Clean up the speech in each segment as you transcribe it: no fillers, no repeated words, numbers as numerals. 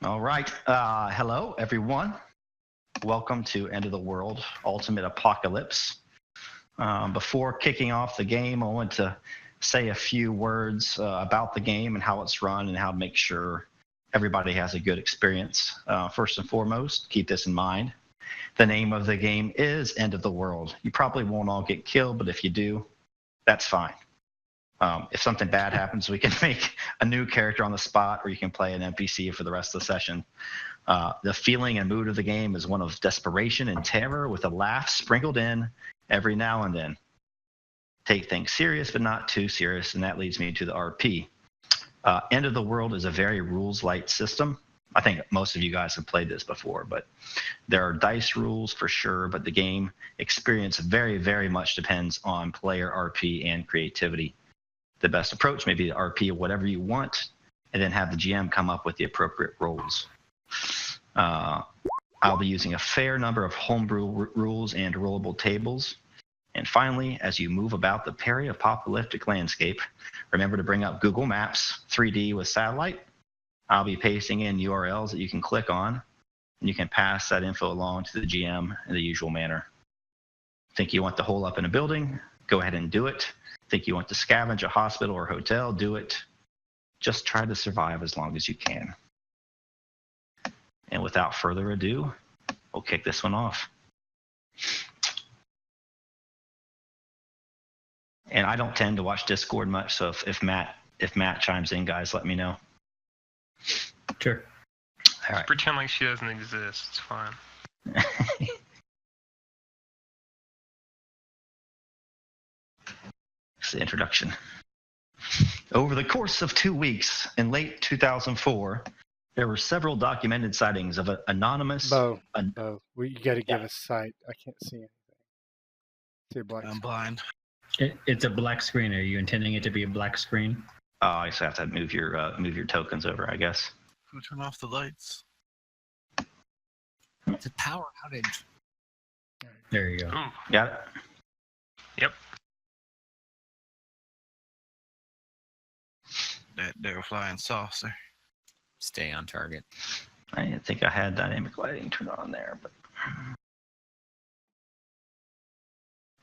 All right. Hello, everyone. Welcome to End of the World Ultimate Apocalypse. Before kicking off the game, I want to say a few words about the game and how it's run and how to make sure everybody has a good experience. First and foremost, keep this in mind. The name of the game is End of the World. You probably won't all get killed, but if you do, that's fine. If something bad happens, we can make a new character on the spot, or you can play an NPC for the rest of the session. The feeling and mood of the game is one of desperation and terror with a laugh sprinkled in every now and then. Take things serious, but not too serious, and that leads me to the RP. End of the World is a very rules-light system. I think most of you guys have played this before, but there are dice rules for sure, but the game experience very, very much depends on player RP and creativity. The best approach may be to RP whatever you want, and then have the GM come up with the appropriate rules. I'll be using a fair number of homebrew rules and rollable tables. And finally, as you move about the peri-apocalyptic landscape, remember to bring up Google Maps 3D with satellite. I'll be pasting in URLs that you can click on, and you can pass that info along to the GM in the usual manner. Think you want to hole up in a building? Go ahead and do it. Think you want to scavenge a hospital or hotel? Do it. Just try to survive as long as you can. And without further ado, we'll kick this one off. And I don't tend to watch Discord much, so if Matt chimes in, guys, let me know. Sure. All right. Pretend like she doesn't exist. It's fine. It's the introduction. Over the course of 2 weeks in late 2004, there were several documented sightings of an anonymous... Bo, you got to give us sight. I can't see anything. See a black I'm screen. blind. It's a black screen. Are you intending it to be a black screen? Oh, I just have to move your tokens over, I guess. Who turned off the lights? It's a power outage. There you go. Ooh. Got it? Yep. That they're flying saucer. Stay on target. I didn't think I had dynamic lighting turned on there, but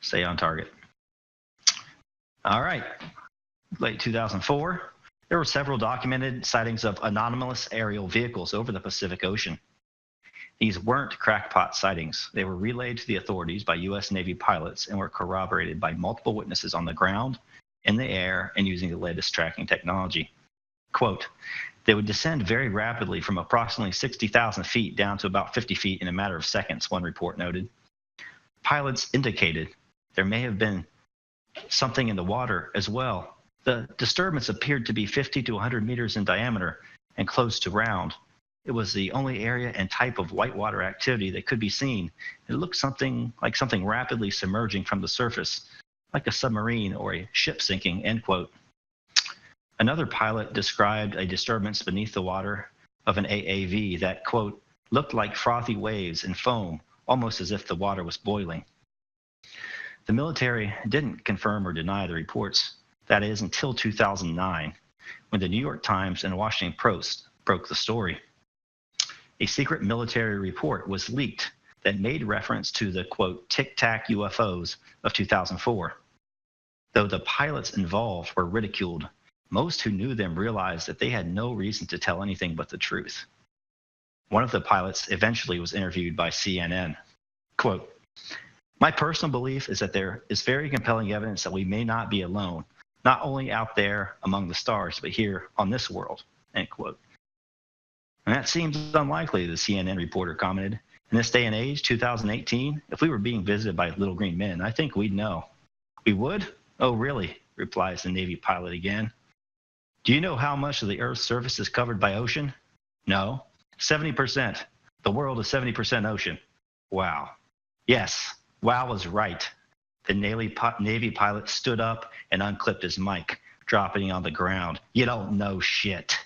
stay on target. All right. Late 2004, there were several documented sightings of anomalous aerial vehicles over the Pacific Ocean. These weren't crackpot sightings. They were relayed to the authorities by U.S. Navy pilots and were corroborated by multiple witnesses on the ground, in the air, and using the latest tracking technology. Quote, they would descend very rapidly from approximately 60,000 feet down to about 50 feet in a matter of seconds, one report noted. Pilots indicated there may have been something in the water as well. The disturbance appeared to be 50 to 100 meters in diameter and close to round. It was the only area and type of whitewater activity that could be seen. It looked something rapidly submerging from the surface, like a submarine or a ship sinking, end quote. Another pilot described a disturbance beneath the water of an AAV that, quote, looked like frothy waves and foam, almost as if the water was boiling. The military didn't confirm or deny the reports, that is, until 2009, when the New York Times and Washington Post broke the story. A secret military report was leaked that made reference to the, quote, tic-tac UFOs of 2004. Though the pilots involved were ridiculed, Most who knew them realized that they had no reason to tell anything but the truth. One of the pilots eventually was interviewed by CNN. Quote, "My personal belief is that there is very compelling evidence that we may not be alone, not only out there among the stars, but here on this world," end quote. And that seems unlikely, the CNN reporter commented. In this day and age, 2018, if we were being visited by little green men, I think we'd know. We would? Oh, really? Replies the Navy pilot again. Do you know how much of the Earth's surface is covered by ocean? No. 70%. The world is 70% ocean. Wow. Yes, wow was right. The Navy pilot stood up and unclipped his mic, dropping it on the ground. You don't know shit.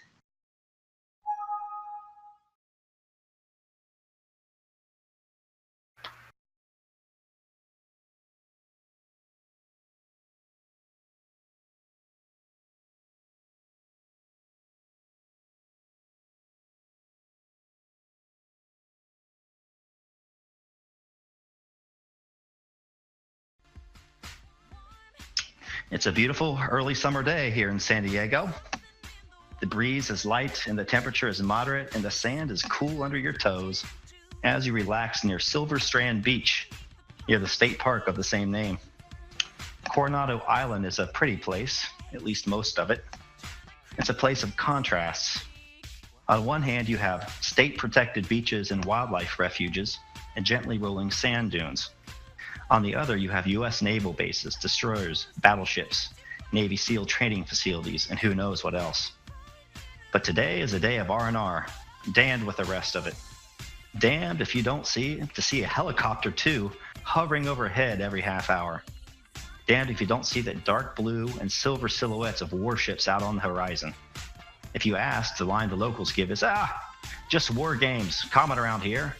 It's a beautiful early summer day here in San Diego. The breeze is light and the temperature is moderate and the sand is cool under your toes as you relax near Silver Strand Beach, near the state park of the same name. Coronado Island is a pretty place, at least most of it. It's a place of contrasts. On one hand, you have state-protected beaches and wildlife refuges and gently rolling sand dunes. On the other, you have U.S. naval bases, destroyers, battleships, Navy SEAL training facilities, and who knows what else. But today is a day of R&R, damned with the rest of it. Damned if you don't see a helicopter, too, hovering overhead every half hour. Damned if you don't see the dark blue and silver silhouettes of warships out on the horizon. If you ask, the line the locals give is, just war games, common around here.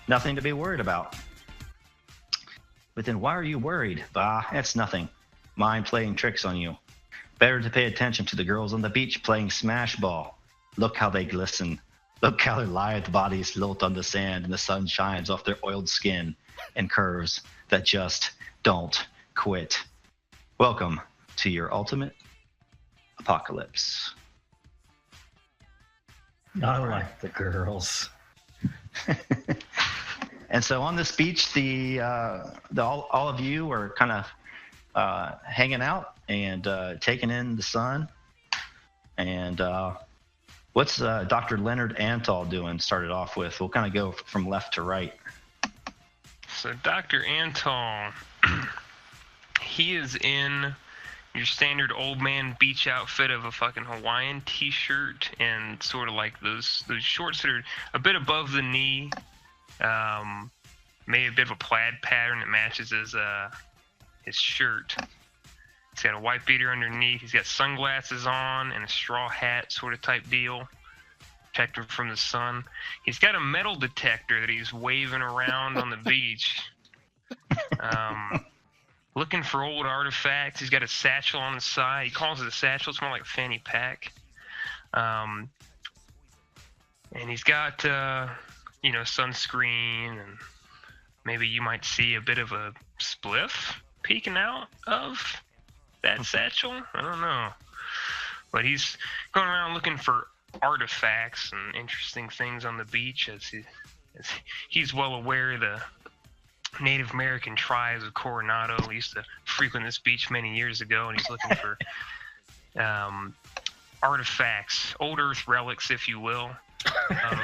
Nothing to be worried about. But then why are you worried? Bah, it's nothing. Mind playing tricks on you. Better to pay attention to the girls on the beach playing smash ball. Look how they glisten. Look how their lithe bodies lilt on the sand and the sun shines off their oiled skin and curves that just don't quit. Welcome to your ultimate apocalypse. I like the girls. And so on this beach, all of you are kind of hanging out and taking in the sun. And what's Dr. Leonard Antal doing? Started off with. We'll kind of go from left to right. So Dr. Antal, he is in your standard old man beach outfit of a fucking Hawaiian t-shirt and sort of like those shorts that are a bit above the knee. Maybe a bit of a plaid pattern that matches his shirt. He's got a white beater underneath. He's got sunglasses on and a straw hat sort of type deal, protect him from the sun. He's got a metal detector that he's waving around on the beach, looking for old artifacts. He's got a satchel on the side. He calls it a satchel. It's more like a fanny pack. And he's got sunscreen, and maybe you might see a bit of a spliff peeking out of that satchel. I don't know. But he's going around looking for artifacts and interesting things on the beach as he's well aware the Native American tribes of Coronado used to frequent this beach many years ago, and he's looking for artifacts, old earth relics, if you will, of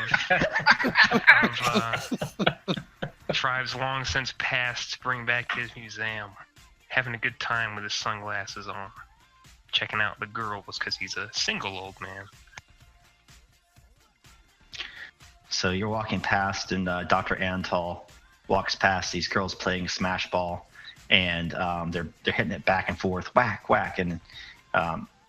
tribes long since passed to bring back to his museum. Having a good time with his sunglasses on, checking out the girls because he's a single old man. So you're walking past, and Dr. Antal walks past these girls playing smash ball, and they're hitting it back and forth, whack, whack, and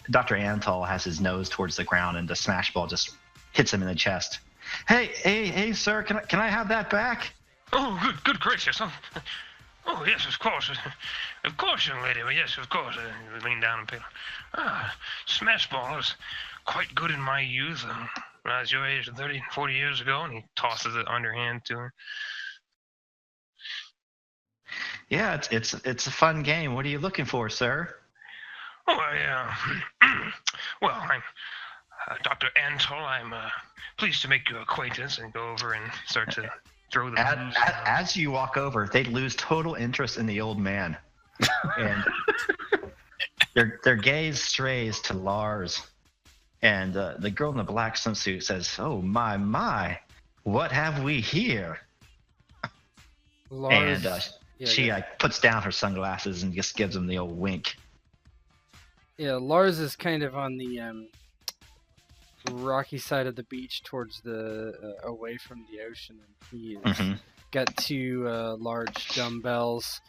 Dr. Antal has his nose towards the ground, and the smash ball just hits him in the chest. Hey, sir, can I have that back? Oh, good gracious. Oh, yes, of course. Of course, young lady. Well, yes, of course. He leaned down and picked smash ball was quite good in my youth. When I was your age, 30, 40 years ago, and he tosses it underhand to her. Yeah, it's a fun game. What are you looking for, sir? Oh, well, I'm Dr. Antle. I'm pleased to make your acquaintance and go over and start to throw the booze around. As you walk over, they lose total interest in the old man, and their gaze strays to Lars, and the girl in the black swimsuit says, "Oh my, what have we here?" Lars, And she puts down her sunglasses and just gives him the old wink. Yeah, Lars is kind of on the rocky side of the beach towards the away from the ocean, and he has got two large dumbbells,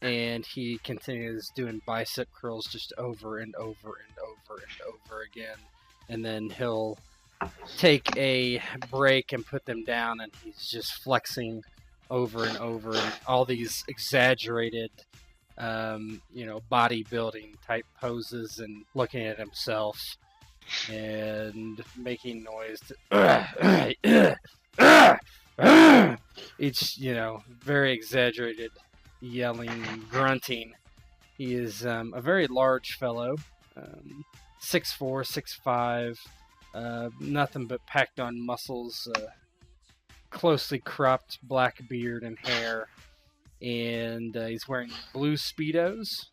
and he continues doing bicep curls just over and over and over and over again, and then he'll take a break and put them down, and he's just flexing over and over, and all these exaggerated bodybuilding type poses, and looking at himself and making noise each very exaggerated yelling and grunting. He is a very large fellow, 6'4", 6'5", nothing but packed on muscles, closely cropped black beard and hair, and he's wearing blue Speedos,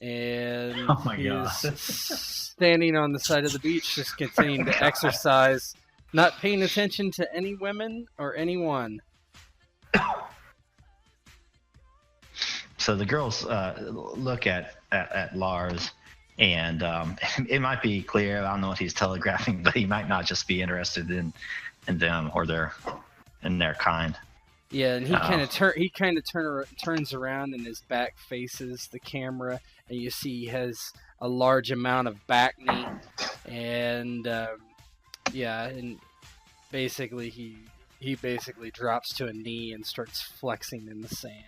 and Oh my he God. is standing on the side of the beach, just continuing to exercise, not paying attention to any women or anyone. So the girls look at Lars, and it might be clear. I don't know what he's telegraphing, but he might not just be interested in them or their kind. Yeah, and he kind of turns around, and his back faces the camera, and you see he has a large amount of back knee, and and basically he basically drops to a knee and starts flexing in the sand.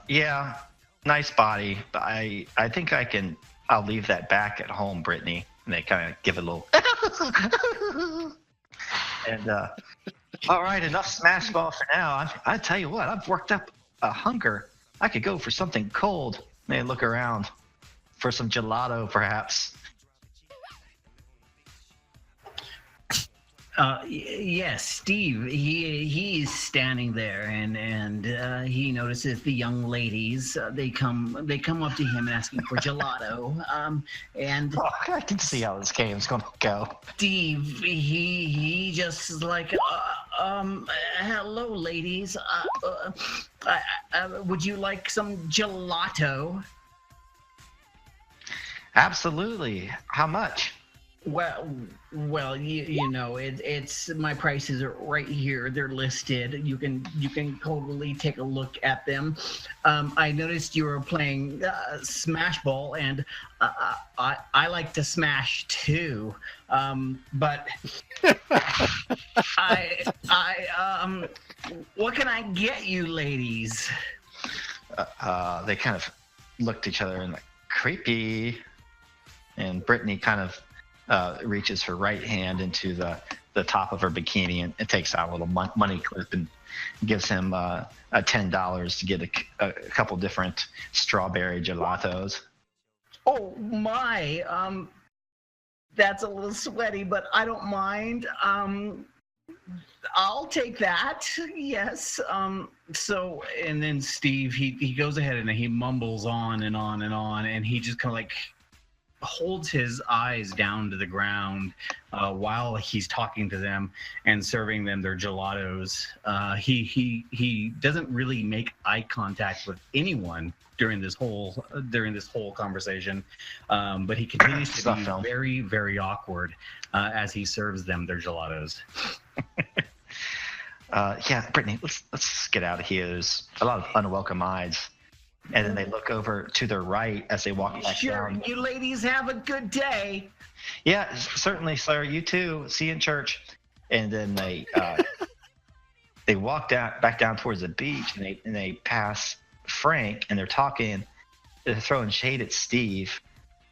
Yeah, nice body. But I think I'll leave that back at home, Brittany. And they kind of give it a little. And all right, enough smash ball for now. I tell you what, I've worked up a hunger. I could go for something cold. And they look around for some gelato, perhaps. Yes, Steve. He's standing there, and he notices the young ladies. They come up to him asking for gelato. And I can see how this game's gonna go. Steve, he just is like, hello, ladies. Would you like some gelato? Absolutely. How much? Well, it's my prices are right here. They're listed. You can totally take a look at them. I noticed you were playing Smash Ball, and I like to smash too. But what can I get you, ladies? They kind of looked at each other and like, creepy. And Brittany kind of reaches her right hand into the top of her bikini and takes out a little money clip and gives him $10 to get a couple different strawberry gelatos. Oh my, that's a little sweaty, but I don't mind. I'll take that. Yes. So, and then Steve, he goes ahead and he mumbles on and on and on, and he just kind of like holds his eyes down to the ground while he's talking to them and serving them their gelatos. He doesn't really make eye contact with anyone during this whole conversation, but he continues to be very, very awkward as he serves them their gelatos. Yeah, Brittany, let's get out of here. There's a lot of unwelcome eyes. And then they look over to their right as they walk back down. Sure, you ladies have a good day. Yeah, certainly, sir. You too. See you in church. And then they walk back down towards the beach, and they pass Frank, and they're talking. They're throwing shade at Steve,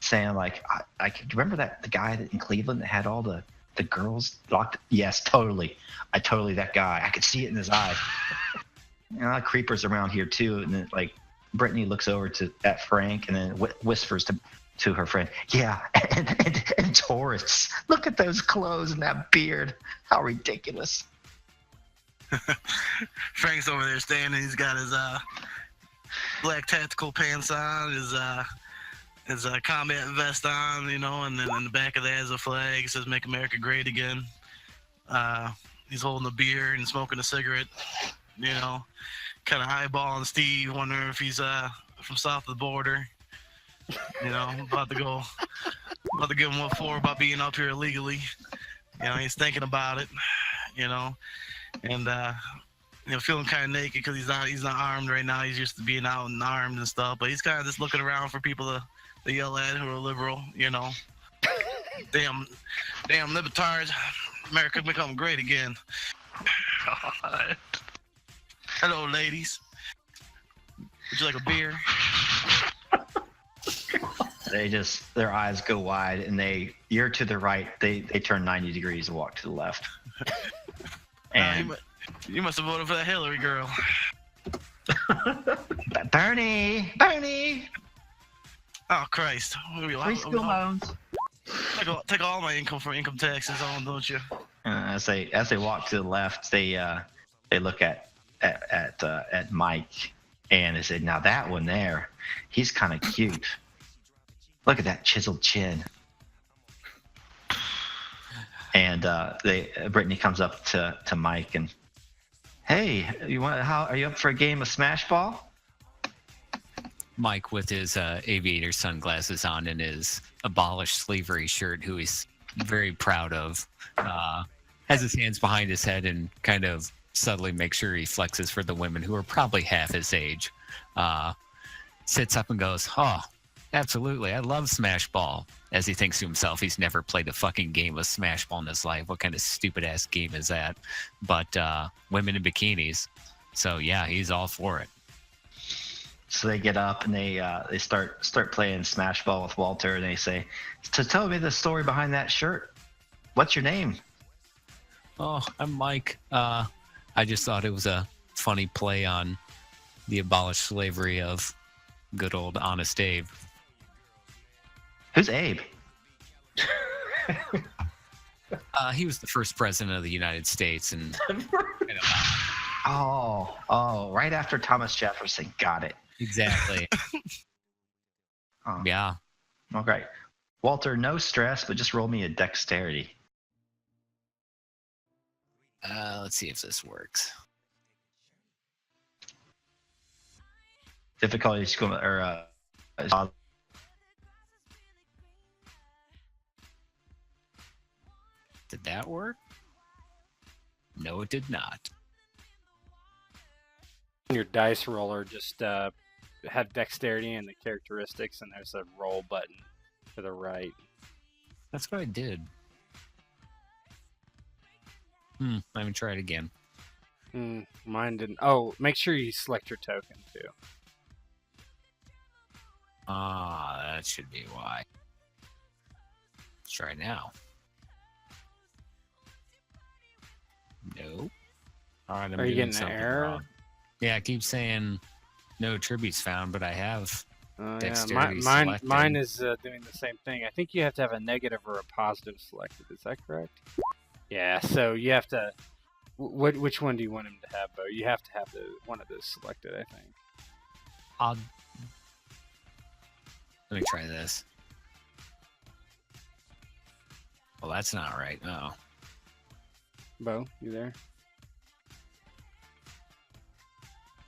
saying like, "I can remember the guy in Cleveland that had all the girls locked." Yes, totally. That guy. I could see it in his eyes. A lot of creepers around here too, and then, like Brittany looks over at Frank and then whispers to her friend, "Yeah, and Taurus. Look at those clothes and that beard. How ridiculous!" Frank's over there standing. He's got his black tactical pants on, his combat vest on, you know, and then in the back of that is a flag. It says "Make America Great Again." He's holding a beer and smoking a cigarette, you know, kind of eyeballing Steve, wondering if he's from south of the border. You know, about to give him what for about being up here illegally. You know, he's thinking about it, you know, and you know, feeling kind of naked because he's not armed right now. He's used to being out and armed and stuff, but he's kind of just looking around for people to yell at who are liberal, you know. damn libertarians, America become great again. God. Hello, ladies. Would you like a beer? Their eyes go wide, and you're to the right. They turn 90 degrees and walk to the left. And you must have voted for that Hillary girl. Bernie. Oh Christ! Preschool loans. Take all my income for income taxes on, don't you? As they walk to the left, they look at Mike, and they say, "Now that one there, he's kind of cute. Look at that chiseled chin." And Brittany comes up to Mike and, "Hey, are you up for a game of Smash Ball?" Mike, with his aviator sunglasses on and his abolish slavery shirt, who he's very proud of, has his hands behind his head and kind of subtly makes sure he flexes for the women who are probably half his age, sits up and goes, "Oh, absolutely, I love Smash Ball," as he thinks to himself he's never played a fucking game of Smash Ball in his life. What kind of stupid-ass game is that? But women in bikinis. So, yeah, he's all for it. So they get up and they start playing Smash Ball with Walter, and they say, "So tell me the story behind that shirt. What's your name?" "Oh, I'm Mike. I just thought it was a funny play on the abolished slavery of good old Honest Abe." "Who's Abe?" He was the first president of the United States, and Oh, right after Thomas Jefferson. Got it. exactly. Oh, Yeah. okay. Walter, no stress, but just roll me a dexterity. Let's see if this works. Difficulty is going Did that work? No, it did not. Your dice roller just had dexterity and the characteristics, and there's a roll button to the right. That's what I did. Let me try it again. Mine didn't. Oh, make sure you select your token too. That should be why. Let's try it now. Nope. All right, Are you getting an error? Wrong. Yeah, I keep saying no attributes found, but I have dexterity selected. Mine is doing the same thing. I think you have to have a negative or a positive selected. Is that correct? Yeah. So you have to. Which one do you want him to have, Bo? You have to have one of those selected, I think. Let me try this. Well, that's not right. Oh. Bo, you there?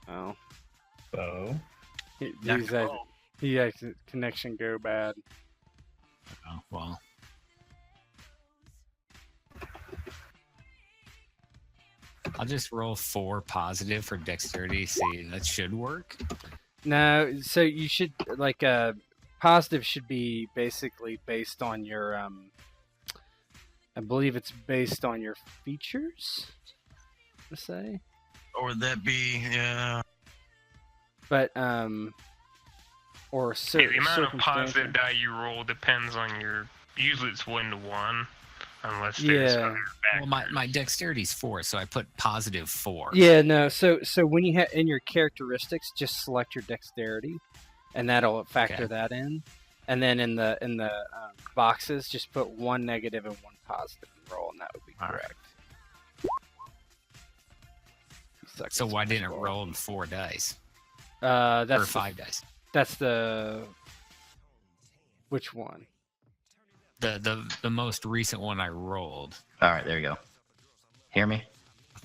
Oh. Bo. He has connection go bad. Oh, well. I'll just roll 4 positive for dexterity. See, that should work. No, so you should positive should be basically based on your I believe it's based on your features, to say. Or would that be, yeah. But or The amount of positive die you roll depends on your. Usually it's 1 to 1. unless there's Yeah. other Well, factors. my dexterity's 4, so I put +4. Yeah, no. So when you have in your characteristics, just select your dexterity, and that'll factor Okay. that in. And then in the boxes, just put 1 negative and 1 positive and roll, and that would be All right. correct. You suck So at why Smash didn't it Ball. roll in 4 dice? That's Or the, 5 dice? That's the which one? The most recent one I rolled. All right, there you go. Hear me?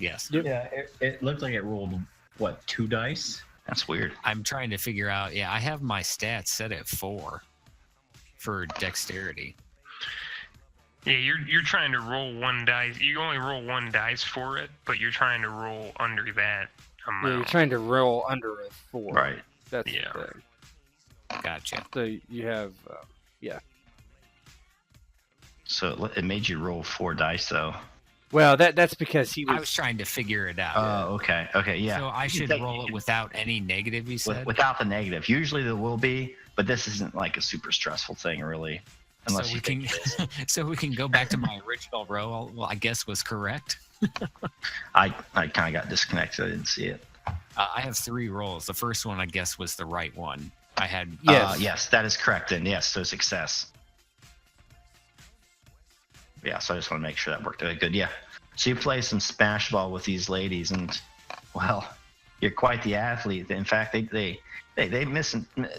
Yes. Yeah, it looked like it rolled, what, 2 dice? That's weird. I'm trying to figure out. Yeah, I have my stats set at 4 for dexterity. Yeah, you're trying to roll 1 dice. You only roll 1 dice for it, but you're trying to roll under that Yeah, you're amount. trying to roll under a 4. Right. That's Yeah. the thing. Gotcha. So you have So it made you roll 4 dice, though. well, that's because he I was was trying to figure it out. Oh, okay. Okay, yeah. So I should That- roll it without any negative, you said? without the negative. Usually there will be, but this isn't like a super stressful thing, really. Unless so you we think can it is. so we can go back to my original row. Well, I guess was correct. I kind of got disconnected. I didn't see it. I have 3 rolls. The first one, I guess, was the right one. I had Yes. Yes, that is correct. Then yes, so success. Yeah, so I just want to make sure that worked out good. Yeah. So you play some smash ball with these ladies, and well, you're quite the athlete. In fact, they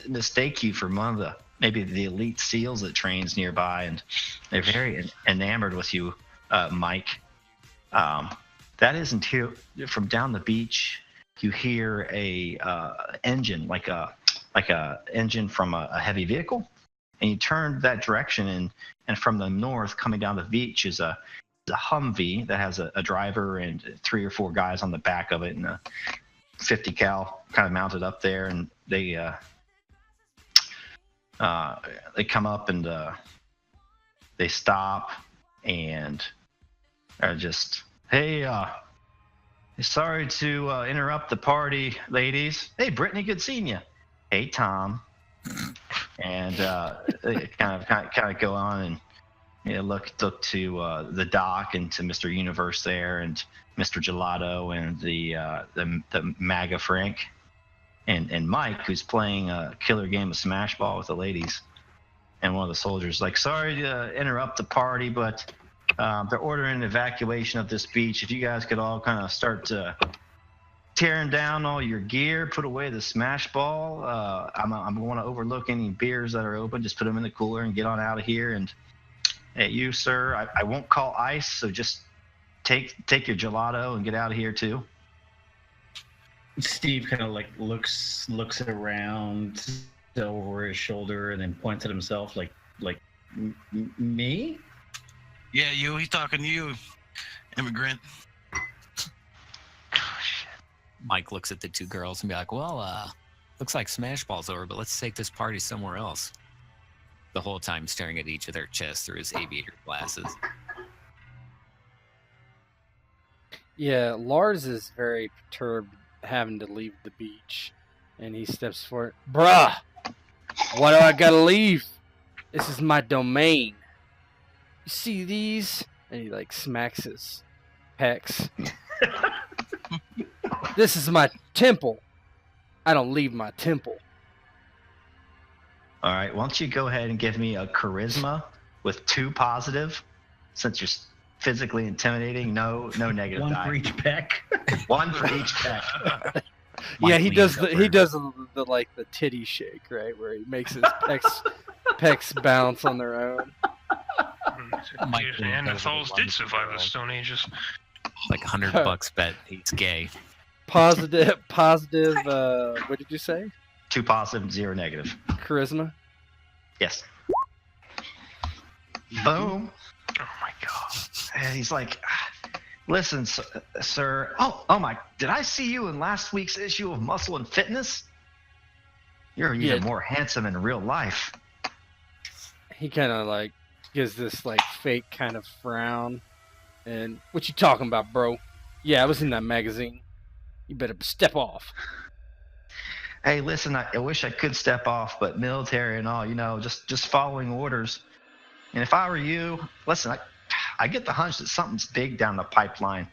mistake you for one of the maybe the elite SEALs that trains nearby, and they're very enamored with you, Mike. That is until from down the beach you hear a engine like a engine from a heavy vehicle, and you turn that direction, and from the north coming down the beach is a Humvee that has a driver and 3 or 4 guys on the back of it, and a 50 cal kind of mounted up there, and they come up and they stop and are just, hey, sorry to interrupt the party, ladies. Hey, Brittany, good seeing you. Hey, Tom. And they kind of go on and look to the dock and to Mr. Universe there, and Mr. Gelato, and the MAGA Frank, and Mike, who's playing a killer game of Smash Ball with the ladies. And one of the soldiers like, sorry to interrupt the party, but they're ordering an evacuation of this beach. If you guys could all kind of start tearing down all your gear, put away the Smash Ball. I'm going to overlook any beers that are open. Just put them in the cooler and get on out of here. And hey, you, sir, I won't call ICE, so just take your gelato and get out of here too. Steve kind of like looks around over his shoulder and then points at himself like me? Yeah, you. He's talking to you, immigrant. Mike looks at the 2 girls and be like, well, looks like Smash Ball's over, but let's take this party somewhere else. The whole time staring at each of their chests through his aviator glasses. Yeah, Lars is very perturbed having to leave the beach, and he steps forward. Bruh, why do I gotta leave? This is my domain. You see these? And he like smacks his pecs. This is my temple. I don't leave my temple. All right, why don't you go ahead and give me a charisma with 2 positive, since you're physically intimidating. No negative One die. for each peck. 1 for each peck. Yeah, Mike he does leans the over. like the titty shake, right, where he makes his pecs bounce on their own. Mike Yes, leans over Neanderthals to one did of the survive the girls. Stone Ages. Like $100 bet he's gay. Positive. What did you say? 2 positive, 0 negative. Charisma. Yes. Boom. Oh my god. And he's like, listen, sir. Oh my, did I see you in last week's issue of Muscle and Fitness? You're even Yeah. more handsome in real life. He kind of like gives this like fake kind of frown. And what you talking about, bro? Yeah, I was in that magazine. You better step off. Hey, listen, I wish I could step off, but military and all, just following orders. And if I were you, listen, I get the hunch that something's big down the pipeline.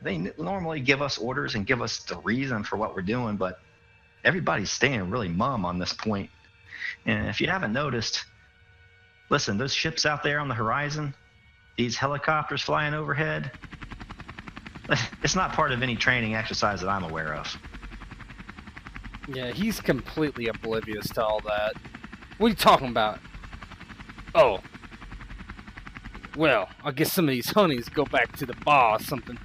They normally give us orders and give us the reason for what we're doing, but everybody's staying really mum on this point. And if you haven't noticed, listen, those ships out there on the horizon, these helicopters flying overhead, it's not part of any training exercise that I'm aware of. Yeah, he's completely oblivious to all that. What are you talking about? Oh. Well, I guess some of these honeys go back to the bar or something.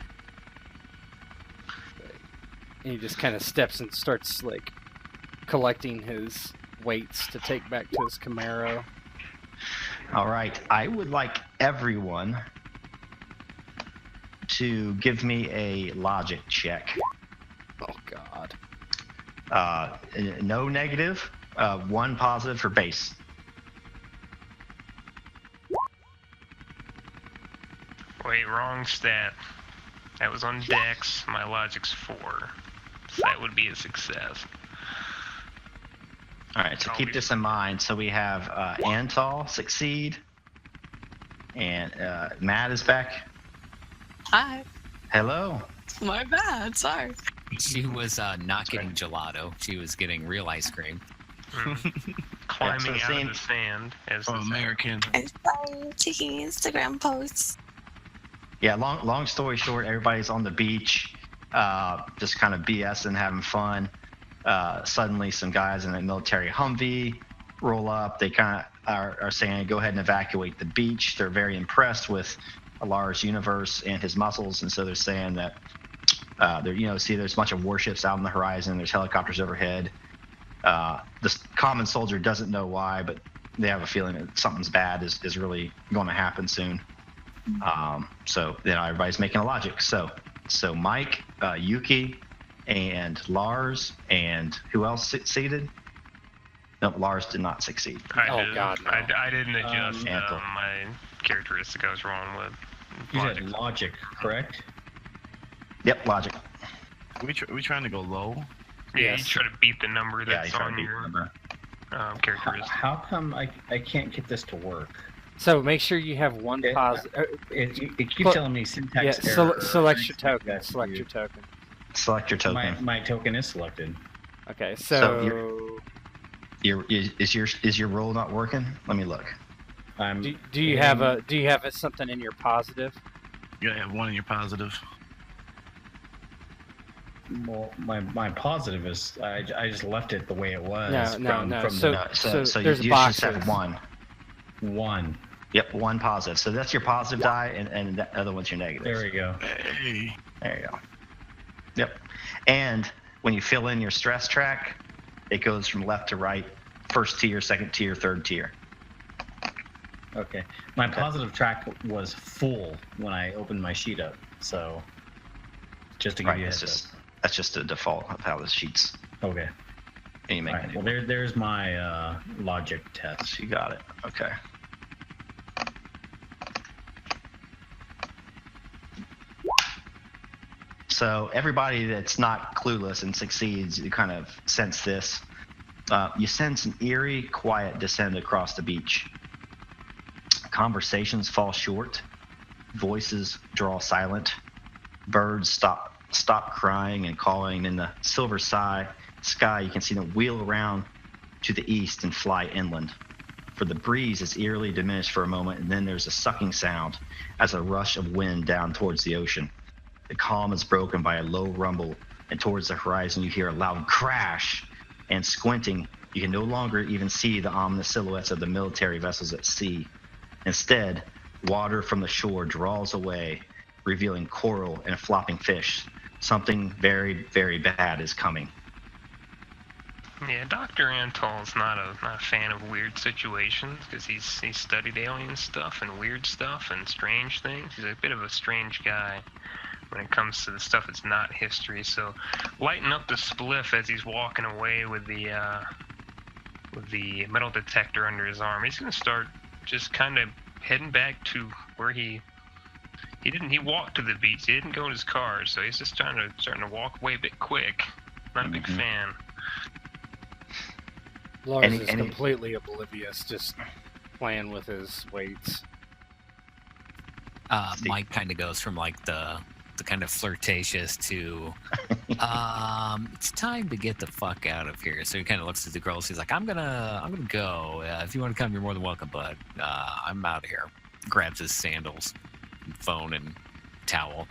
And he just kind of steps and starts, like, collecting his weights to take back to his Camaro. All right, I would like everyone to give me a logic check. Oh, God. No negative, 1 positive for base. Wait, wrong stat. That was on Dex. My logic's 4. So that would be a success. All right, so keep this in mind. So we have Antal succeed, and Matt is back. Hi. Hello. My bad. Sorry. She was not getting gelato. She was getting real ice cream. Climbing Yeah, so out of the sand. As Oh, the sound. American. I'm taking Instagram posts. Yeah, long story short, everybody's on the beach, just kind of BSing, having fun. Suddenly, some guys in a military Humvee roll up. They kind of are saying, go ahead and evacuate the beach. They're very impressed with Alar's universe and his muscles, and so they're saying that, there's a bunch of warships out on the horizon. There's helicopters overhead. The common soldier doesn't know why, but they have a feeling that something's bad is really going to happen soon. So everybody's making a logic. So Mike, Yuki, and Lars, and who else succeeded? No, Lars did not succeed. Oh, God, no. I didn't adjust Antal. my characteristic I was wrong with. You said logic, correct? Yep, logic. We trying to go low? Yeah, Yes. you try to beat the number Yeah, that's you try to on beat the your number. characteristic. How come I can't get this to work? So make sure you have one Okay. positive. It keeps Put- telling me syntax Yeah, error. select your token. That's Select weird. your token. Select your token. My token is selected. Okay, So so Is your roll not working? Let me look. do you have something in your positive? You gotta have 1 in your positive. Well, my positive is I just left it the way it was. No. From So- So there's you just have boxes. 1. the 1. Yep, 1 positive. So that's your positive die, and the other one's your negative. There we go. Hey. There you go. Yep. And when you fill in your stress track, it goes from left to right, first tier, second tier, third tier. Okay. My positive track was full when I opened my sheet up. So just to give Right. you a That's heads just the default of how the sheets. up. Okay. And you make All right. it. Well, there's my logic test. You got it. Okay. So everybody that's not clueless and succeeds, you kind of sense this. You sense an eerie, quiet descend across the beach. Conversations fall short. Voices draw silent. Birds stop crying and calling. In the silver sky, you can see them wheel around to the east and fly inland. For the breeze is eerily diminished for a moment, and then there's a sucking sound as a rush of wind down towards the ocean. The calm is broken by a low rumble, and towards the horizon you hear a loud crash, and squinting, you can no longer even see the ominous silhouettes of the military vessels at sea. Instead, water from the shore draws away, revealing coral and flopping fish. Something very, very bad is coming. Yeah, Dr. Antal's not a fan of weird situations because he's studied alien stuff and weird stuff and strange things. He's a bit of a strange guy when it comes to the stuff that's not history. So, lighten up the spliff as he's walking away with the metal detector under his arm. He's gonna start just kind of heading back to where he walked to the beach. He didn't go in his car, so he's just starting to walk away a bit quick. Not a big fan. Lars Any- is any- completely oblivious, just playing with his weights. Mike kind of goes from like the kind of flirtatious to it's time to get the fuck out of here. So he kind of looks at the girls. He's like, I'm gonna go. If you want to come, you're more than welcome, bud. I'm out of here. Grabs his sandals, and phone, and towel.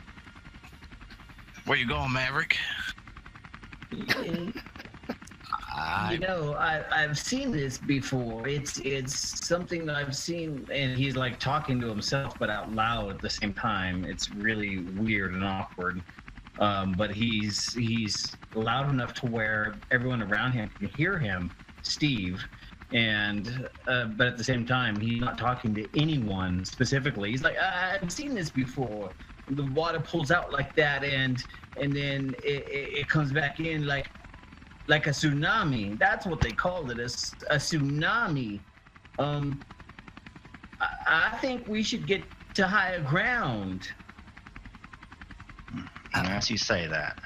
Where you going, Maverick? I've seen this before. It's something that I've seen, and he's like talking to himself, but out loud at the same time. It's really weird and awkward. But he's loud enough to where everyone around him can hear him, Steve. And but at the same time, he's not talking to anyone specifically. He's like, I've seen this before. The water pulls out like that, and then it comes back in like a tsunami. That's what they called it, a tsunami. I think we should get to higher ground. As you say that.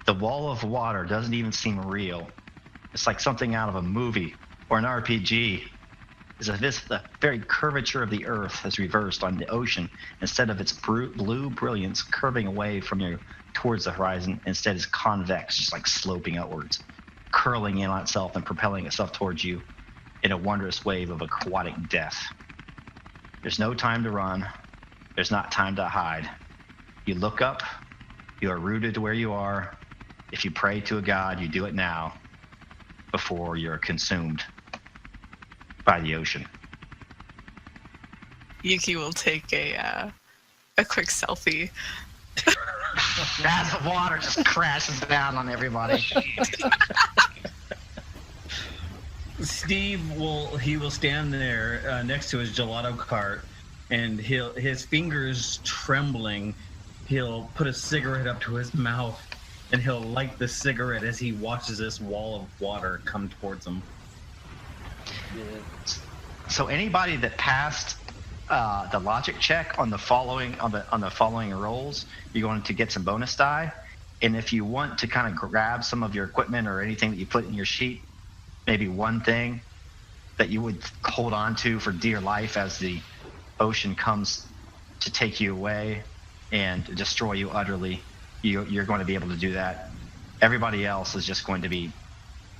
The wall of water doesn't even seem real. It's like something out of a movie or an RPG. As if the very curvature of the earth has reversed on the ocean. Instead of its blue brilliance curving away from you towards the horizon, instead it's convex, just like sloping outwards, curling in on itself and propelling itself towards you in a wondrous wave of aquatic death. There's no time to run. There's not time to hide. You look up. You are rooted to where you are. If you pray to a god, you do it now before you're consumed by the ocean. Yuki will take a quick selfie. As the water just crashes down on everybody. Steve will stand there next to his gelato cart, and his fingers trembling, he'll put a cigarette up to his mouth, and he'll light the cigarette as he watches this wall of water come towards him. So anybody that passed the logic check on the following rolls, you're going to get some bonus die. And if you want to kind of grab some of your equipment or anything that you put in your sheet, maybe one thing that you would hold on to for dear life as the ocean comes to take you away and destroy you utterly, you're going to be able to do that. Everybody else is just going to be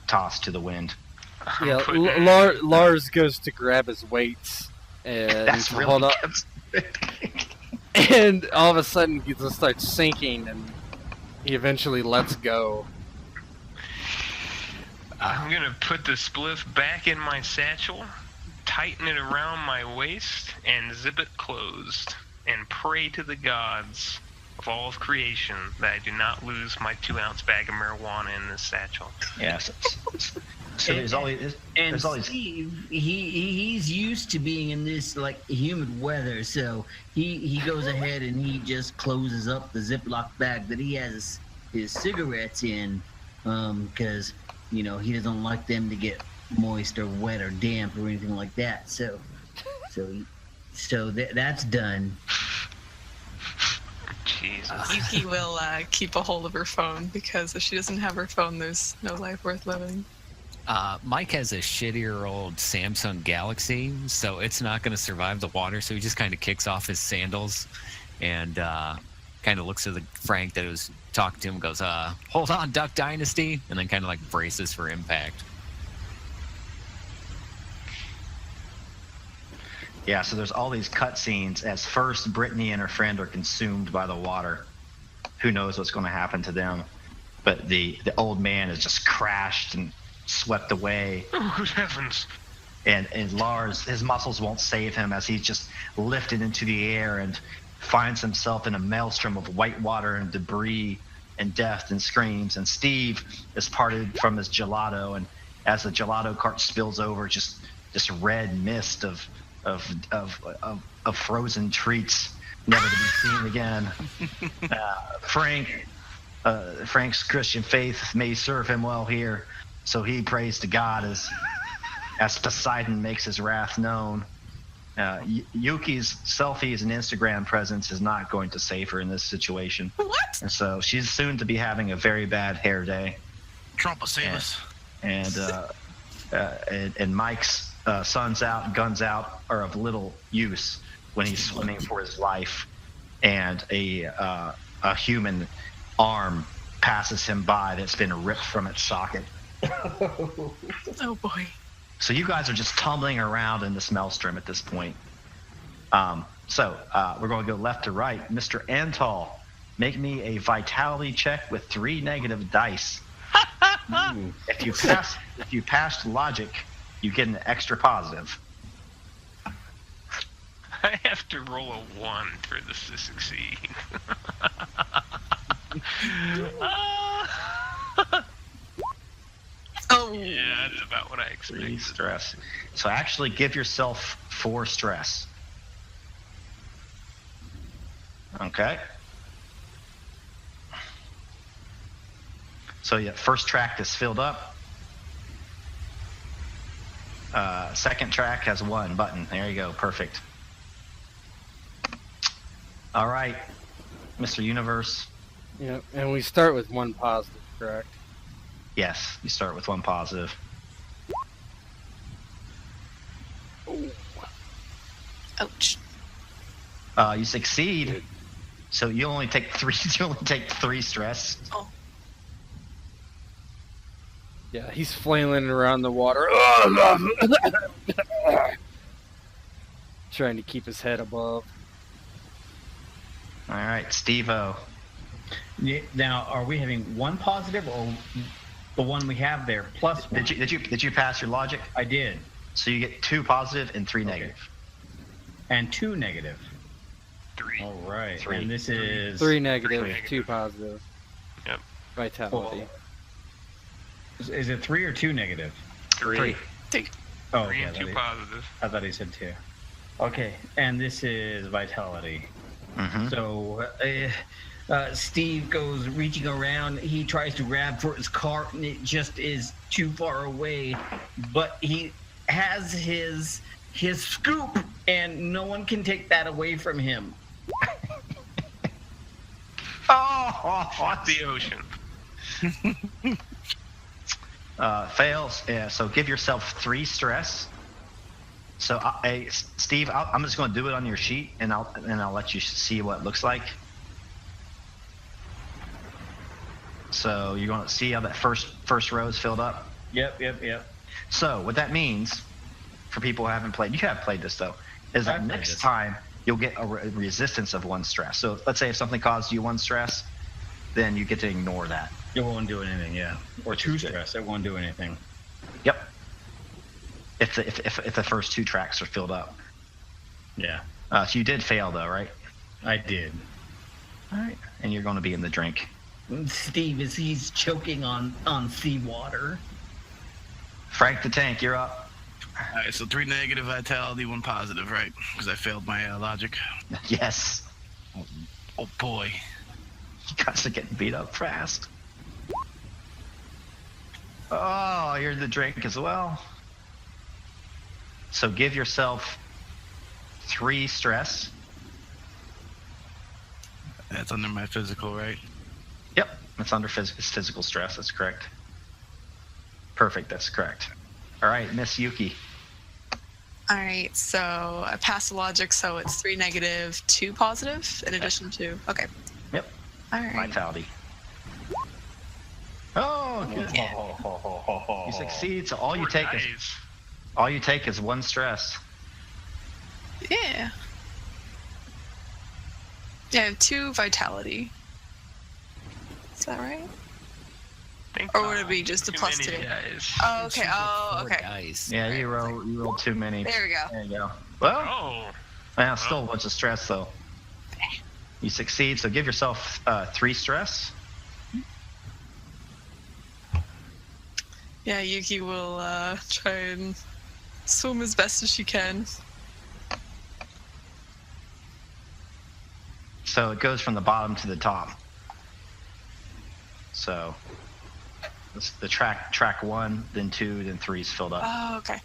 tossed to the wind. Yeah, Lars goes to grab his weights and That's to really hold up, good. and all of a sudden he just starts sinking, and he eventually lets go. I'm gonna put the spliff back in my satchel, tighten it around my waist, and zip it closed, and pray to the gods of all of creation that I do not lose my 2-ounce bag of marijuana in this satchel. Yes. So there's always Steve, he's used to being in this like humid weather, so he goes ahead and he just closes up the Ziploc bag that he has his cigarettes in, because he doesn't like them to get moist or wet or damp or anything like that. So that's done. Jesus. Yuki will keep a hold of her phone, because if she doesn't have her phone, there's no life worth living. Mike has a shittier old Samsung Galaxy, so it's not going to survive the water. So he just kind of kicks off his sandals and kind of looks at the Frank that was talking to him and goes, hold on, Duck Dynasty, and then kind of like braces for impact. Yeah, so there's all these cutscenes as first Brittany and her friend are consumed by the water. Who knows what's going to happen to them? But the old man is just crashed and swept away. Oh, good heavens. And Lars, his muscles won't save him as he's just lifted into the air and finds himself in a maelstrom of white water and debris and death and screams. And Steve is parted from his gelato, and as the gelato cart spills over, just this red mist of frozen treats, never to be seen again. Frank's Christian faith may serve him well here, so he prays to God as Poseidon makes his wrath known. Yuki's selfies and Instagram presence is not going to save her in this situation. What? And so she's soon to be having a very bad hair day. Trump will save us. And Mike's sun's out, guns out are of little use when he's swimming for his life, and a human arm passes him by that's been ripped from its socket. Oh boy. So you guys are just tumbling around in this maelstrom at this point. So we're going to go left to right. Mr. Antal, make me a vitality check with 3 negative dice. If you passed logic, you get an extra positive. I have to roll a 1 for this to succeed. Oh. Yeah, that's about what I 3 expected. stress. So actually give yourself 4 stress. Okay. So yeah, first track is filled up. Second track has 1 button. There you go. Perfect. All right, Mr. Universe. Yeah, and we start with 1 positive, correct? Yes, you start with 1 positive. Ouch. You succeed. So you only take 3. You only take 3 stress. Oh. Yeah, he's flailing around the water. Trying to keep his head above. All right, Steve-O. Yeah, now, are we having 1 positive or the one we have there plus 1? Did you pass your logic? I did. So you get 2 positive and 3 Okay. negative. And 2 negative. 3. All right. 3. And this is 3 negative, negative. 2 positive. Yep. Vitality. Is it 3 or 2 negative? 3. Oh, 3 yeah, and 2 positive. I thought he said 2. Okay, and this is vitality. Mm-hmm. So Steve goes reaching around. He tries to grab for his cart, and it just is too far away. But he has his scoop, and no one can take that away from him. Fuck the ocean. Fails. Yeah, so give yourself 3 stress. So, Steve, I'm just going to do it on your sheet, and I'll let you see what it looks like. So you're going to see how that first row is filled up. Yep. So what that means, for people who haven't played, you have played this though, is that I've played next this. time you'll get a resistance of 1 stress. So let's say if something caused you 1 stress, then you get to ignore that. It won't do anything, yeah. Or 2 is good. stress, it won't do anything. Yep. If the first 2 tracks are filled up. Yeah, So you did fail though, right? I did. All right. And you're going to be in the drink. Steve, he's choking on seawater. Frank the Tank, you're up. All right, so 3 negative vitality, 1 positive, right? Because I failed my logic. Yes. Oh boy. You guys are getting beat up fast. Oh, you're in the drink as well. So give yourself 3 stress. That's under my physical, right? Yep, it's under physical stress. That's correct. Perfect. That's correct. All right, Miss Yuki. All right, so I passed the logic, so it's 3 negative, 2 positive in addition to. Okay. Yep. All right. Vitality. Oh, good. Yeah. You succeed. So all you 4 take is 1 stress. Yeah. Yeah, I have 2 vitality. Is that right? Or would it be just a too plus many 2? Guys. Oh, okay. Oh, 4 okay. dice. Yeah, Right, you rolled too many. There we go. There you go. Well, Oh. yeah, still a bunch of stress though. You succeed. So give yourself 3 stress. Yeah, Yuki will try and swim as best as she can. So it goes from the bottom to the top. So it's the track 1, then 2, then 3 is filled up. Oh, okay.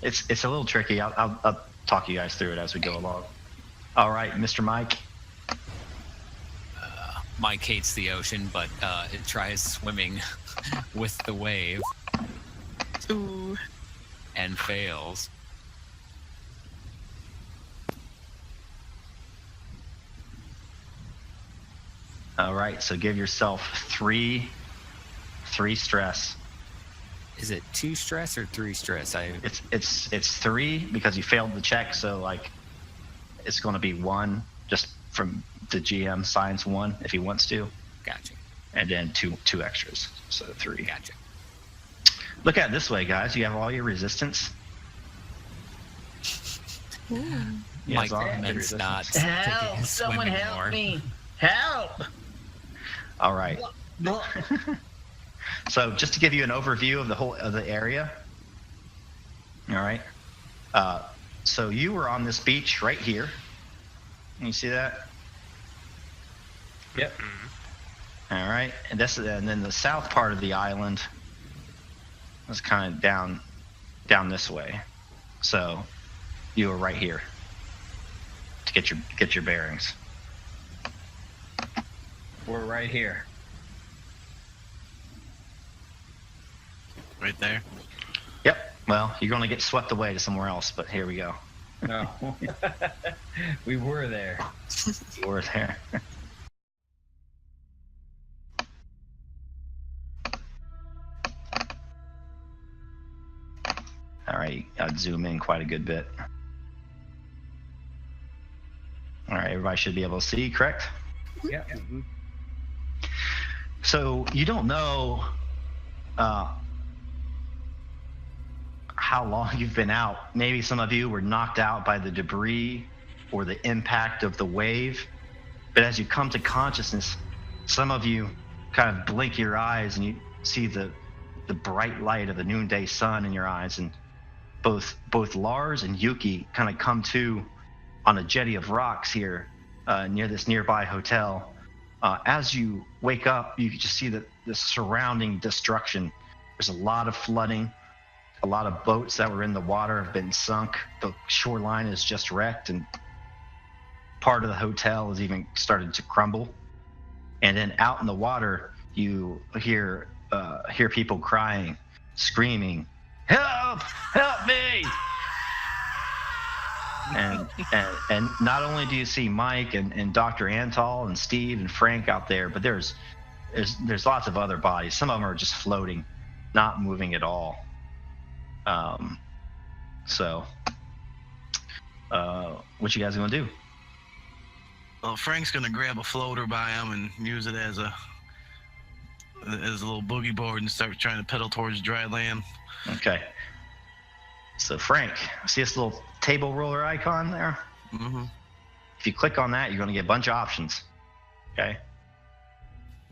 It's a little tricky. I'll talk you guys through it as we go along. All right, Mr. Mike. Mike hates the ocean, but it tries swimming with the wave. Ooh. and fails. All right, so give yourself three stress. Is it 2 stress or 3 stress? It's 3 because you failed the check, so like it's going to be 1 just from the GM signs 1 if he wants to. Gotcha. And then two extras, so 3. Gotcha. Look at it this way, guys. You have all your resistance. Ooh. Yeah, Mike it's all good recommends resistance. not Help! taking Someone swimming help more. me! Help! All right. So just to give you an overview of the area. All right. So you were on this beach right here. Can you see that? Yep. All right. And then the south part of the island was kind of down this way. So you were right here to get your bearings. We're right here. Right there. Yep. Well, you're going to get swept away to somewhere else, but here we go. No. We were there. You were there. All right, I'd zoom in quite a good bit. All right, everybody should be able to see, correct? Yeah. So you don't know how long you've been out. Maybe some of you were knocked out by the debris or the impact of the wave. But as you come to consciousness, some of you kind of blink your eyes and you see the bright light of the noonday sun in your eyes. And both Lars and Yuki kind of come to on a jetty of rocks here near this nearby hotel. As you wake up, you can just see the surrounding destruction. There's a lot of flooding. A lot of boats that were in the water have been sunk. The shoreline is just wrecked, and part of the hotel has even started to crumble. And then out in the water, you hear people crying, screaming, "Help! Help me!" And not only do you see Mike and Dr. Antal and Steve and Frank out there, but there's lots of other bodies. Some of them are just floating, not moving at all. What you guys gonna do? Well, Frank's gonna grab a floater by him and use it as a little boogie board and start trying to pedal towards dry land. Okay. So Frank, see this little table roller icon there? Mm-hmm. If you click on that, you're gonna get a bunch of options. Okay.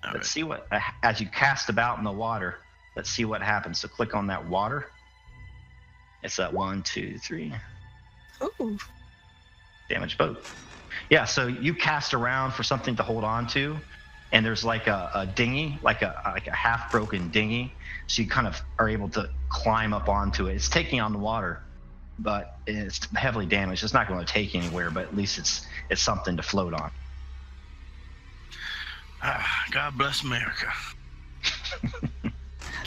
All Let's right. see what, as you cast about in the water, let's see what happens. So click on that water. It's that 1, 2, 3. Ooh. Damage boat. Yeah, so you cast around for something to hold on to, and there's like a dinghy, like a half broken dinghy. So you kind of are able to climb up onto it. It's taking on the water, but it's heavily damaged. It's not going to take you anywhere, but at least it's something to float on. God bless America.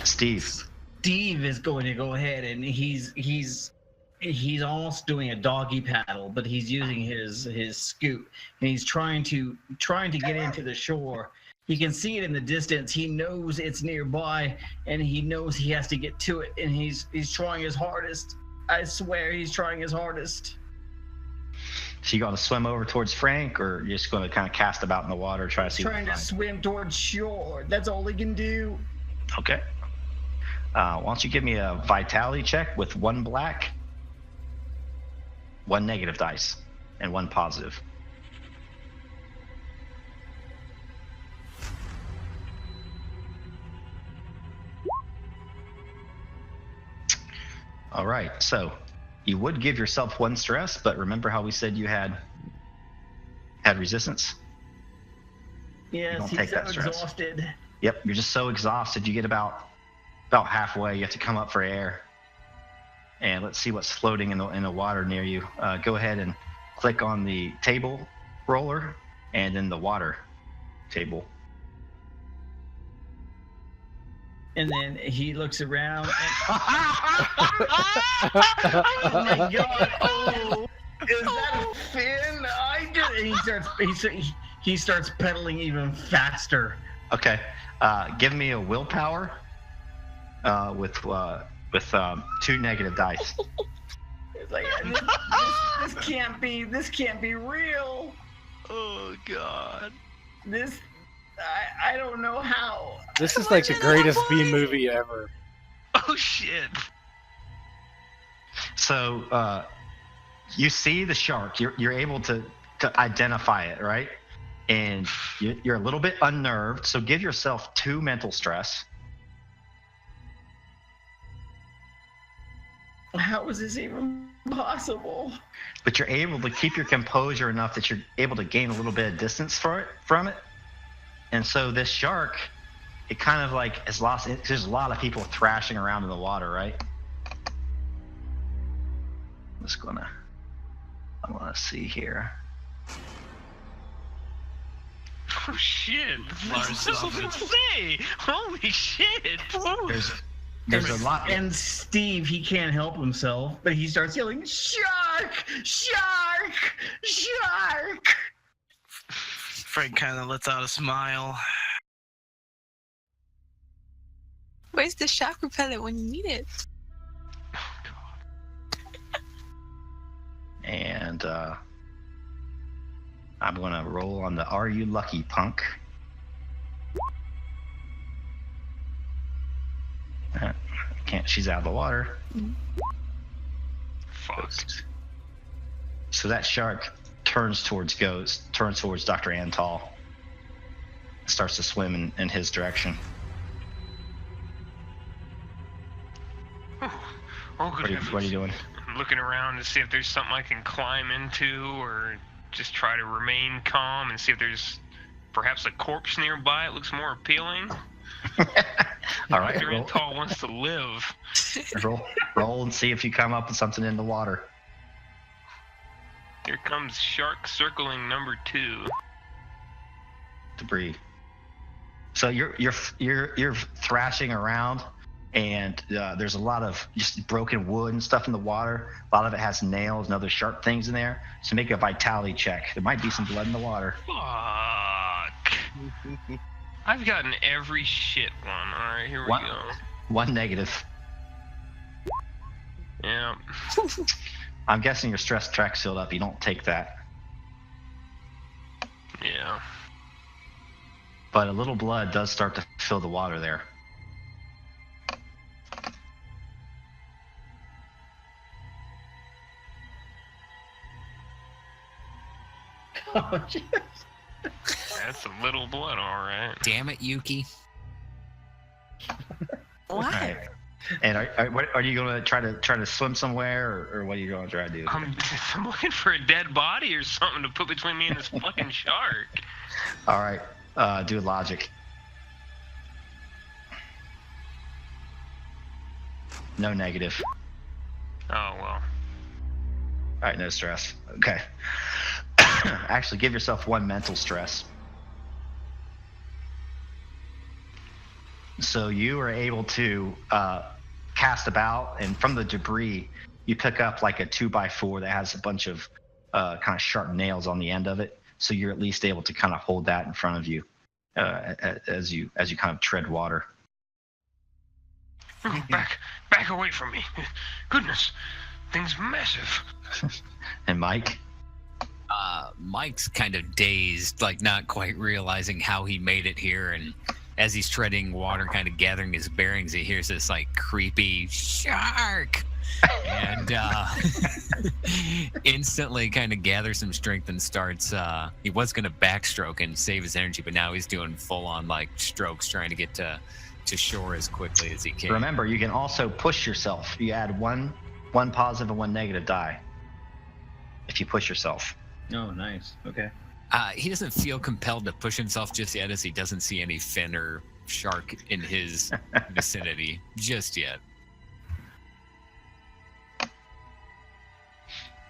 Steve. Steve is going to go ahead and he's almost doing a doggy paddle, but he's using his scoot and he's trying to get into the shore. He can see it in the distance. He knows it's nearby and he knows he has to get to it, and he's trying his hardest. I swear he's trying his hardest. So you going to swim over towards Frank, or you're just going to kind of cast about in the water, try to see? Trying to swim towards shore. That's all he can do. Okay. Why don't you give me a vitality check with 1 black, 1 negative dice, and 1 positive. All right, so you would give yourself 1 stress, but remember how we said you had resistance? Yes, don't he's take so that stress. exhausted. Yep, you're just so exhausted. You get about halfway. You have to come up for air. And let's see what's floating in the water near you. Go ahead and click on the table roller and then the water table. And then he looks around. And, oh my god! Oh, is that a fin? And he starts pedaling even faster. Okay. Give me a willpower with 2 negative dice. It's like this can't be real. Oh god. This I don't know how. This is like the greatest B movie ever. Oh shit. So you see the shark. You're able to identify it, right? And you're a little bit unnerved. So give yourself 2 mental stress. How is this even possible? But you're able to keep your composure enough that you're able to gain a little bit of distance from it. And so this shark, it kind of like has lost. There's a lot of people thrashing around in the water, right? I want to see here. Oh shit. This is insane. Holy shit. There's a lot. And Steve, he can't help himself, but he starts yelling, "Shark! Shark! Shark!" Frank kind of lets out a smile. Where's the shock repellent when you need it? And I'm going to roll on the Are You Lucky, Punk? Can't. She's out of the water. Fuck. So that shark turns towards Dr. Antal. Starts to swim in his direction. Oh, What good are you doing? I'm looking around to see if there's something I can climb into, or just try to remain calm and see if there's perhaps a corpse nearby. It looks more appealing. All right, Dr. Antal wants to live. roll and see if you come up with something in the water. Here comes shark circling number 2. Debris. So you're thrashing around, and there's a lot of just broken wood and stuff in the water. A lot of it has nails and other sharp things in there. So make a vitality check. There might be some blood in the water. Fuck. I've gotten every shit one. Alright, here we go. 1 negative. Yeah. I'm guessing your stress track's filled up. You don't take that. Yeah. But a little blood does start to fill the water there. Oh, jeez. That's a little blood, alright. Damn it, Yuki. What? Right. And are you going to try to swim somewhere, or what are you going to try to do? I'm looking for a dead body or something to put between me and this fucking shark. All right, do logic. No negative. Oh, well. All right, no stress. Okay. Actually, give yourself 1 mental stress. So you are able to cast about, and from the debris, you pick up like a 2x4 that has a bunch of kind of sharp nails on the end of it. So you're at least able to kind of hold that in front of you as you kind of tread water. Back away from me. Goodness, thing's massive. And Mike? Mike's kind of dazed, like not quite realizing how he made it here, and as he's treading water, kind of gathering his bearings, he hears this like creepy shark, and instantly kind of gathers some strength and starts. He was going to backstroke and save his energy, but now he's doing full on like strokes, trying to get to shore as quickly as he can. Remember, you can also push yourself. You add one positive and 1 negative die if you push yourself. Oh, nice. Okay. He doesn't feel compelled to push himself just yet, as he doesn't see any fin or shark in his vicinity just yet.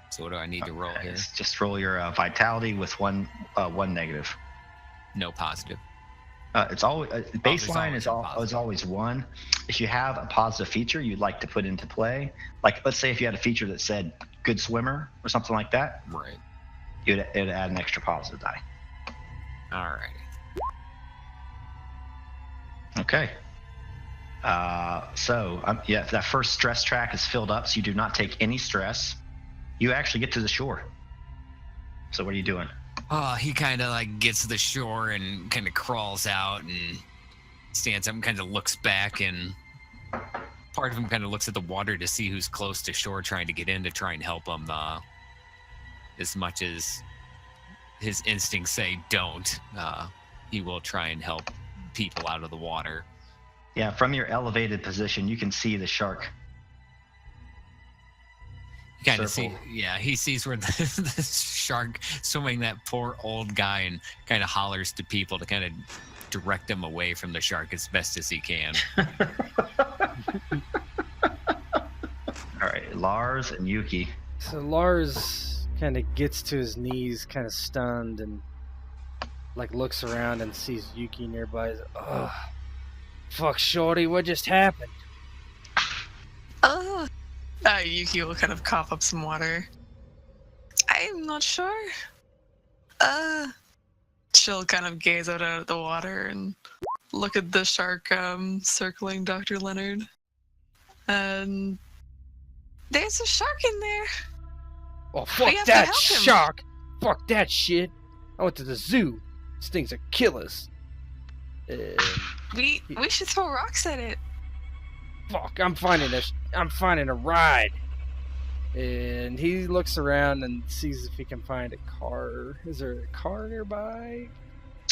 So what do I need to roll here? Just roll your vitality with one negative. No positive. It's always baseline always is a always 1. If you have a positive feature you'd like to put into play, like let's say if you had a feature that said good swimmer or something like that, Right. it'd add an extra positive die. All right. Okay. That first stress track is filled up, so you do not take any stress. You actually get to the shore. So what are you doing? He kind of like gets to the shore and kind of crawls out and stands up and kind of looks back, and part of him kind of looks at the water to see who's close to shore trying to get in to try and help him, as much as his instincts say don't. He will try and help people out of the water. Yeah, from your elevated position, you can see the shark. You kind of Circle. see, yeah, he sees where the shark swimming that poor old guy and kind of hollers to people to kind of direct him away from the shark as best as he can. All right, Lars and Yuki. So Lars kind of gets to his knees, kind of stunned, and like looks around and sees Yuki nearby. He's like, oh, fuck, shorty, what just happened? Oh. Yuki will kind of cough up some water. I'm not sure. She'll kind of gaze out at the water and look at the shark circling Dr. Leonard. And there's a shark in there. Oh, We fuck have to that help him. shark! Fuck that shit! I went to the zoo. These things are killers. We should throw rocks at it. Fuck, I'm finding a ride. And he looks around and sees if he can find a car. Is there a car nearby?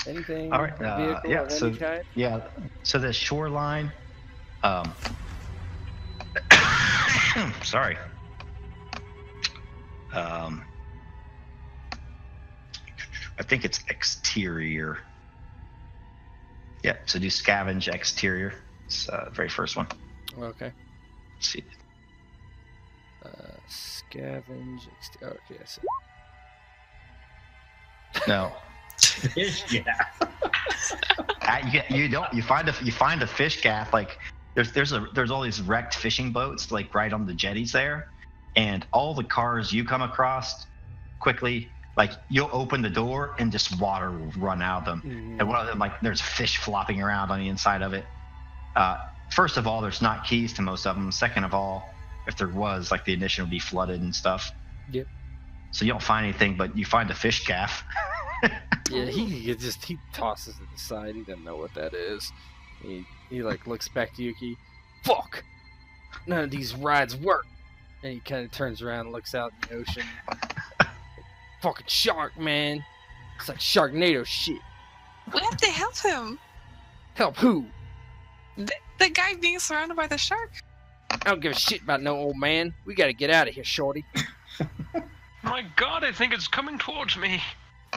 Anything? All right, A vehicle yeah, of so- any kind? Yeah, so the shoreline. Sorry. I think it's exterior. Yeah, so do scavenge exterior. It's the very first one. Okay. Let's see. Scavenge. Okay, I see. No. Yeah. You find a fish gaff, like there's all these wrecked fishing boats like right on the jetties there, and all the cars you come across quickly, like you'll open the door and just water will run out of them. Mhm. And one of them, like there's fish flopping around on the inside of it. First of all, there's not keys to most of them. Second of all, if there was, like the ignition would be flooded and stuff. Yep. So you don't find anything, but you find a fish gaff. Yeah, he tosses it aside. He doesn't know what that is. He like looks back to Yuki. Fuck! None of these rides work. And he kind of turns around and looks out in the ocean. Fucking shark, man! It's like Sharknado shit. We have to help him. Help who? The guy being surrounded by the shark. I don't give a shit about no old man. We gotta get out of here, shorty. My God, I think it's coming towards me.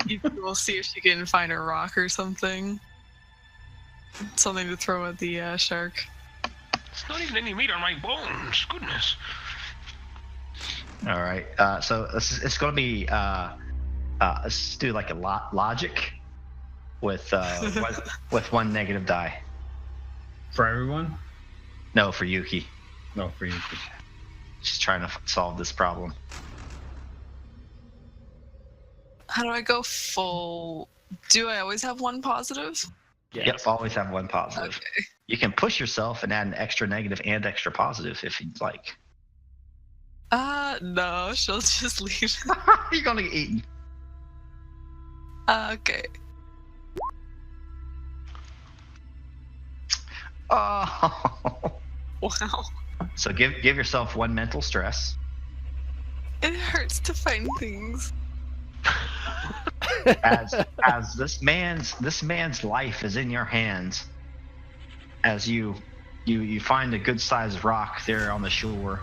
Yuki will see if she can find a rock or something. Something to throw at the shark. It's not even any meat on my bones. Goodness. All right. So it's going to be let's do like a logic with with one negative die. For everyone? No, for Yuki. No, for you. She's trying to solve this problem. How do I go full? Do I always have one positive? Yep. Always have one positive. Okay. You can push yourself and add an extra negative and extra positive if you'd like. No, she'll just leave. You're gonna get eaten. Okay. Oh. Wow. So give yourself one mental stress. It hurts to find things. as this man's life is in your hands, as you find a good sized rock there on the shore,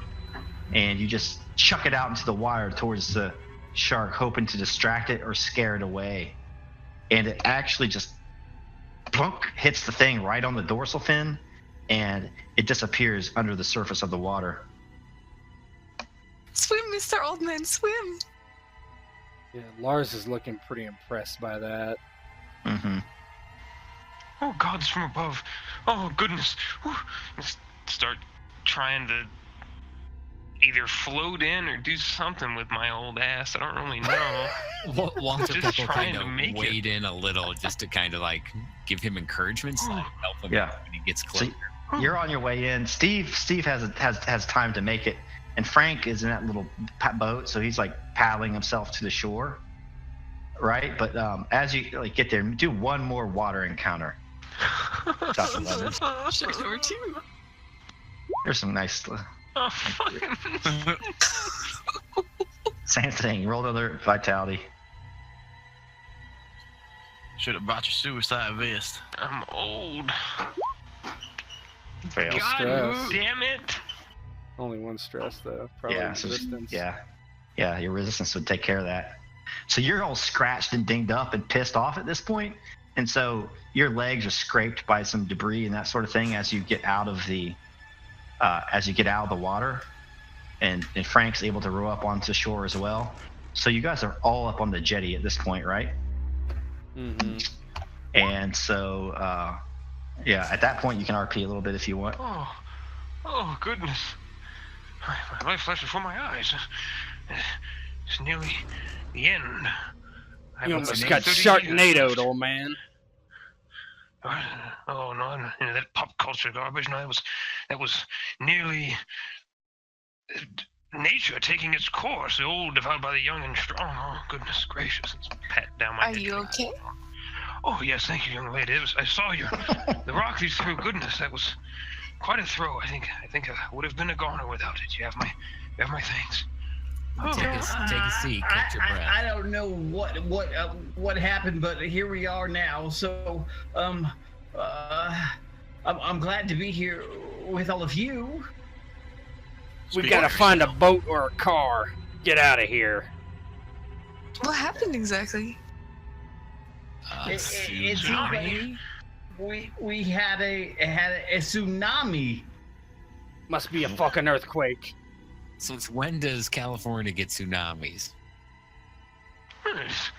and you just chuck it out into the water towards the shark, hoping to distract it or scare it away, and it actually just plunk hits the thing right on the dorsal fin, and it disappears under the surface of the water. Swim, Mr. Old Man, swim. Yeah, Lars is looking pretty impressed by that. Mm-hmm. Oh, gods from above. Oh, goodness. Whew. Just start trying to either float in or do something with my old ass. I don't really know. Walter Just Pickle trying kind to of make wade in a little just to kind of like give him encouragement, so like help him Yeah. when he gets So closer. you're on your way in. Steve has time to make it, and Frank is in that little boat, so he's like paddling himself to the shore, right? But as you like get there, do one more water encounter. Dr. Leonard. Shark number 2. There's some nice Oh, fucking. same thing. Roll another vitality. Should have brought your suicide vest. I'm old. Fail. God Stress. damn it. Only one stress though. Probably Yeah, so resistance. yeah, your resistance would take care of that. So you're all scratched and dinged up and pissed off at this point, and so your legs are scraped by some debris and that sort of thing as you get out of the water, and Frank's able to row up onto shore as well. So you guys are all up on the jetty at this point, right? Mm-hmm. And so yeah, at that point you can RP a little bit if you want. Oh, goodness. My life flashed before my eyes. It's nearly the end. I've You been almost living got 30 Sharknadoed, years. old man. Oh no, that pop culture garbage. No, that was nearly nature taking its course. The old devoured by the young and strong. Oh goodness gracious! It's pat down my Are head. you okay? Oh yes, thank you, young lady. I saw you. The rock you threw. Goodness, that was quite a throw. I think I would have been a goner without it. You have my thanks. Take a seat, catch your breath. I don't know what happened, but here we are now. So, I'm glad to be here with all of you. We Speak gotta for find a yourself. boat or a car. Get out of here. What happened exactly? It seems Tsunami? like we had a tsunami. Must be a fucking earthquake. Since when does California get tsunamis? It's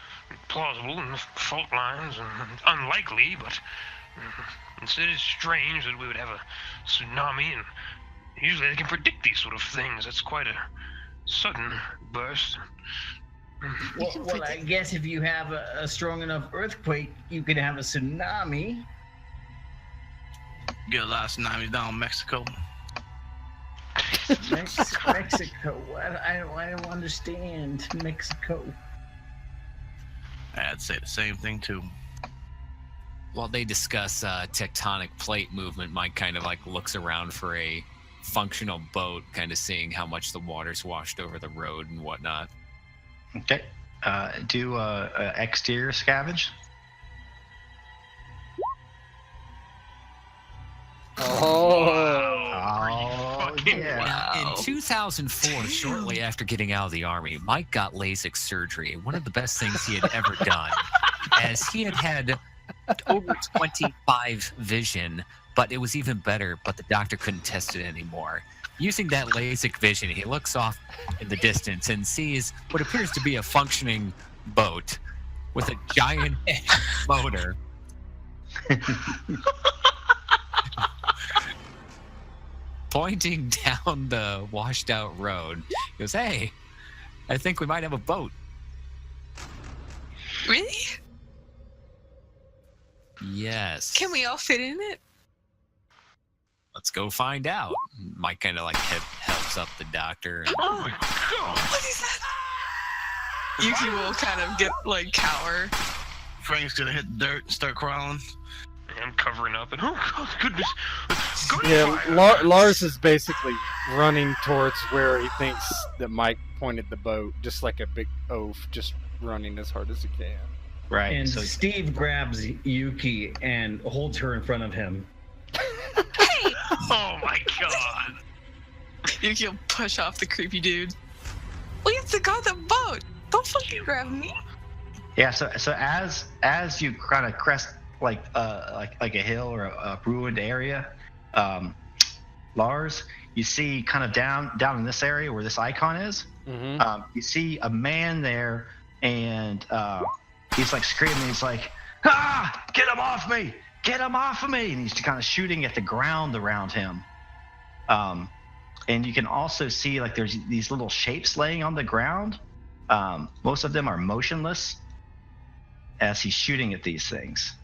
plausible and fault lines and unlikely, but it is strange that we would have a tsunami, and usually they can predict these sort of things. It's quite a sudden burst. Well, I guess if you have a strong enough earthquake, you can have a tsunami. Get a lot of tsunamis down in Mexico. Mexico. I don't understand Mexico. I'd say the same thing too. While they discuss tectonic plate movement, Mike kind of like looks around for a functional boat, kind of seeing how much the water's washed over the road and whatnot. Okay. Do exterior scavenge. Oh, Fucking yeah. Now, Wow. in 2004, shortly after getting out of the Army, Mike got LASIK surgery, one of the best things he had ever done, as he had over 25 vision, but it was even better, but the doctor couldn't test it anymore. Using that LASIK vision, he looks off in the distance and sees what appears to be a functioning boat with a giant motor. Pointing down the washed out road. He goes, "Hey, I think we might have a boat." Really? Yes. Can we all fit in it? Let's go find out. Mike kind of like helps up the doctor. And Oh my god! What is that? Yuki will kind of get like cower. Frank's gonna hit the dirt and start crawling. I'm covering up, and oh god, goodness! Yeah, Lars is basically running towards where he thinks that Mike pointed the boat, just like a big oaf, just running as hard as he can. Right. And So Steve grabs Yuki and holds her in front of him. Hey! Oh my god! Yuki will push off the creepy dude. We have to go on the boat. Don't fucking grab me. yeah. So as you kind of crest like a hill or a ruined area, Lars, you see kind of down in this area where this icon is. Mm-hmm. You see a man there, and he's like screaming. He's like, "Ah! Get him off me!" get him off of me! And he's kind of shooting at the ground around him. And you can also see like there's these little shapes laying on the ground. Most of them are motionless as he's shooting at these things,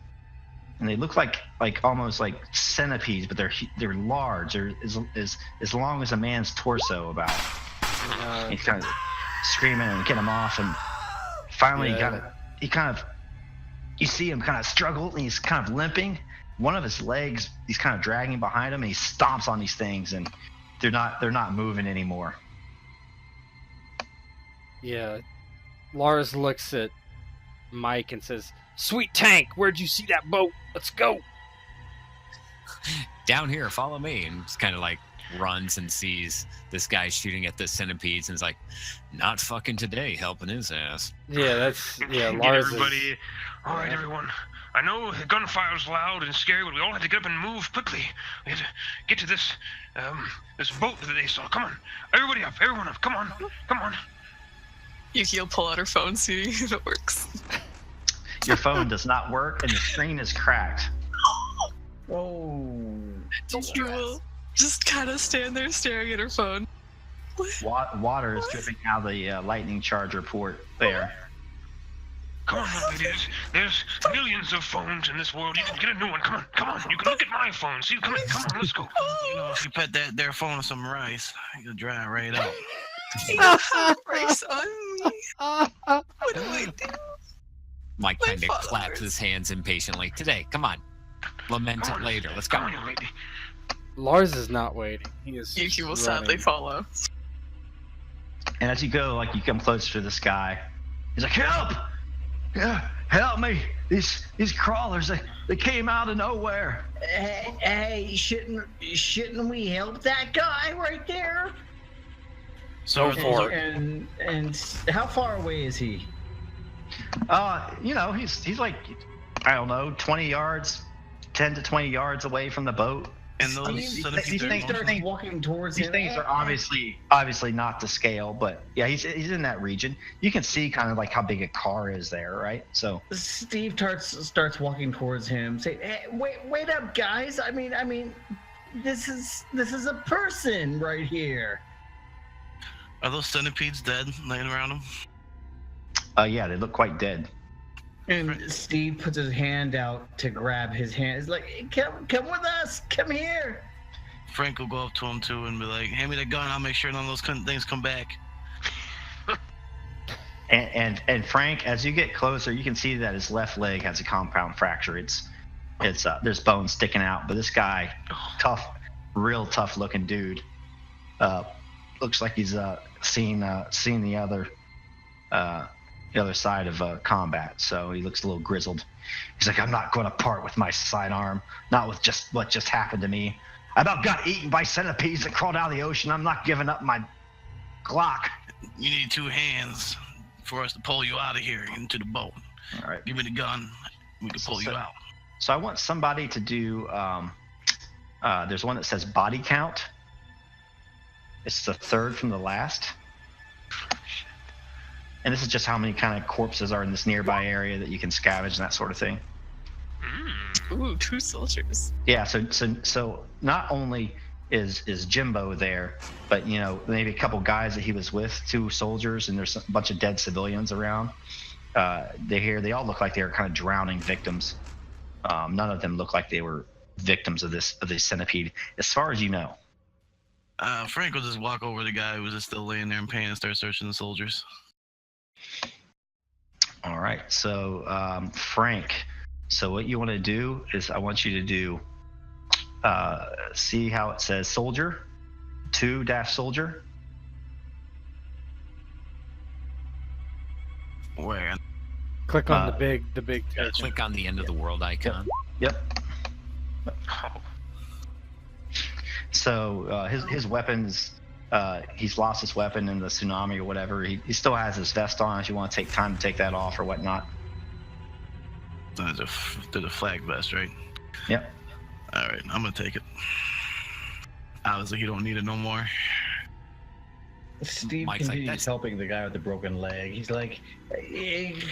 and they look like almost like centipedes, but they're large. They're as long as a man's torso about. He's kind of screaming and get him off, and finally you see him kind of struggle, and he's kind of limping. One of his legs he's kind of dragging behind him, and he stomps on these things, and they're not moving anymore. Yeah. Lars looks at Mike and says, "Sweet Tank, where'd you see that boat? Let's go." Down here, follow me. And just kind of like runs and sees this guy shooting at the centipedes and is like, not fucking today, helping his ass. Yeah, Get Lars everybody. All right, everyone. I know the gunfire's loud and scary, but we all have to get up and move quickly. We have to get to this boat that they saw. Come on, everybody up, everyone up. Come on. Yuki will pull out her phone, see if it works. Your phone does not work, and the screen is cracked. Oh. Yuki will just kind of stand there staring at her phone. Water is dripping out of the lightning charger port there. Come on, ladies. There's millions of phones in this world. You can get a new one. Come on. You can look at my phone. See, come on, let's go. You know, if you put their phone in some rice, you'll dry right out. Rice on me. What do I do? Mike My kind of followers. claps his hands impatiently. Today, come on. Lament it later. Let's go. Come on, young lady. Lars is not waiting. He is Yuki will running. sadly follow. And as you go, like you come closer to this guy, he's like, "Help! Yeah, help me! These crawlers, they came out of nowhere." Hey, shouldn't we help that guy right there? So for And how far away is he? He's like, I don't know, 20 yards, 10 to 20 yards away from the boat. and those These centipedes things are Starts walking towards These him. things are obviously not to scale, but yeah, he's in that region. You can see kind of like how big a car is there, right? So Steve starts walking towards him, saying, "Hey, wait up, guys! I mean, this is a person right here." Are those centipedes dead, laying around him? yeah, they look quite dead. And Steve puts his hand out to grab his hand. He's like, "Come with us! Come here!" Frank will go up to him too and be like, "Hand me the gun. I'll make sure none of those things come back." And Frank, as you get closer, you can see that his left leg has a compound fracture. It's there's bones sticking out, but this guy, real tough looking dude, looks like he's seen the other side of combat, so he looks a little grizzled. He's like, "I'm not going to part with my sidearm, not with just what just happened to me. I about got eaten by centipedes that crawled out of the ocean. I'm not giving up my Glock." You need 2 hands for us to pull you out of here into the boat. All right. Give me the gun. We can pull you out. So I want somebody to do. There's one that says body count. It's the third from the last. And this is just how many kind of corpses are in this nearby area that you can scavenge and that sort of thing. Ooh, 2 soldiers. Yeah, so not only is Jimbo there, but maybe a couple guys that he was with, 2 soldiers, and there's a bunch of dead civilians around. They all look like they were kind of drowning victims. None of them look like they were victims of this centipede, as far as you know. Frank will just walk over to the guy who was just still laying there in pain and start searching the soldiers. All right, so Frank, so what you want to do is I want you to do, see how it says soldier, 2-soldier. Where? Click on the big Yeah, click on the end of the world icon. Yep. So his weapons, he's lost his weapon in the tsunami or whatever. He still has his vest on if you want to take time to take that off or whatnot. There's a flag vest, right? Yep. All right, I'm gonna take it. Obviously, you don't need it no more. Steve Mike's like, continues "That's-" helping the guy with the broken leg. He's like,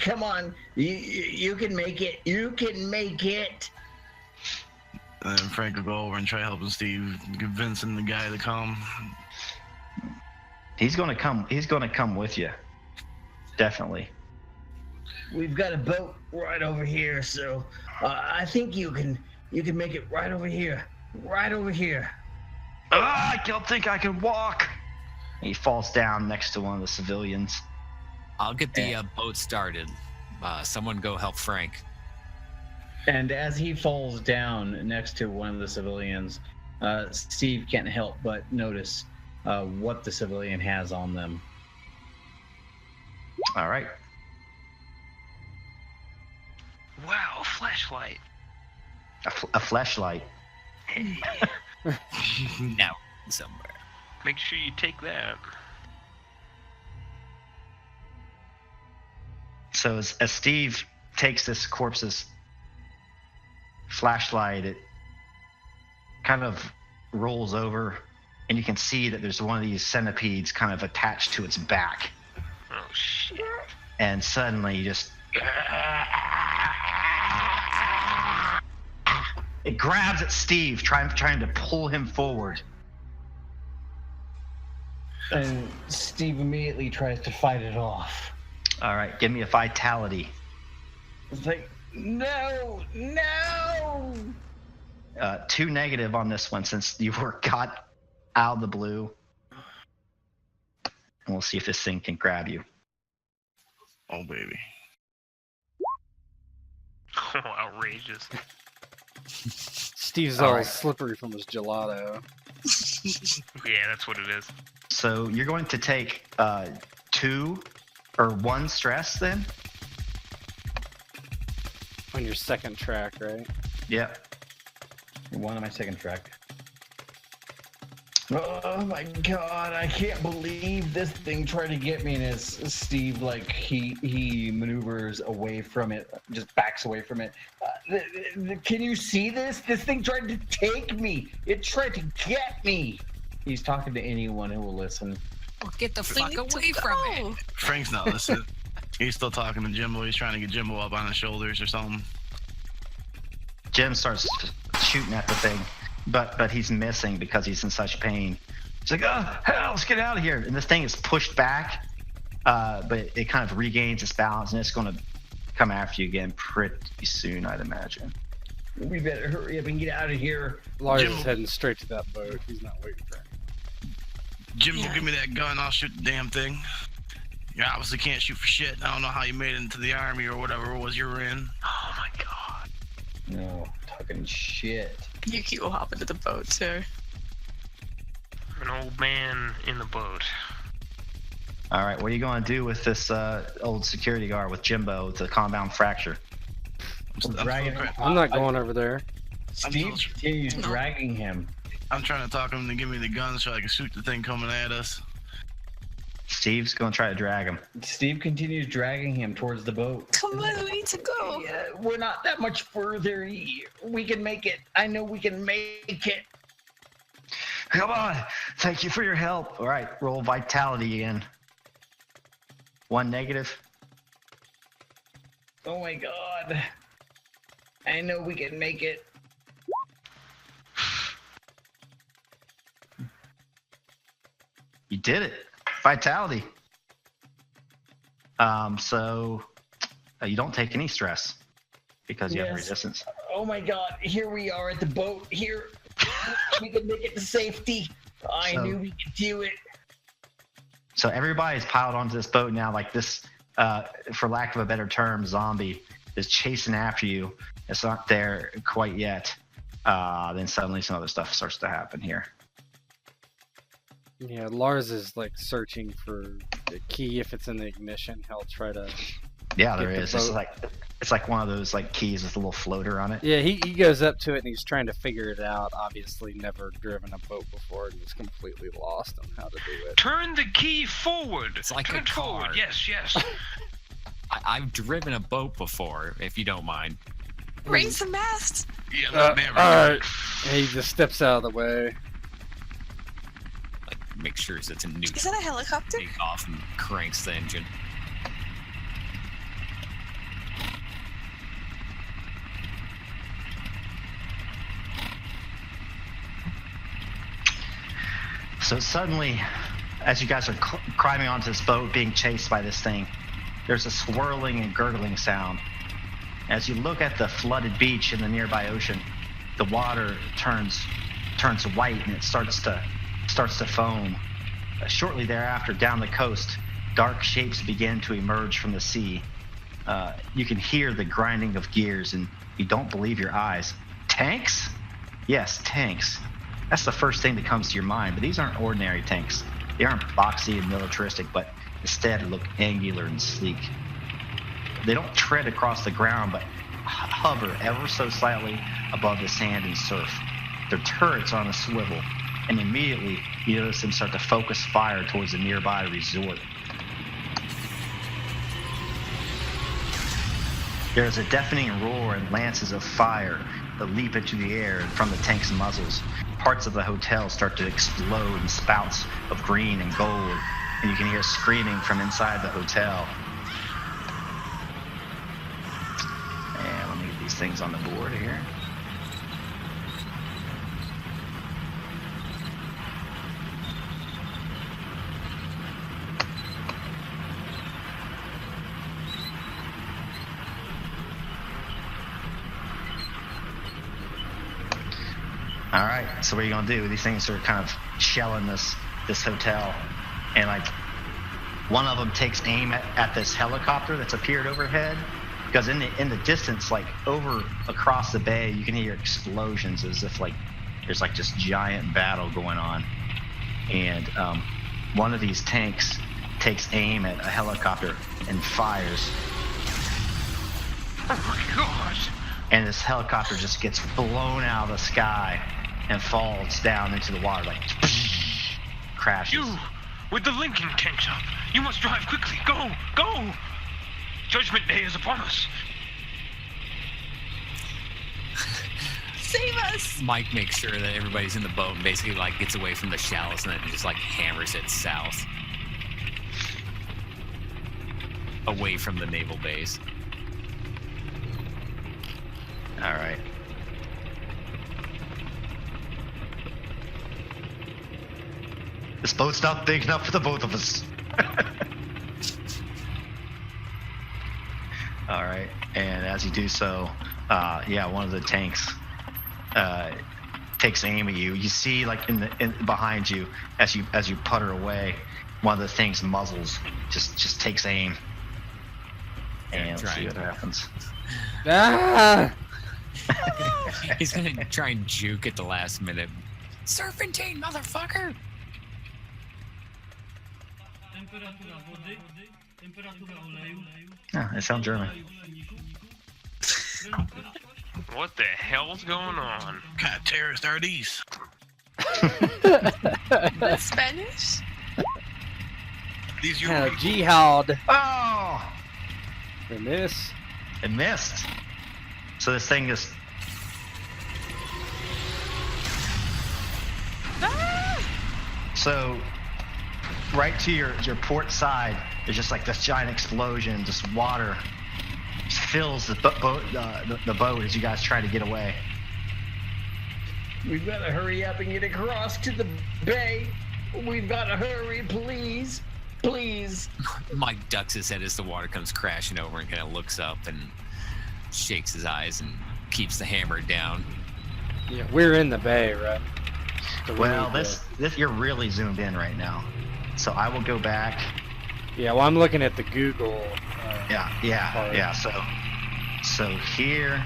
"Come on, you can make it. You can make it." And then Frank will go over and try helping Steve, convincing the guy to come. He's gonna come with you. Definitely. We've got a boat right over here, so I think you can make it right over here. Right over here. I don't think I can walk. He falls down next to one of the civilians. I'll get the boat started. Someone go help Frank. And as he falls down next to one of the civilians, Steve can't help but notice what the civilian has on them. All right. Wow, flashlight. A flashlight. Hey, Now, somewhere. make sure you take that. So as Steve takes this corpse's flashlight, it kind of rolls over, and you can see that there's one of these centipedes kind of attached to its back. Oh shit. And suddenly you just... It grabs at Steve, trying to pull him forward. And Steve immediately tries to fight it off. All right, give me a vitality. It's like, no! 2 negative on this one since you were got out of the blue. And we'll see if this thing can grab you. Oh, baby. Oh, outrageous. Steve's All all right. slippery from his gelato. Yeah, that's what it is. So you're going to take 2 or 1 stress then? On your second track, right? Yep. One on my second track. Oh my god, I can't believe this thing tried to get me, and as Steve, like, he maneuvers away from it, just backs away from it. Can you see this? This thing tried to take me. It tried to get me. He's talking to anyone who will listen. Well, get the We fuck need to away from it. go. Frank's not listening. He's still talking to Jimbo. He's trying to get Jimbo up on his shoulders or something. Jim starts shooting at the thing, but he's missing because he's in such pain. He's like, oh, hell, let's get out of here. And this thing is pushed back, but it kind of regains its balance, and it's going to come after you again pretty soon, I'd imagine. We better hurry up and get out of here. Lars Jim- is heading straight to that boat. He's not waiting for him. Jimbo, give me that gun. I'll shoot the damn thing. You obviously can't shoot for shit. I don't know how you made it into the army or whatever it was you were in. Oh my god. No, talking shit. Yuki will hop into the boat too. An old man in the boat. All right, what are you going to do with this old security guard with Jimbo with the compound fracture? Dragging him. I'm not going over there. Steve continues dragging him. I'm trying to talk him to give me the gun so I can shoot the thing coming at us. Steve's going to try to drag him. Steve continues dragging him towards the boat. Come on, we need to go. Yeah, we're not that much further. We can make it. I know we can make it. Come on. Thank you for your help. All right, roll vitality in. 1 negative. Oh my god. I know we can make it. You did it. Vitality. So you don't take any stress because you have Yes. resistance. Oh my god. Here we are at the boat. Here. We can make it to safety. I So- knew we could do it. So everybody's piled onto this boat now, like this, for lack of a better term, zombie is chasing after you. It's not there quite yet. Then suddenly some other stuff starts to happen here. Yeah, Lars is like searching for the key. If it's in the ignition, he'll try to. Yeah, there Get the is. It's boat. like one of those like keys with a little floater on it. Yeah, he goes up to it and he's trying to figure it out. Obviously, never driven a boat before and he's completely lost on how to do it. Turn the key forward. It's like Turn a car. forward. Yes, yes. I've driven a boat before, if you don't mind. Raise the mast. Yeah, let me Alright. He just steps out of the way. Like, make sure it's a new Is that a helicopter? take off and cranks the engine. So suddenly, as you guys are climbing onto this boat, being chased by this thing, there's a swirling and gurgling sound. As you look at the flooded beach in the nearby ocean, the water turns white and it starts to foam. Shortly thereafter, down the coast, dark shapes begin to emerge from the sea. You can hear the grinding of gears, and you don't believe your eyes. Tanks? Yes, tanks. That's the first thing that comes to your mind, but these aren't ordinary tanks. They aren't boxy and militaristic, but instead look angular and sleek. They don't tread across the ground, but hover ever so slightly above the sand and surf. Their turrets are on a swivel, and immediately you notice them start to focus fire towards a nearby resort. There's a deafening roar and lances of fire that leap into the air from the tank's muzzles. Parts of the hotel start to explode in spouts of green and gold, and you can hear screaming from inside the hotel. And let me get these things on the board here. All right, so what are you gonna do? These things are kind of shelling this hotel, and like one of them takes aim at this helicopter that's appeared overhead, because in the distance, like over across the bay, you can hear explosions as if like there's like this giant battle going on, and one of these tanks takes aim at a helicopter and fires. Oh my gosh! And this helicopter just gets blown out of the sky and falls down into the water, like crashes. You, with the Lincoln tanks up, you must drive quickly. Go, go! Judgment Day is upon us. Save us! Mike makes sure that everybody's in the boat and basically like gets away from the shallows and then just like hammers it south. Away from the naval base. All right. This boat's not big enough for the both of us. All right, and as you do so, one of the tanks takes aim at you. You see, like in behind you, as you putter away, one of the things muzzles just takes aim. And let's see what happens. Ah! He's gonna try and juke at the last minute. Serpentine, motherfucker! Oh, it sounds German. What the hell's going on? What kind of terrorists are these? That's Spanish? These you Jihad. Oh! They miss. It missed. So this thing is. So, right to your port side, there's just like this giant explosion, just water fills the boat as you guys try to get away. We've got to hurry up and get across to the bay. We've got to hurry, please. Please. Mike ducks his head as the water comes crashing over and kind of looks up and shakes his eyes and keeps the hammer down. Yeah, we're in the bay, right? So Well, this you're really zoomed in right now. So I will go back. Yeah, well, I'm looking at the Google. Yeah. So here.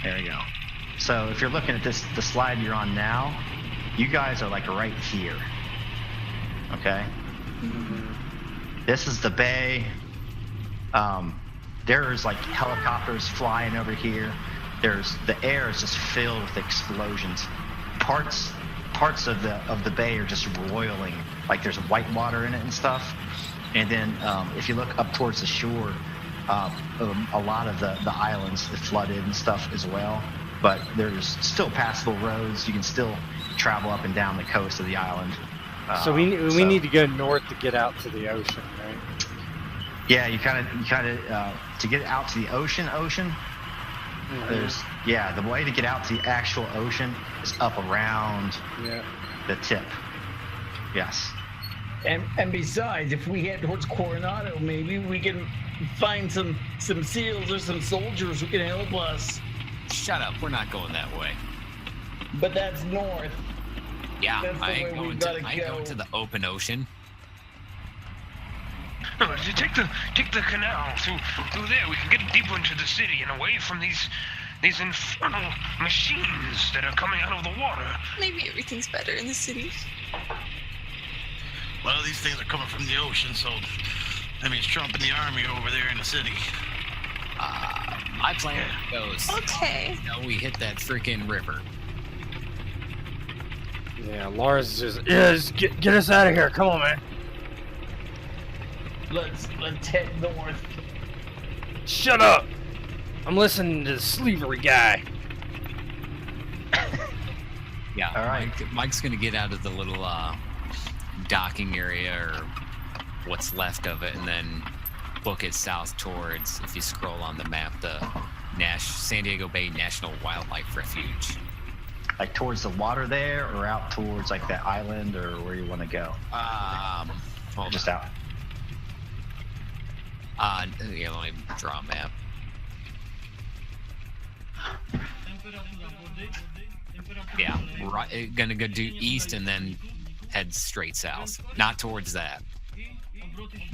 There we go. So if you're looking at the slide you're on now, you guys are like right here. Okay. This is the bay. There's like helicopters flying over here. The air is just filled with explosions. Parts of the bay are just roiling, like there's white water in it and stuff. And then if you look up towards the shore, a lot of the islands are flooded and stuff as well. But there's still passable roads. You can still travel up and down the coast of the island. So we need to go north to get out to the ocean, right? Yeah, you kind of to get out to the ocean. The way to get out to the actual ocean is up around the tip. Yes. And besides, if we head towards Coronado, maybe we can find some SEALs or some soldiers who can help us. Shut up. We're not going that way. But that's north. Yeah, That's the I way ain't we going gotta to. I ain't go. going to the open ocean. No, you take the canal through there. We can get deeper into the city and away from these infernal machines that are coming out of the water. Maybe everything's better in the city. Well, these things are coming from the ocean, so that means Trump and the army are over there in the city. My plan goes. Okay. We hit that freaking river. Yeah, Lars just get us out of here. Come on, man. Let's head north. Shut up. I'm listening to the slavery guy. Yeah. All right. Mike's gonna get out of the little docking area or what's left of it, and then book it south towards. If you scroll on the map, the San Diego Bay National Wildlife Refuge. Like towards the water there, or out towards like that island, or where you want to go? Hold Just on. out. Let me draw a map. Yeah, right. Gonna go due east and then head straight south. Not towards that.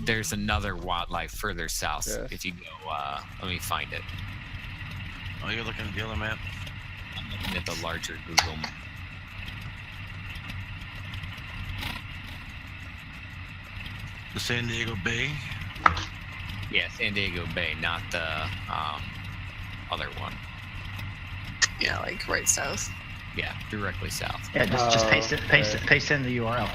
There's another wildlife further south. Yes. If you go, let me find it. Oh, you're looking at the other map? I'm looking at the larger Google. The San Diego Bay? Yeah, San Diego Bay, not the other one. Yeah, like right south. Yeah, directly south. Yeah, just paste in the URL.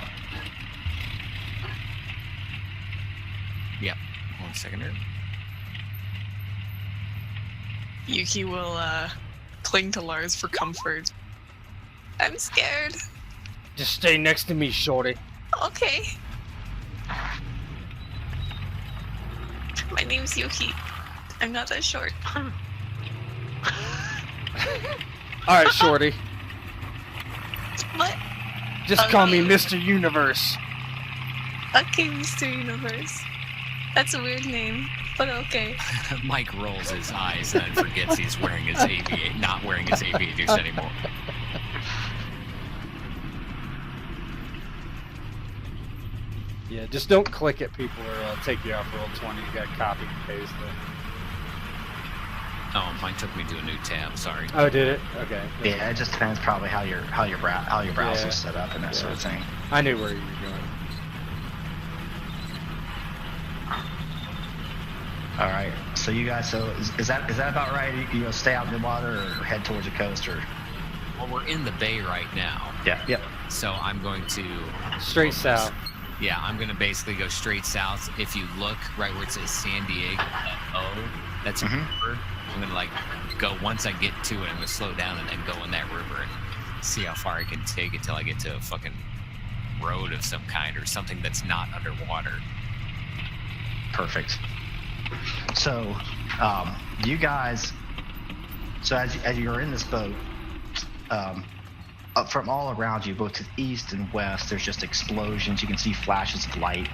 Yep. 1 second here. Yuki will cling to Lars for comfort. I'm scared. Just stay next to me, shorty. Okay. My name's Yuki. I'm not that short. All right, shorty. What? Just call me Mr. Universe. Okay, Mr. Universe. That's a weird name, but okay. Mike rolls his eyes and then forgets he's wearing his not wearing his aviators anymore. Yeah, just don't click at people or I'll take you off roll 20. You got to copy and paste it. Oh, mine took me to a new tab. Sorry. Oh, did it? Okay. Yeah, it just depends probably how your browser's set up and that sort of thing. I knew where you were going. All right. So you guys, is that about right? You gonna stay out in the water or head towards the coast or? Well, we're in the bay right now. Yeah. Yep. So I'm going to Straight south. Yeah, I'm gonna basically go straight south. If you look right where it says San Diego, that's a river. I'm gonna like go once I get to it. I'm gonna slow down and then go in that river and see how far I can take it till I get to a fucking road of some kind or something that's not underwater. Perfect. So, you guys. So as you're in this boat, up from all around you, both to the east and west, there's just explosions. You can see flashes of light.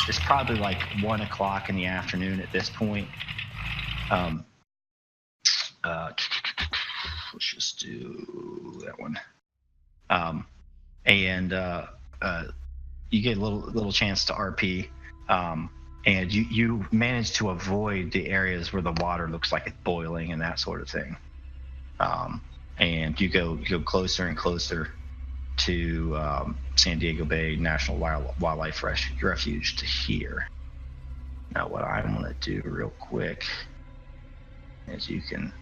It's probably like 1 o'clock in the afternoon at this point. Let's just do that one. You get a little chance to RP, and you manage to avoid the areas where the water looks like it's boiling and that sort of thing. And you go closer and closer to San Diego Bay National Wildlife Refuge to here. Now, what I want to do real quick is you can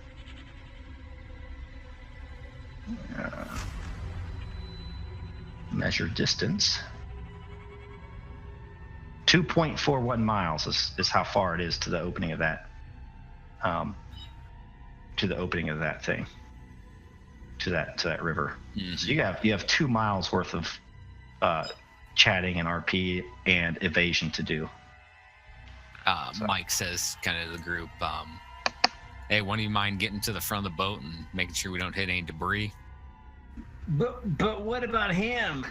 measure distance. 2.41 miles is how far it is to the opening of that thing, to that river. Mm-hmm. So you have 2 miles worth of chatting and RP and evasion to do. Mike says kind of the group, Hey, one of you mind getting to the front of the boat and making sure we don't hit any debris? But what about him?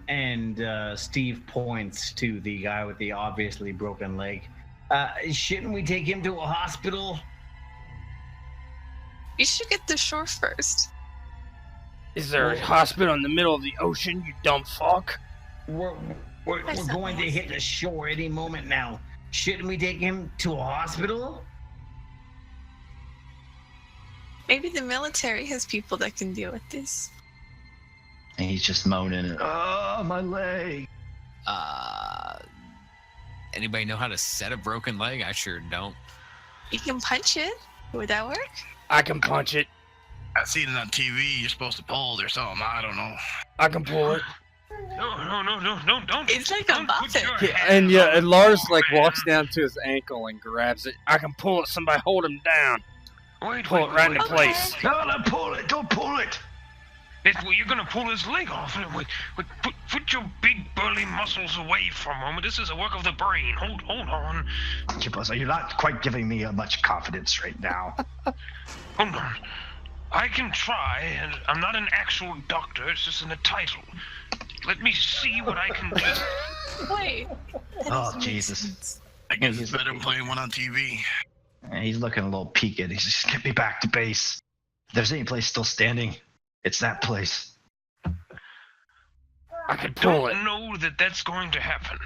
And Steve points to the guy with the obviously broken leg. Shouldn't we take him to a hospital? You should get to shore first. Is there a hospital in the middle of the ocean, you dumb fuck? We're going to hit the shore any moment now. Shouldn't we take him to a hospital? Maybe the military has people that can deal with this. And he's just moaning. Oh, my leg. Anybody know how to set a broken leg? I sure don't. You can punch it. Would that work? I can punch it. I seen it on TV. You're supposed to pull it or something. I don't know. I can pull it. No, don't. It's like a don't put muffin. your Yeah, hands on and Lars the like man. walks down to his ankle and grabs it. I can pull it. Somebody hold him down. Wait, Pull it right into Okay. place. No, pull it. Don't pull it. You're gonna pull his leg off. Wait, put your big burly muscles away for a moment. This is a work of the brain. Hold on. Jimbo, you're not quite giving me much confidence right now. Hold on. I can try, and I'm not an actual doctor. It's just in the title. Let me see what I can do. Wait. that Oh, doesn't make Jesus. sense. I guess it's better playing one on TV. And he's looking a little peaked. He's just, get me back to base. If there's any place still standing, it's that place. I can pull it. Don't know that that's going to happen.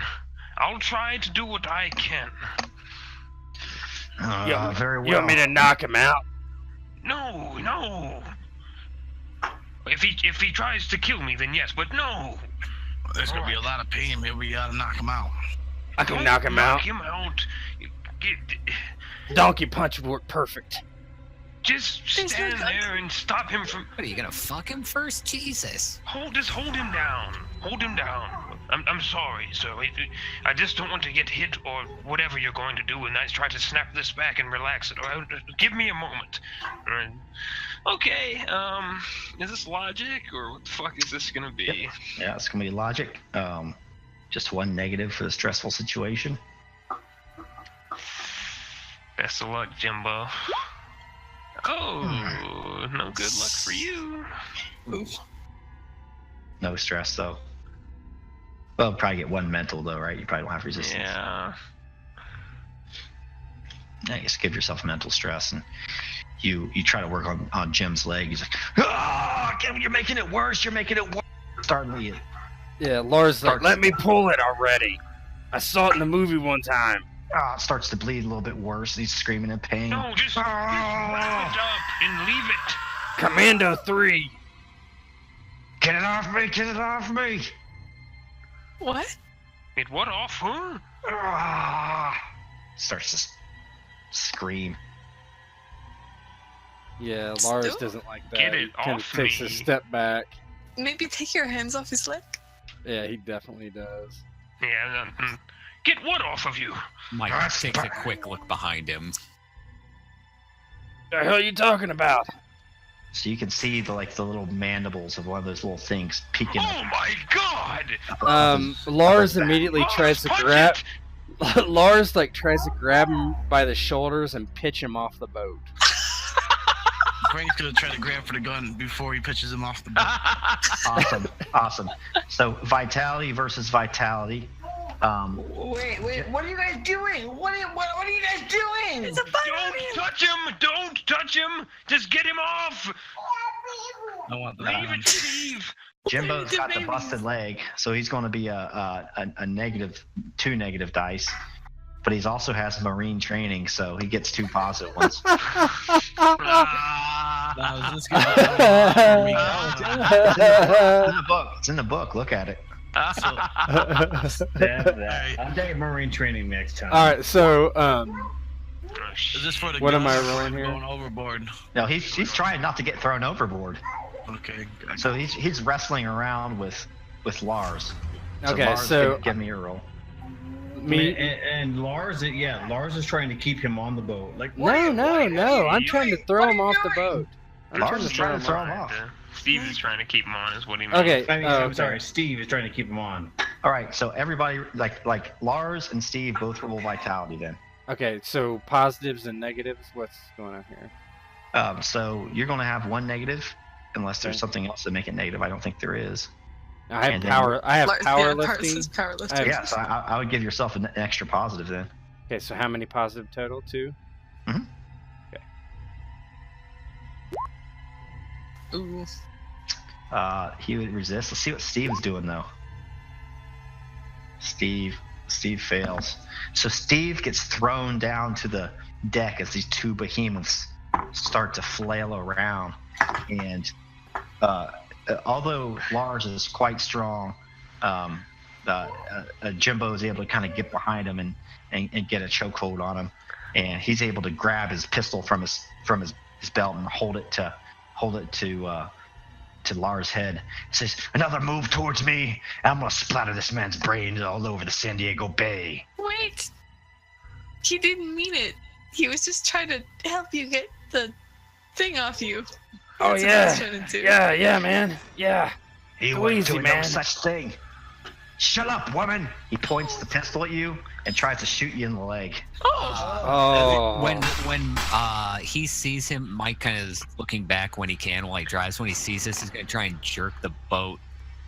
I'll try to do what I can. Very well. You want me to knock him out? No. If he tries to kill me, then yes, but no. There's gonna be a lot of pain. Maybe we gotta knock him out. I can Don't knock him out. Knock him out. Donkey punch would work perfect. Just There's no stand gun. there and stop him from. What, are you gonna fuck him first? Jesus. Just hold him down. Hold him down. I'm sorry, sir. I just don't want to get hit or whatever you're going to do, and I try to snap this back and relax it. All right? Give me a moment. All right. Okay. Is this logic or what the fuck is this gonna be? Yeah, it's gonna be logic. Just one negative for the stressful situation. Best of luck, Jimbo. Oh, no good luck for you. No stress though. Well, probably get one mental though, right? You probably don't have resistance. Yeah. Yeah, just give yourself mental stress, and you try to work on Jim's leg. He's like, ah, you're making it worse. You're making it worse. Starting Yeah, Lars like, let me pull it already. I saw it in the movie one time. it starts to bleed a little bit worse. He's screaming in pain. No, just wrap it up and leave it. Commando 3. Get it off me! Get it off me! What? It what off, huh? Ah! Starts to scream. Yeah, Lars Still? doesn't like that. Get He it kind of off takes me. a step back. Maybe take your hands off his leg? Yeah, he definitely does. Yeah. Get what off of you? Mike That's takes a bad. quick look behind him. The hell are you talking about? So you can see the little mandibles of one of those little things peeking Oh my God! Lars immediately Lars, tries to punch grab. it! Lars tries to grab him by the shoulders and pitch him off the boat. Frank's gonna try to grab for the gun before he pitches him off the boat. Awesome. So vitality versus vitality. Wait, what are you guys doing? What are you guys doing? It's a Don't touch him! Don't touch him! Just get him off! I want the Leave gun. it, Steve! Jimbo's got the babies. busted leg, so he's going to be a negative, 2 negative dice. But he also has marine training, so he gets 2 positive ones. No, this gonna be It's in the book. It's in the book. Look at it. I'll take marine training next time. All right, so Oh, Is this for the What am gun I or for rolling here? Going overboard. No, he's trying not to get thrown overboard. Okay. good. So he's wrestling around with Lars. Okay, Lars, so- give me a roll. me. And Lars, Lars is trying to keep him on the boat. Like, what No, are you- no, what are you no! doing? I'm trying to throw What are him you off the doing? boat. I'm Lars is trying to throw him off. Steve is trying to keep him on, is what he means. Okay. I mean, oh, I'm okay. sorry, Steve is trying to keep him on. All right, so everybody like Lars and Steve both roll vitality then. Okay, so positives and negatives. What's going on here? So you're going to have one negative, unless there's Okay. something else to make it negative. I don't think there is. I have And then- power. I have Lars- yeah, Lars powerlifting. is powerlifting. I have- Yeah, so I would give yourself an extra positive then. Okay, so how many positive total? 2. Ooh. He would resist. Let's see what Steve's doing though. Steve fails. So Steve gets thrown down to the deck as these two behemoths start to flail around. And although Lars is quite strong, Jimbo is able to kind of get behind him and get a chokehold on him. And he's able to grab his pistol from his belt and hold it to Lars' head. He says, "Another move towards me, and I'm gonna splatter this man's brains all over the San Diego Bay." Wait. He didn't mean it. He was just trying to help you get the thing off you. Oh That's what yeah. I was trying to do. Yeah, man. Yeah. He Go went easy, to man. no such thing. Shut up, woman! He points the pistol at you and tries to shoot you in the leg. Oh. Oh. When he sees him, Mike kind of is looking back when he can while he drives. When he sees this, he's gonna try and jerk the boat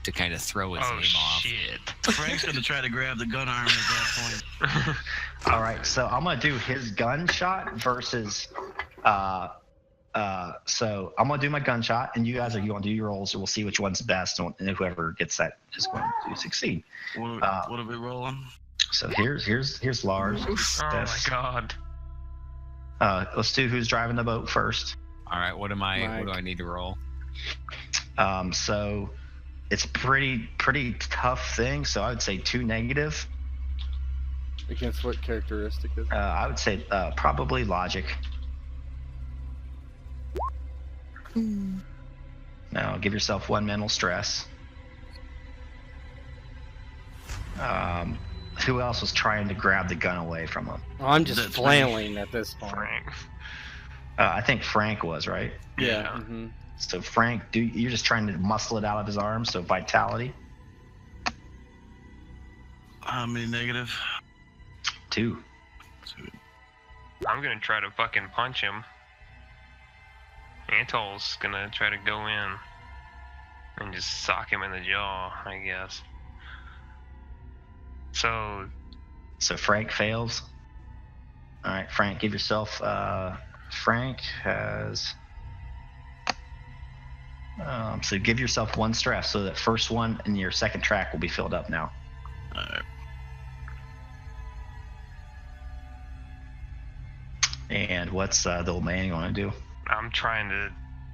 to kind of throw his Oh aim off. shit! Frank's gonna try to grab the gun arm at that point. All right, so I'm gonna do his gunshot versus. So I'm gonna do my gunshot, and you guys are going to do your rolls, so we'll see which one's best, and whoever gets that is going to succeed. What are we rolling? So here's Lars. Oh my god! Let's do who's driving the boat first. All right, what do Mike. I need to roll? So it's pretty tough thing. So I would say 2 negative. Against what characteristic is it? I would say probably logic. Hmm. Now give yourself 1 mental stress. Who else was trying to grab the gun away from him? Oh, I'm just That's flailing at this point. Frank. I think Frank was, right? Yeah. Mm-hmm. So Frank, you're just trying to muscle it out of his arm. So vitality, How many negative? 2. I'm gonna try to fucking punch him. Antol's gonna try to go in and just sock him in the jaw, I guess. So So Frank fails. All right, Frank, give yourself. Frank has. So give yourself 1 stress. So that first one in your second track will be filled up now. Alright. And what's the old man going to do? I'm trying to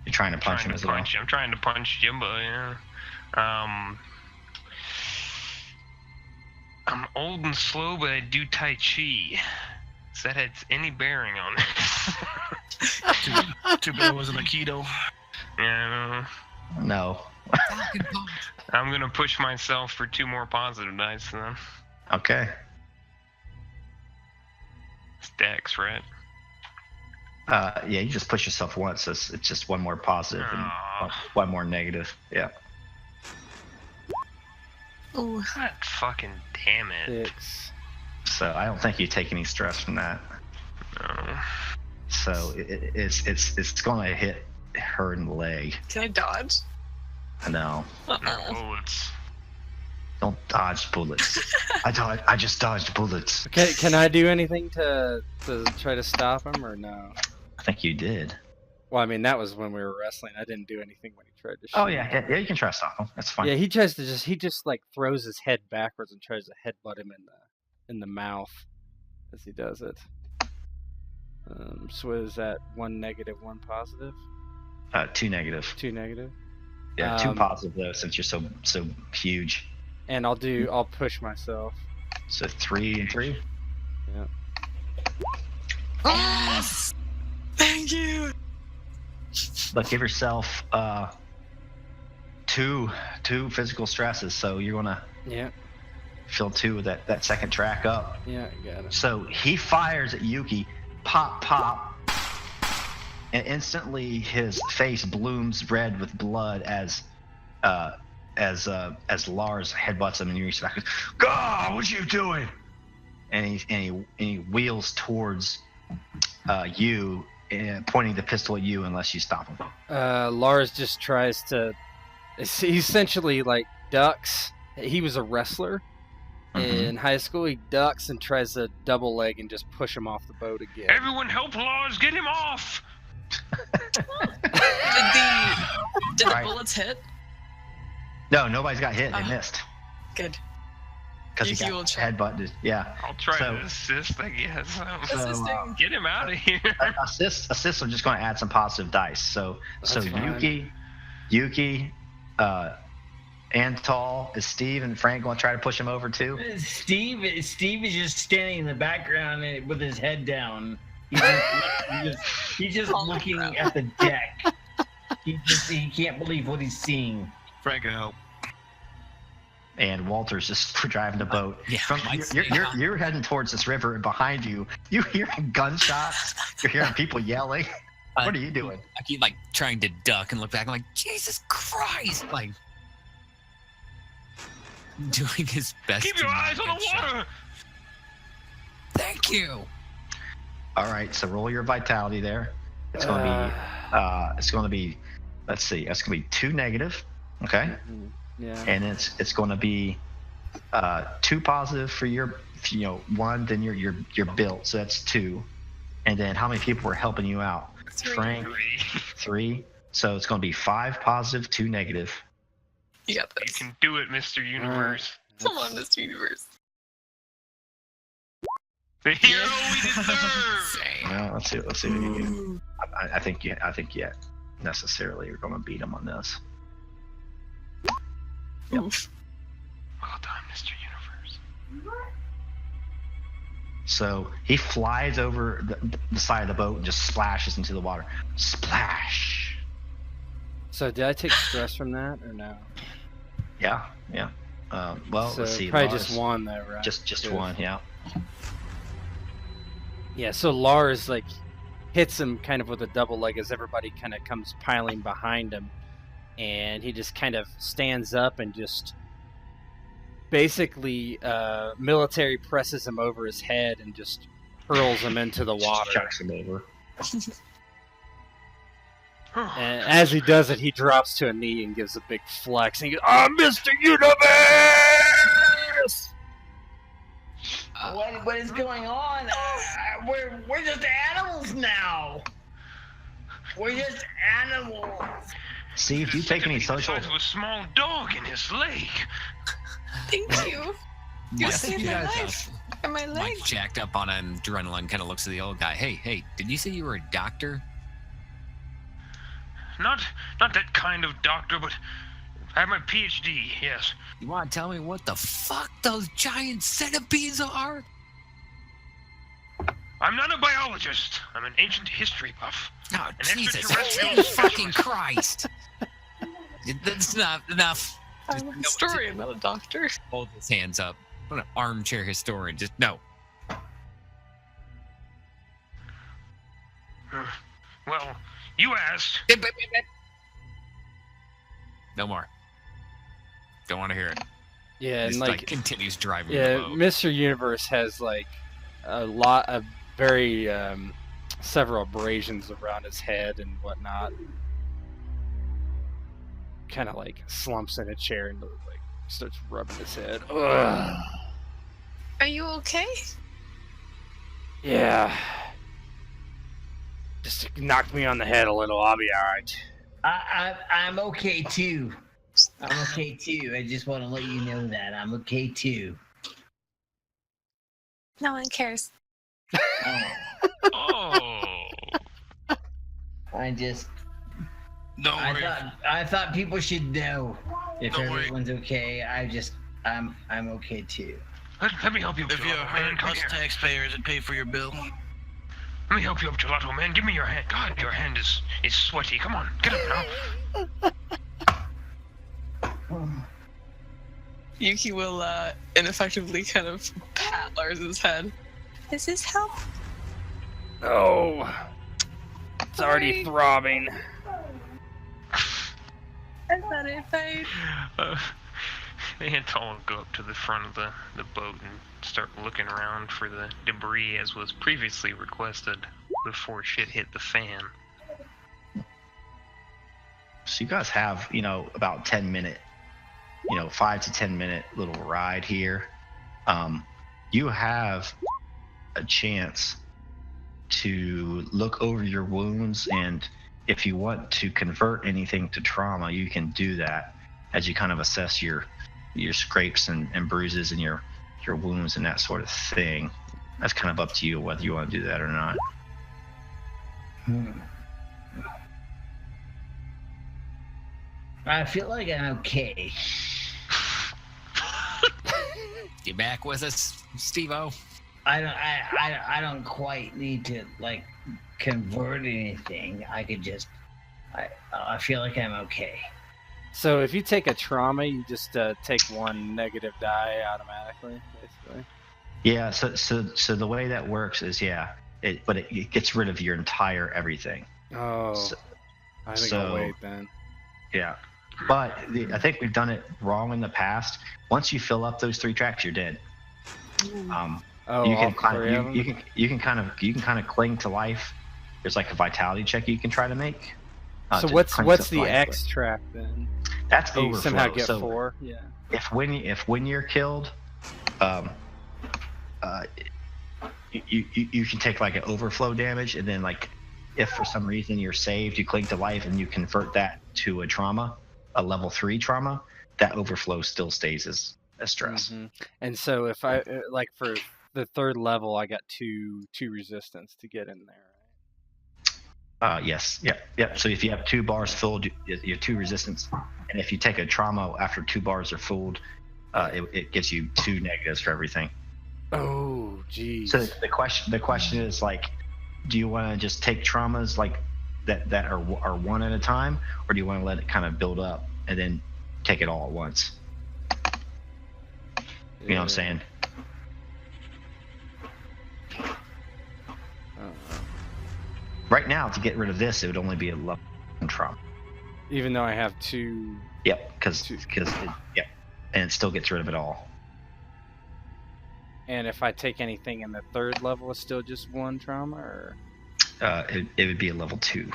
You're trying to punch him as well. I'm trying to punch Jimbo, yeah. I'm old and slow, but I do Tai Chi. Does that have any bearing on it? Too bad it wasn't a keto. Yeah, No. I'm gonna push myself for 2 more positive dice then. Okay. It's Dex, right? Yeah, you just push yourself once. So it's just 1 more positive and Aw. 1 more negative. Yeah. Ooh. God fucking damn it. 6. So I don't think you take any stress from that. No. So it's going to hit her in the leg. Can I dodge? No. No bullets. Don't dodge bullets. I just dodged bullets. Okay, can I do anything to try to stop him or no? I think you did. Well, I mean that was when we were wrestling. I didn't do anything when he tried to shoot. Oh yeah, you can try to stop him. That's fine. Yeah, he just like throws his head backwards and tries to headbutt him in the mouth as he does it. So is that 1 negative, 1 positive? 2 negative. 2 negative. Yeah, 2 positive though, since you're so huge. And I'll push myself. So 3 and 3. Yeah. Yes! Thank you! But give yourself 2 physical stresses. So you're gonna Yeah. fill 2 with that second track up. Yeah, I got it. So he fires at Yuki, pop, pop, and instantly his face blooms red with blood as Lars headbutts him and you reach back. God, what you doing? and he wheels towards you, pointing the pistol at you unless you stop him. Lars just tries to. He essentially like ducks. He was a wrestler in high school. He ducks and tries to double leg and just push him off the boat again. Everyone help Lars, get him off! Did the Right. bullets hit? No, nobody's got hit. They missed. Good. Because he Yuki will got try. headbutted. Yeah. I'll try So- to assist, I guess. Assisting. Get him out of here. Assists are just going to add some positive dice. So That's fine. Yuki, Antal, is Steve and Frank going to try to push him over too? Steve is just standing in the background with his head down. He's just Oh my looking God. at the deck. He can't believe what he's seeing. Frank can help. And Walter's just driving the boat. Yeah, Mike's- You're heading towards this river, and behind you, you're hearing gunshots. You're hearing people yelling. What are you doing? I keep like trying to duck and look back. I'm like, Jesus Christ! Like doing his best. Keep to your not eyes on get the shot. water! Thank you. All right, so roll your vitality there. It's going to be. Let's see. That's going to be 2 negative. Okay. Yeah. And it's going to be 2 positive for your 1, then your built, so that's 2, and then how many people were helping you out? 3. Frank, 3, so it's going to be 5 positive, 2 negative. You got You this. can do it, Mr. Universe. Come on, Mr. Universe. The hero we deserve! Same. Well, let's see what you get. I think you necessarily you're going to beat him on this. Yep. Oof. Well done, Mr. Universe. So he flies over the side of the boat and just splashes into the water. Splash. So did I take stress from that or no? Yeah. Well, So let's see. probably Lars- just one though, right? Just Good. one. Yeah. Yeah. So Lars like hits him kind of with a double leg as everybody kind of comes piling behind him, and he just kind of stands up and just basically military presses him over his head and just hurls him into the water. Chucks him over. And as he does it, he drops to a knee and gives a big flex. And he goes, "I'm Mr. Universe!" What is going on? We're just animals now. We're just animals. Steve, do you take any social? The size of a small dog in his leg. Thank you. You Mike, saved my life and my Mike, leg. jacked up on adrenaline, kind of looks at the old guy. Hey, did you say you were a doctor? Not that kind of doctor, but I have my PhD, yes. You want to tell me what the fuck those giant centipedes are? I'm not a biologist. I'm an ancient history buff. Oh, An Jesus extraterrestrial fucking specialist. Christ! That's not enough. I'm a historian, not a doctor. Hold his hands up. I'm an armchair historian. Just no. Well, you asked. No more. Don't want to hear it. Yeah, and Just like continues driving yeah, the boat. Mr. Universe has like a lot of very several abrasions around his head and whatnot. Kind of like slumps in a chair and like starts rubbing his head. Ugh. Are you okay? Yeah. Just knocked me on the head a little. I'll be all right. I'm okay too. I'm okay too. I just want to let you know that I'm okay too. No one cares. Oh. Don't worry. I thought people should know if Don't worry. everyone's okay. I'm okay too. Let me help you, If you're Gelato Man. hurt, Come us here. taxpayers would pay for your bill. Let me help you up, Gelato Man. Give me your hand. God, your hand is sweaty. Come on, get up now. Yuki will ineffectively kind of pat Lars's head. Does this help? Oh, it's already throbbing. I thought it fine. Antal will go up to the front of the boat and start looking around for the debris as was previously requested before shit hit the fan. So you guys have, about 10-minute, 5 to 10-minute little ride here. You have a chance to look over your wounds, and if you want to convert anything to trauma, you can do that as you kind of assess your scrapes and bruises and your wounds and that sort of thing. That's kind of up to you whether you want to do that or not. I feel like I'm okay. You back with us, Steve-O? I don't quite need to like convert anything. I could just I feel like I'm okay. So if you take a trauma, you just take one negative die automatically, basically. Yeah. So the way that works is it gets rid of your entire everything. Oh, So- I think so- I'll wait then. Yeah. But I think we've done it wrong in the past. Once you fill up those 3 tracks, you're dead. Oh, You can all kind three of of them? you can kind of cling to life. There's like a vitality check you can try to make. So to what's cling the to life, X track then? but That's Do you overflow. somehow get so 4? Yeah. if when you're killed, you can take like an overflow damage, and then like if for some reason you're saved, you cling to life and you convert that to a trauma, a level 3 trauma. That overflow still stays as stress. Mhm. And so if I like for the 3rd level, I got two resistance to get in there. Yes. Yep. So if you have 2 bars filled, you have 2 resistance, and if you take a trauma after 2 bars are filled, it gives you 2 negatives for everything. Oh, geez. So the question is like, do you want to just take traumas like that are one at a time, or do you want to let it kind of build up and then take it all at once? You know what I'm saying? Right now, to get rid of this, it would only be a level 1 trauma. Even though I have 2. Yep, because and it still gets rid of it all. And if I take anything in the 3rd level, it's still just 1 trauma, or It would be a level 2.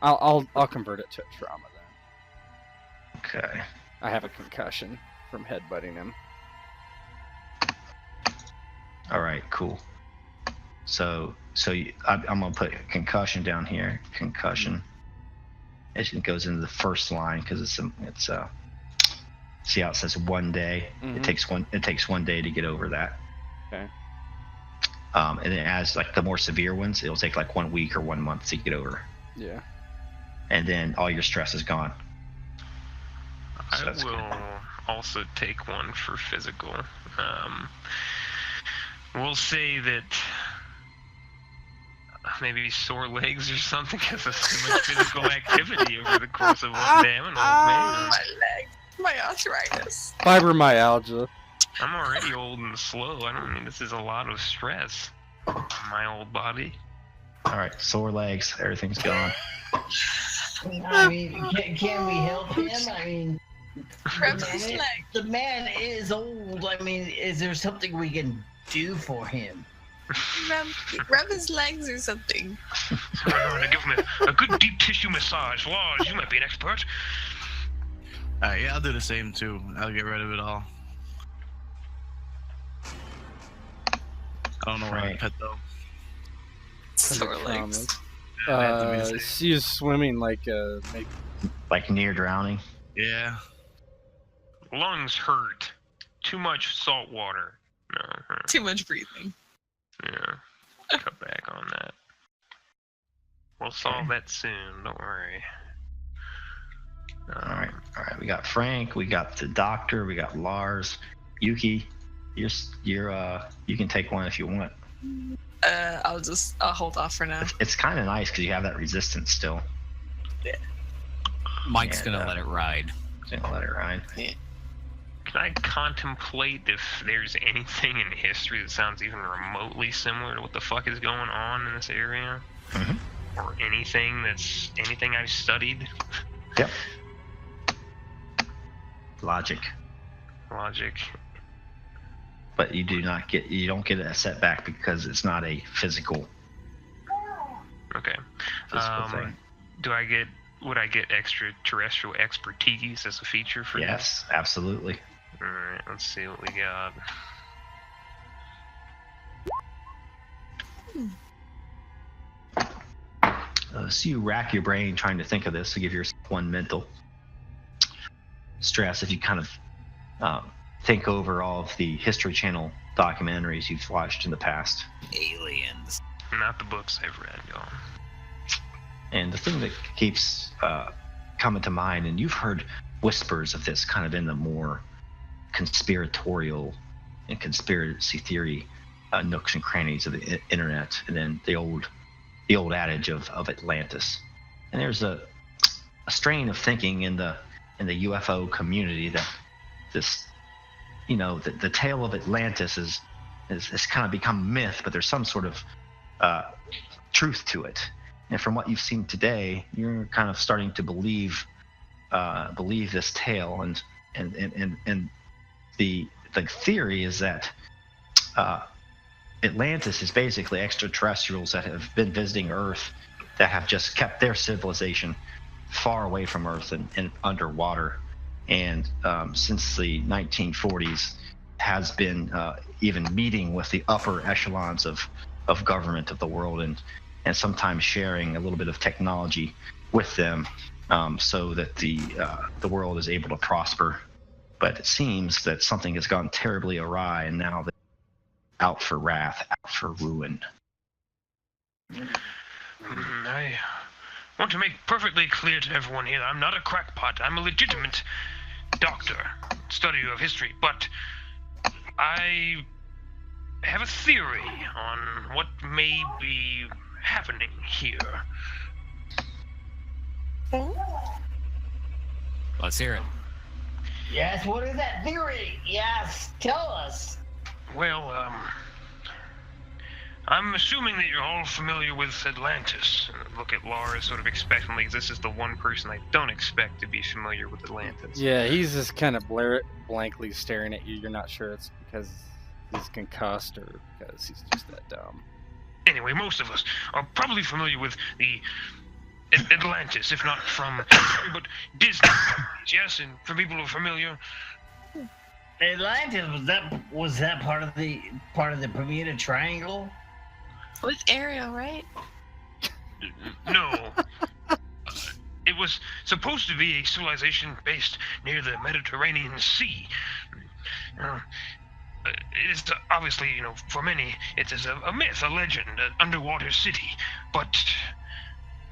I'll convert it to a trauma then. Okay. I have a concussion from headbutting him. All right. Cool. So I'm gonna put concussion down here. Concussion. It goes into the first line because it's see how it says 1 day. Mhm. It takes 1 day to get over that. Okay. And then as like the more severe ones, it'll take like 1 week or 1 month to get over. Yeah. And then all your stress is gone. So I that's will good. also take one for physical. We'll say that maybe sore legs or something because of so much physical activity over the course of one day. I'm an old man. My legs, my arthritis. Fibromyalgia. I'm already old and slow. I don't mean this is a lot of stress on my old body. All right. Sore legs. Everything's gone. I mean, can we help him? I mean, Rub his leg. the man is old. I mean, is there something we can do for him? Rub his legs or something. I'm going to give him a good deep tissue massage. Lars, you might be an expert. Alright, yeah, I'll do the same too. I'll get rid of it all. I don't know where I Right. put though. Sore legs. Traumas. Yeah, it had to be the same. She was swimming like Like near drowning. Yeah. Lungs hurt. Too much salt water. No. Too much breathing. Yeah. Cut back on that. We'll solve that soon. Don't worry. All right. We got Frank. We got the doctor. We got Lars. Yuki, you can take one if you want. I'll hold off for now. It's kind of nice because you have that resistance still. Mike's And, gonna let it ride. Gonna let it ride. Can I contemplate if there's anything in history that sounds even remotely similar to what the fuck is going on in this area? Mhm. Or anything I've studied? Yep. Logic. But you don't get a setback because it's not a physical Okay. thing. Would I get extraterrestrial expertise as a feature for this? Yes, absolutely. Alright, let's see what we got. So you rack your brain trying to think of this to give yourself one mental stress. If you kind of think over all of the History Channel documentaries you've watched in the past. Aliens. Not the books I've read, y'all. And the thing that keeps coming to mind, and you've heard whispers of this kind of in the more conspiratorial and conspiracy theory nooks and crannies of the internet, and then the old adage of Atlantis. And there's a strain of thinking in the UFO community that this, the tale of Atlantis is kind of become myth, but there's some sort of truth to it. And from what you've seen today, you're kind of starting to believe this tale, and the theory is that Atlantis is basically extraterrestrials that have been visiting Earth that have just kept their civilization far away from Earth and underwater, and since the 1940s has been even meeting with the upper echelons of government of the world, and sometimes sharing a little bit of technology with them, so that the world is able to prosper. But it seems that something has gone terribly awry, and now they're out for wrath, out for ruin. I want to make perfectly clear to everyone here that I'm not a crackpot. I'm a legitimate doctor, study of history, but I have a theory on what may be happening here. Let's hear it. Yes, what is that theory? Yes, tell us. Well, I'm assuming that you're all familiar with Atlantis. Look at Laura sort of expectantly, because this is the one person I don't expect to be familiar with Atlantis. Yeah, he's just kind of blankly staring at you. You're not sure it's because he's concussed or because he's just that dumb. Anyway, most of us are probably familiar with the Atlantis, if not from history, but Disney. Yes, and for people who are familiar, Atlantis, was that part of the Bermuda Triangle? With Ariel, right? no. It was supposed to be a civilization based near the Mediterranean Sea. It is obviously, for many, it is a myth, a legend, an underwater city. But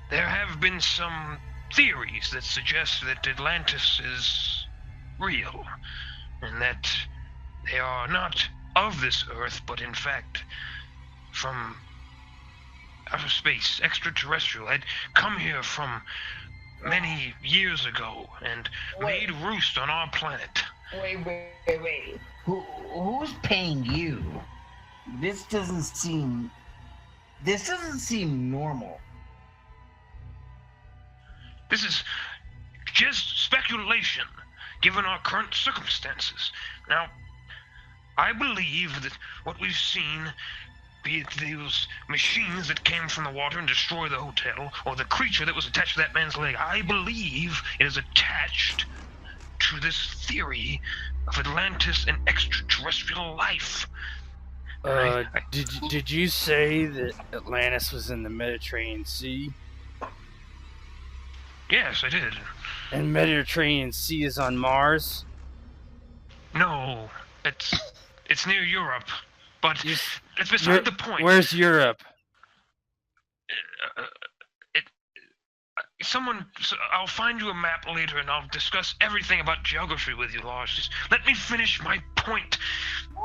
there have been some theories that suggest that Atlantis is real, and that they are not of this Earth, but in fact from outer space, extraterrestrial, had come here from many years ago and made roost on our planet. Wait. Who's paying you? This doesn't seem normal. This is just speculation, given our current circumstances. Now, I believe that what we've seen, be it those machines that came from the water and destroyed the hotel, or the creature that was attached to that man's leg, I believe it is attached to this theory of Atlantis and extraterrestrial life. Did you say that Atlantis was in the Mediterranean Sea? Yes, I did. And Mediterranean Sea is on Mars? No, it's near Europe, but it's beside the point. Where's Europe? I'll find you a map later, and I'll discuss everything about geography with you, Lars. Just let me finish my point.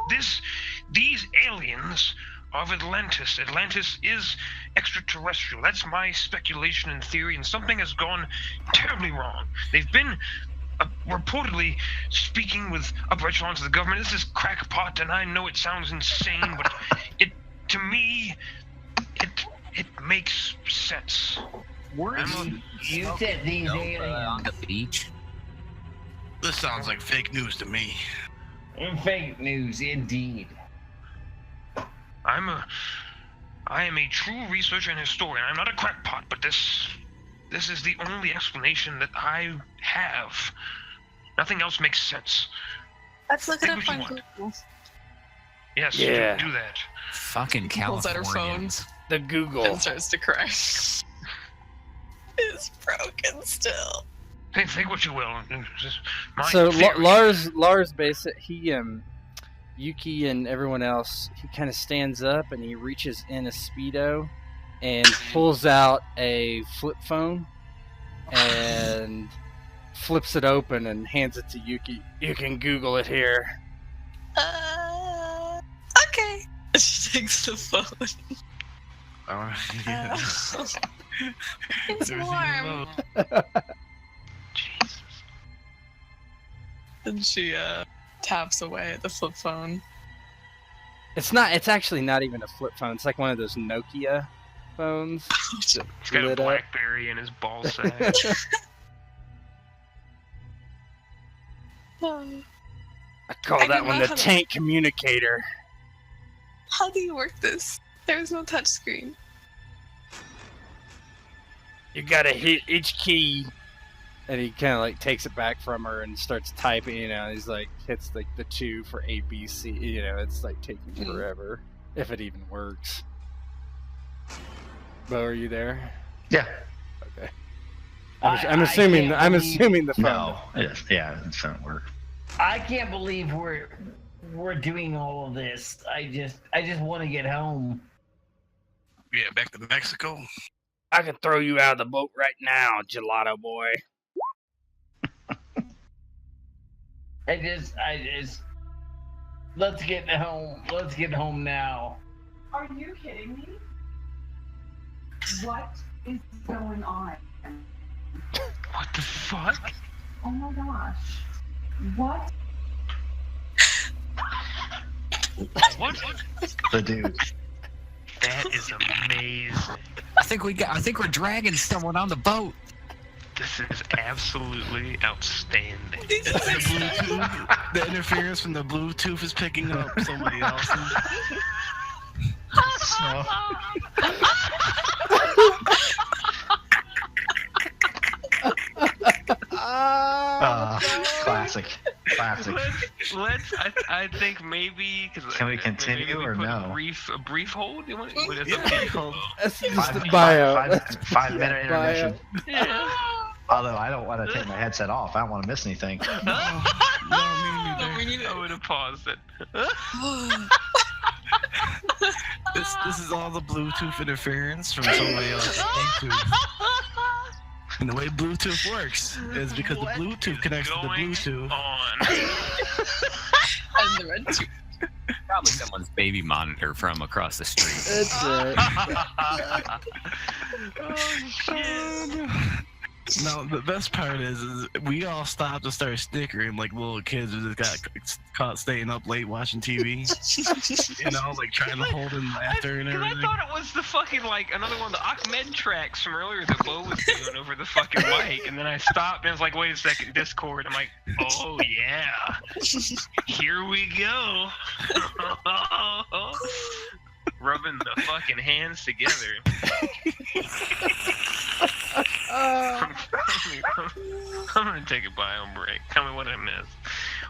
These aliens are of Atlantis. Atlantis is extraterrestrial. That's my speculation and theory, and something has gone terribly wrong. They've been reportedly speaking with upper echelons of the government. This is crackpot, and I know it sounds insane, but to me, it makes sense. You said these aliens on the beach. The this sounds like fake news to me. Fake news, indeed. I am a true researcher and historian. I'm not a crackpot, but this is the only explanation that I have. Nothing else makes sense. Let's look it Think up what you on want. Google. Yes, Yeah. do that. Fucking Pulls out her phone. Californians. The Google. And starts to cry. It's broken still. Think what you will. Just my So theory. Lars basic Yuki and everyone else, he kind of stands up and he reaches in a Speedo and pulls out a flip phone and flips it open and hands it to Yuki. You can Google it here. Okay. She takes the phone. Alright, yeah. It's Everything warm. remote. Jesus. And she taps away at the flip phone. It's actually not even a flip phone. It's like one of those Nokia phones. He's got a Lit up. BlackBerry in his ball sack. I call I that don't one know the how to- tank communicator. How do you work this? There's no touchscreen. You gotta hit each key. And he kind of like takes it back from her and starts typing, you know. He's like, hits like the 2 for ABC, you know. It's like taking forever, if it even works. Bo, are you there? Yeah. Okay. I'm assuming the phone. No. Yeah, it doesn't work. I can't believe we're doing all of this. I just want to get home. Yeah, back to Mexico. I can throw you out of the boat right now, gelato boy. I just let's get home. Let's get home now. Are you kidding me? What is going on? What the fuck? Oh my gosh. What? What? The dude. That is amazing. I think we're dragging someone on the boat. This is absolutely outstanding. The interference from the Bluetooth is picking up somebody else. Classic. I think maybe. Can we continue maybe we or put no? A brief hold. You want? What is Yeah. a brief hold? That's just the bio. 5-minute intermission. Yeah. Although I don't want to take my headset off. I don't want to miss anything. No, me neither. We need. I would have paused it. This is all the Bluetooth interference from somebody else's Bluetooth. And the way Bluetooth works is because the Bluetooth connects to the Bluetooth. On. And the red tube. Probably someone's baby monitor from across the street. That's it. Oh shit. No, the best part is we all stopped and started snickering like little kids who just got caught staying up late watching TV. You know, like trying to hold in laughter and Because I everything. thought it was the fucking, like, another one of the Ahmed tracks from earlier that Bo was doing over the fucking mic. And then I stopped and I was like, wait a second, Discord. I'm like, oh yeah. Here we go. Rubbing the fucking hands together. I'm gonna take a bio break. Tell me what I missed.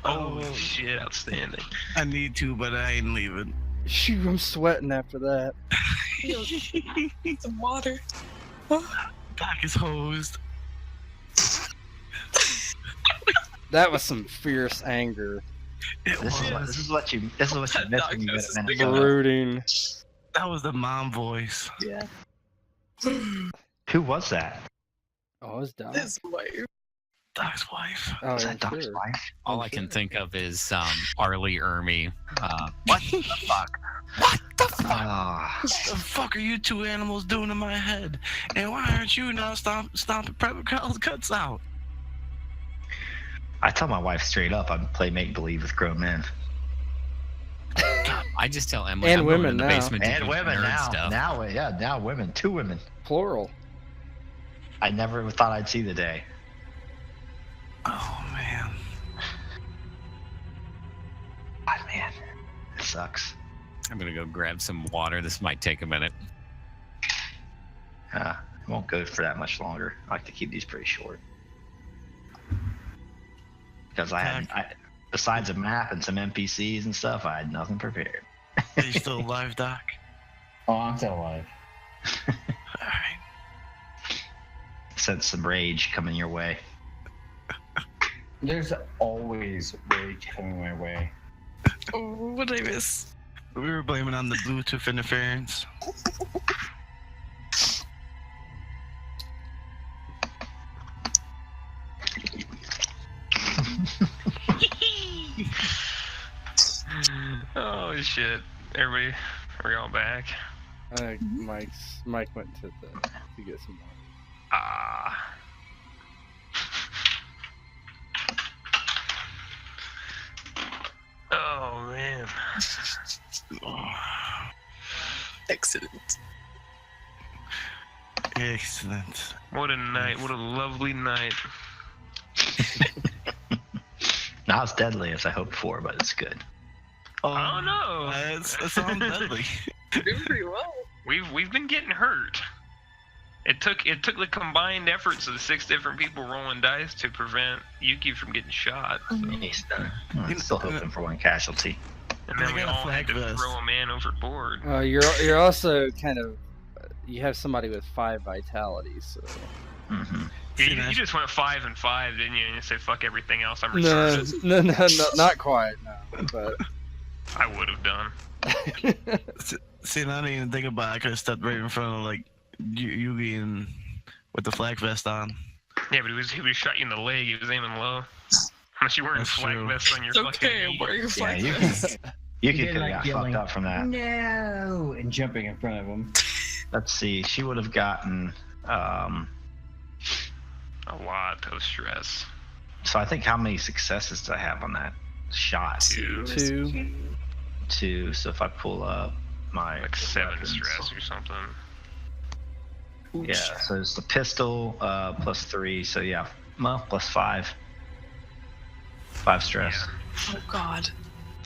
Oh shit, outstanding. I need to, but I ain't leaving. Shoot, I'm sweating after that. Some water. Back is hosed. That was some fierce anger. This is what you missed when you met a minute ago. Brooding. That was the mom voice. Yeah. Who was that? Oh, it's Doc. His wife. Doc's wife. Oh, Was yeah, that Doc's sure. wife? All I can think of is Arlie Ermy. What the fuck? What the fuck? Ah, What the fuck are you two animals doing in my head? And why aren't you now stomping Private Kyle's guts out? I tell my wife straight up, I play make believe with grown men I just tell Emily And I'm going women in the now. basement to and do women nerd now. stuff. Now women, 2 women. Plural. I never thought I'd see the day. Oh man. sucks. I'm gonna go grab some water. This might take a minute. It won't go for that much longer. I like to keep these pretty short. Because besides a map and some NPCs and stuff, I had nothing prepared. Are you still alive, Doc? Oh, I'm still alive. Alright. Sense some rage coming your way. There's always rage coming my way. Oh, what did I miss? We were blaming on the Bluetooth interference. Oh shit! Everybody, are we all back? Mike went to get some water. Ah. Oh man. Excellent. Excellent. What a night! What a lovely night. Not as deadly as I hoped for, but it's good. Oh no! That sounds deadly. Doing pretty well. We've been getting hurt. It took the combined efforts of 6 different people rolling dice to prevent Yuki from getting shot. So. He's done. I'm still hoping for one casualty. And then I we got a all had to flag vest. throw a man overboard. You're also kind of you have somebody with 5 vitality, so. Mm-hmm. You just went 5 and 5, didn't you? And you said fuck everything else. I'm No, retarded. not quite. No, but. I would have done. See, I didn't even think about it. I could have stepped right in front of like Yugi and with the flak vest on. Yeah, but he was shot you in the leg. He was aiming low. Unless you weren't That's flag true. vest on your It's fucking okay, knee. I'm wearing a Yeah, flag you vest. could He have did got like fucked yelling, up from that. No! And jumping in front of him. Let's see. She would have gotten. A lot of stress. So I think how many successes do I have on that shot? 2. 2. So if I pull up my Like 7 weapons. stress or something. Yeah. So it's the pistol plus 3. So yeah, well plus 5. 5 stress. Yeah. Oh god.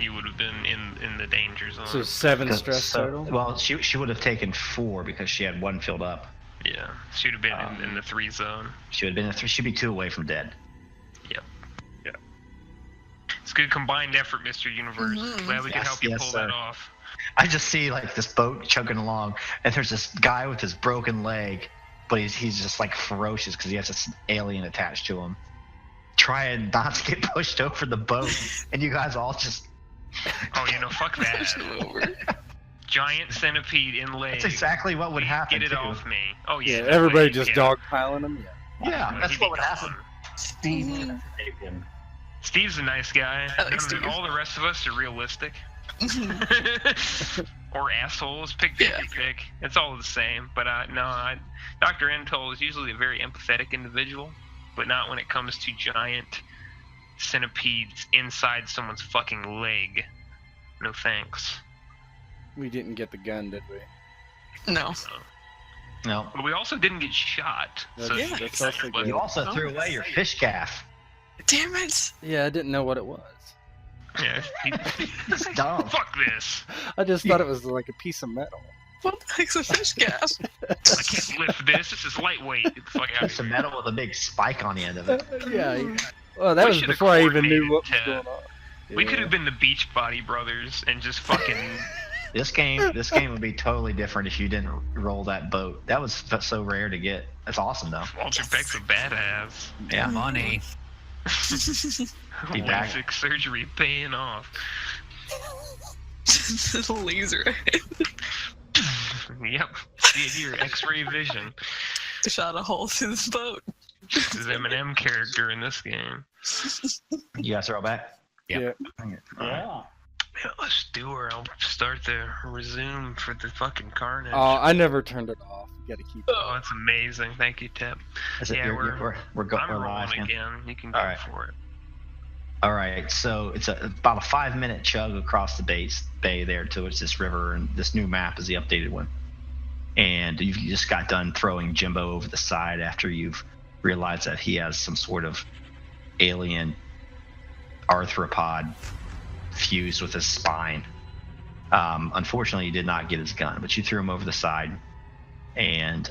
You would have been in the danger zone. So 7 stress So- total. Well, she would have taken 4 because she had 1 filled up. Yeah, she'd have been in the 3 zone. She would have been. She'd be 2 away from dead. It's good combined effort, Mr. Universe. Mhm. Glad we could Yes, help you yes, pull sir. that off. I just see like this boat chugging along, and there's this guy with his broken leg, but he's just like ferocious because he has this alien attached to him, trying not to get pushed over the boat, and you guys all just. Oh, fuck Push that. him over. Giant centipede in leg. That's exactly what would happen. Get it too. off me. Oh Yeah, yeah. everybody yeah. just dogpiling them. Yeah. Yeah, He'd that's be what would gone. happen. Steve Mhm. saved him. Steve's a nice guy. I like Steve. All the rest of us are realistic. Or assholes. Pick Yeah. your pick. It's all the same. But Dr. Entol is usually a very empathetic individual, but not when it comes to giant centipedes inside someone's fucking leg. No thanks. We didn't get the gun, did we? No. No. But we also didn't get shot. That's- Yeah. that's also good. You also threw away your fish gaff. Damn it. Yeah, I didn't know what it was. Yeah. It's dumb. Fuck this. I just thought it was like a piece of metal. What the heck's a fish gas? I can't lift this. This is lightweight. Get the fuck out Piece of of here. metal with a big spike on the end of it. Yeah. Well, that We was should've before I even knew what was coordinated, going on. We could Yeah. have been the Beachbody Brothers and just fucking. This game would be totally different if you didn't roll that boat. That was so rare to get. That's awesome though. Walter Peck's a badass. Yeah. Money. Be back. LASIK surgery paying off. Laser. Yep. See here, X-ray vision. Shot a hole through the boat. This is Eminem character in this game. You guys are all back. Yeah. Yeah. Yeah, let's do her. I'll start the resume for the fucking carnage. Oh, I never turned it off. You gotta keep it. Oh, that's amazing. Thank you, Tip. Is it, Yeah, we're I'm live rolling now. again. You can go All right. for it. All right, so it's about a 5-minute chug across the bay there towards this river, and this new map is the updated one. And you just got done throwing Jimbo over the side after you've realized that he has some sort of alien arthropod fused with his spine. Unfortunately, you did not get his gun, but you threw him over the side. And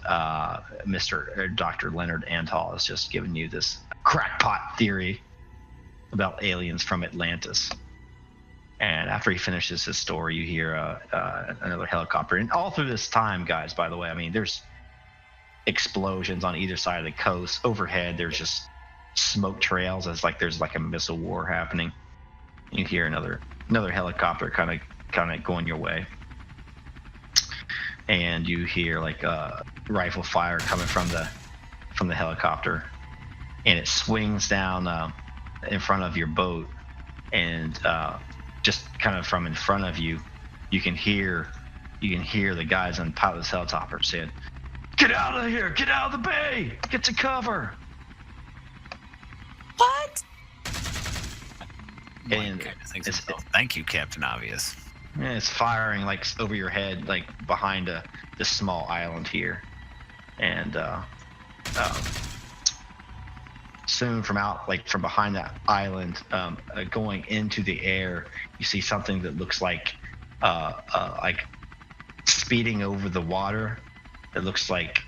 Dr. Leonard Antal has just given you this crackpot theory about aliens from Atlantis. And after he finishes his story, you hear another helicopter. And all through this time, guys, by the way, I mean, there's explosions on either side of the coast. Overhead, there's just smoke trails as like there's like a missile war happening. You hear another helicopter kind of going your way. And you hear like rifle fire coming from the helicopter, and it swings down in front of your boat, and just kind of from in front of you, you can hear the guys on top of this helicopter saying, "Get out of here! Get out of the bay! Get to cover!" What? And Kind of thinks himself, thank you, Captain Obvious. and it's firing like over your head, like behind this small island here, and soon from behind that island, going into the air, you see something that looks like speeding over the water. It looks like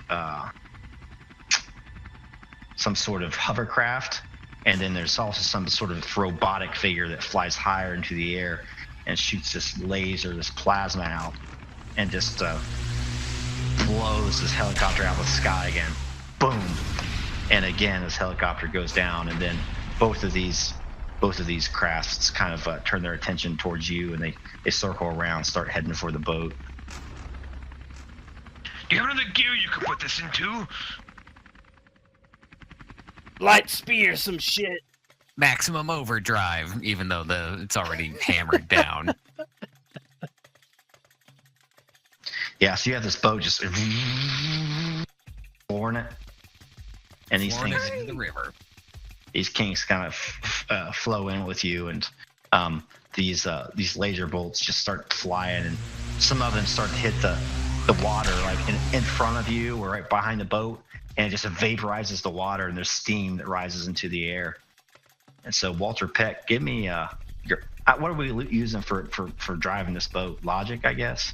some sort of hovercraft, and then there's also some sort of robotic figure that flies higher into the air and shoots this laser, this plasma out, and just blows this helicopter out of the sky again. Boom. And again, this helicopter goes down, and then both of these crafts kind of turn their attention towards you, and they circle around, start heading for the boat. Do you have another gear you could put this into? Light speed some shit. Maximum overdrive, even though it's already hammered down. Yeah, so you have this boat just flooring it, and these Flooring things, it into the river. these kinks kind of flow in with you, and these laser bolts just start flying, and some of them start to hit the water like in front of you or right behind the boat, and it just vaporizes the water, and there's steam that rises into the air. And so, Walter Peck, give me what are we using for driving this boat? Logic, I guess.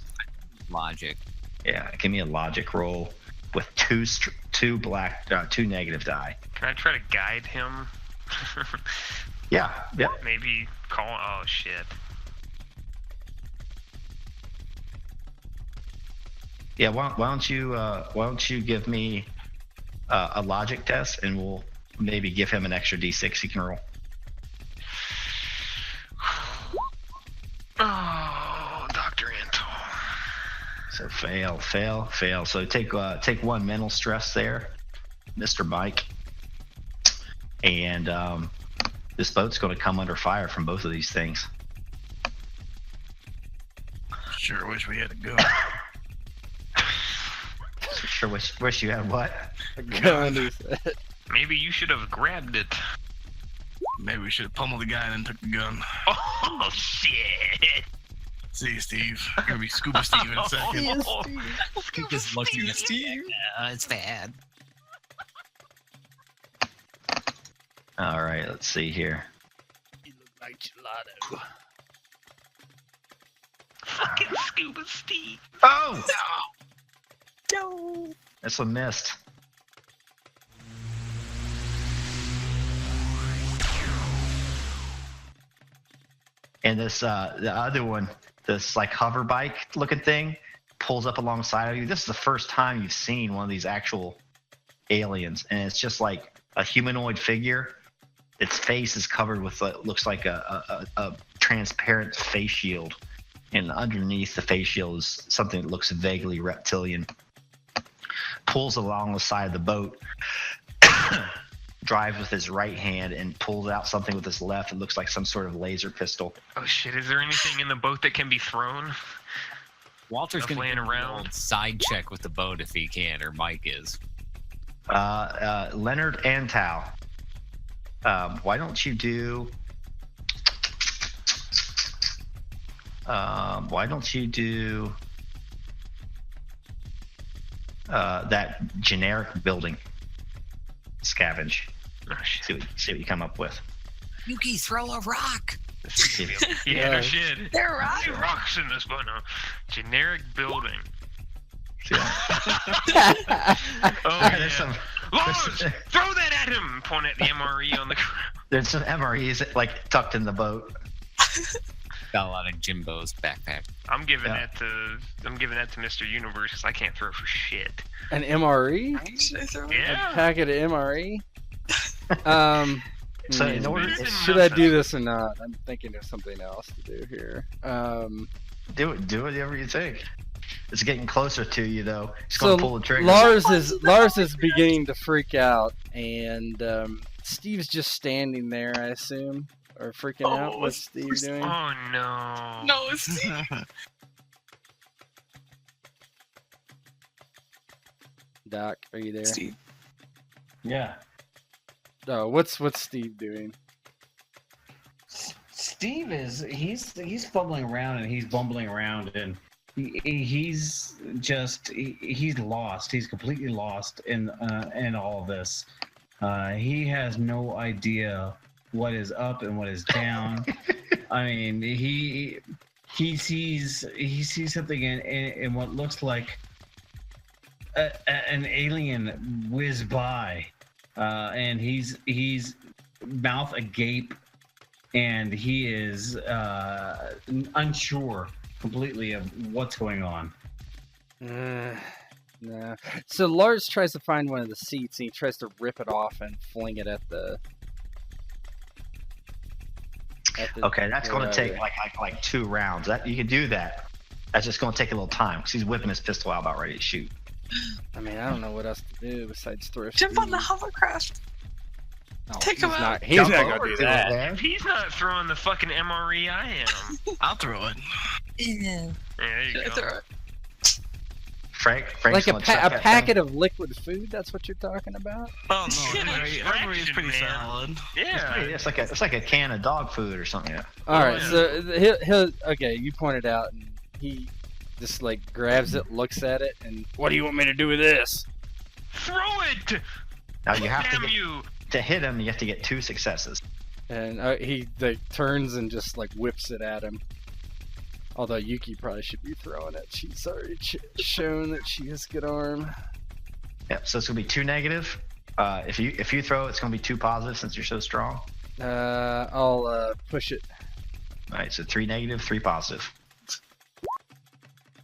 Logic. Yeah, give me a logic roll with two negative die. Can I try to guide him? Yeah. Maybe call. Oh shit. Yeah, why don't you give me a logic test, and we'll maybe give him an extra d6 he can roll. Oh, Dr. Antal. So fail. So take one mental stress there, Mr. Mike. And this boat's going to come under fire from both of these things. Sure wish we had a gun. Sure wish you had what? A gun, he said. Maybe you should have grabbed it. Maybe we should have pummeled the guy and then took the gun. Oh shit! See you, Steve. You're gonna be Scuba Steve in a second. Just looking at Steve. It's bad. All right, let's see here. You look like gelato. Fucking Scuba Steve. Oh! No. That's a missed. And this the other one, this like hover bike looking thing, pulls up alongside of you. This is the first time you've seen one of these actual aliens, and it's just like a humanoid figure. Its face is covered with what looks like a transparent face shield, and underneath the face shield is something that looks vaguely reptilian. Pulls along the side of the boat, drives with his right hand, and pulls out something with his left. It looks like some sort of laser pistol. Oh shit! Is there anything in the boat that can be thrown? Walter's Stuff going to laying give around. a side check with the boat if he can, or Mike is. Leonard Antal, why don't you do? That generic building scavenge? Oh shit! See what you come up with. Yuki, throw a rock. Yeah, no shit. There are Hey, rocks in this, but no. Generic building. Oh, there's some Lars, throw that at him! Point at the MRE on the ground. there's some MREs like tucked in the boat. Got a lot of Jimbo's backpack. I'm giving that to Mr. Universe because I can't throw for shit. An MRE? Should I throw it? A Yeah. packet of MRE? So in order, Better than should I do nothing. this or not? I'm thinking of something else to do here. do whatever you think. It's getting closer to you though. He's So gonna pull the trigger. Lars is beginning to freak out, and Steve's just standing there, I assume, or freaking out. What's Steve doing? Oh no. No, it's Steve. Doc, are you there? Steve. Yeah. Oh, what's Steve doing? Steve he's fumbling around and he's bumbling around and he's lost. He's completely lost in all of this. He has no idea what is up and what is down. I mean, he sees something in what looks like an alien whiz by, and he's mouth agape, and he is unsure completely of what's going on. Nah. So Lars tries to find one of the seats, and he tries to rip it off and fling it at the. Okay, that's going to whatever. take like 2 rounds. That you can do that. That's just going to take a little time because he's whipping his pistol out about ready to shoot. I mean, I don't know what else to do besides throw. Jump on the Steve. hovercraft. No, Take he's him out. not. He's Jump not over gonna do to it, that. man. If he's not throwing the fucking MRE, I am. I'll throw it. Yeah. Yeah, there you Should I go. throw it? Frank's Like a gonna chuck that packet of liquid food. That's what you're talking about. Oh no, Yeah, everybody's pretty man. solid. Yeah. It's like a can of dog food or something. Yeah. All right, yeah. so he'll okay. You pointed out, and he just like grabs it, looks at it, and what do you want me to do with this? Throw it! Now you have Damn to you! to hit him. You have to get 2 successes. And he like turns and just like whips it at him. Although Yuki probably should be throwing it. She's already shown that she has good arm. Yep. So it's gonna be 2 negative. If you throw, it's gonna be 2 positive since you're so strong. I'll push it. All right. So 3 negative, 3 positive.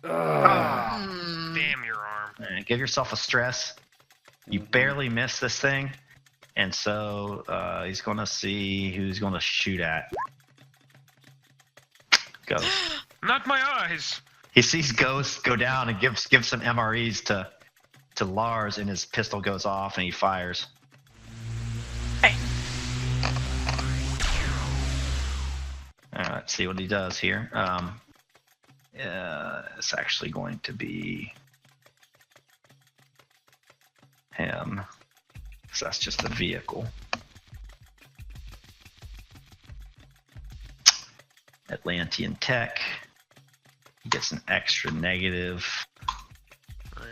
Hmm. Damn your arm. All right, give yourself a stress. You barely miss this thing, and so he's gonna see who he's gonna shoot at. Go. Not my eyes! He sees Ghost go down and gives some MREs to Lars, and his pistol goes off and he fires. Hey. All right, let's see what he does here. It's actually going to be him, because that's just a vehicle. Atlantean Tech. He gets an extra negative. I'm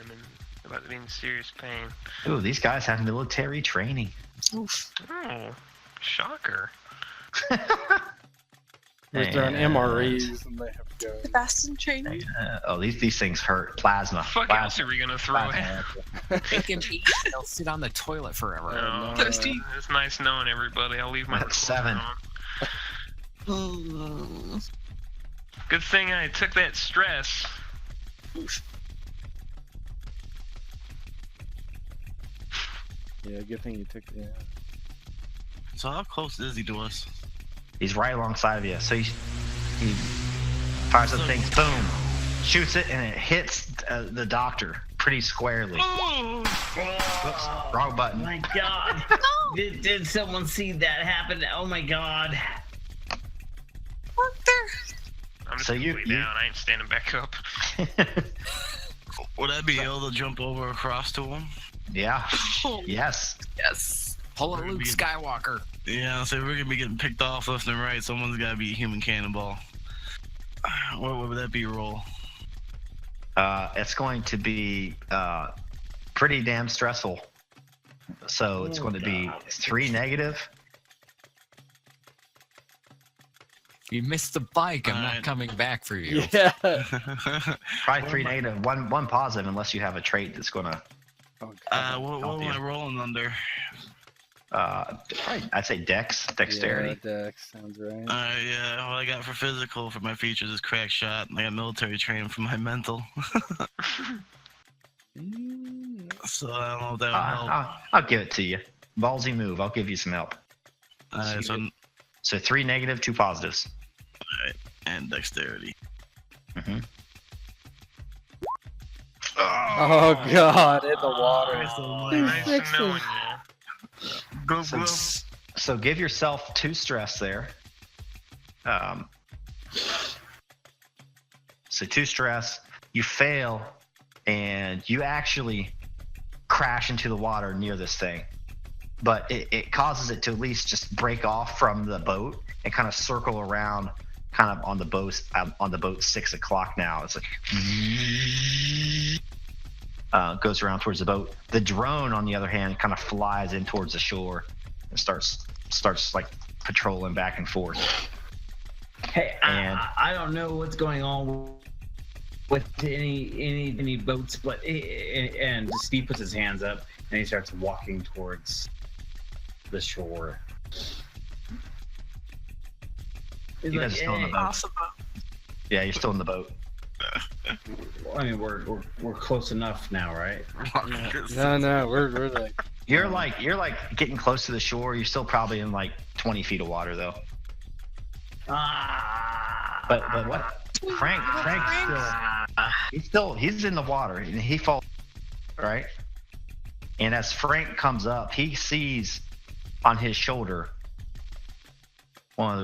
about to be in serious pain. Ooh, these guys have military training. Oof. Oh, shocker. They're throwing And, MREs and they have guns. Sebastian training. oh, these things hurt. Plasma. Fuck else are we gonna throw at? Plasma. Make him eat. They'll sit on the toilet forever. No, Thirsty. it's nice knowing everybody. I'll leave my That's recorder 7. on. Hmm. Good thing I took that stress. Yeah, good thing you took. Yeah. So how close is he to us? He's right alongside of you. So he fires the things, boom, shoots it, and it hits the doctor pretty squarely. Oh, Whoops, wrong button. My God. Did someone see that happen? Oh my God. What there? I'm just So gonna you- lay you- down. I ain't standing back up. Would I be able to jump over across to him? Yeah. Oh, Yes. yes. Pull a Luke Skywalker. Yeah, so if we're gonna be getting picked off left and right, someone's gotta be a human cannonball. What would that be roll? It's going to be pretty damn stressful. So it's Oh, going to be God. 3 negative. You missed the bike. I'm not Alright. coming back for you. Yeah. Probably 3 negative, one positive, unless you have a trait that's gonna. Oh, God. what Help am I you. rolling under? Probably, I'd say dexterity. Yeah, Dex sounds right. Yeah, what I got for physical for my features is crack shot. I got military training for my mental. So I don't know if that would help. I'll give it to you. Ballsy move. I'll give you some help. Alright, So 3 negative, 2 positives. and dexterity. Mm-hmm. Oh God, in the water. Nice Fix to knowing it. you. Go, So, so give yourself 2 stress there. So 2 stress. You fail, and you actually crash into the water near this thing. But it causes it to at least just break off from the boat and kind of circle around, kind of on the boat 6 o'clock now. It's like goes around towards the boat. The drone, on the other hand, kind of flies in towards the shore and starts like patrolling back and forth. Hey, And- I don't know what's going on with any boats, but and Steve puts his hands up and he starts walking towards the shore. He's You guys are still in the boat. Awesome. Yeah, you're still in the boat. I mean, we're close enough now, right? No, we're like. You're like getting close to the shore. You're still probably in like 20 feet of water though. But what? Frank's still he's in the water and he falls, right? And as Frank comes up, he sees on his shoulder one of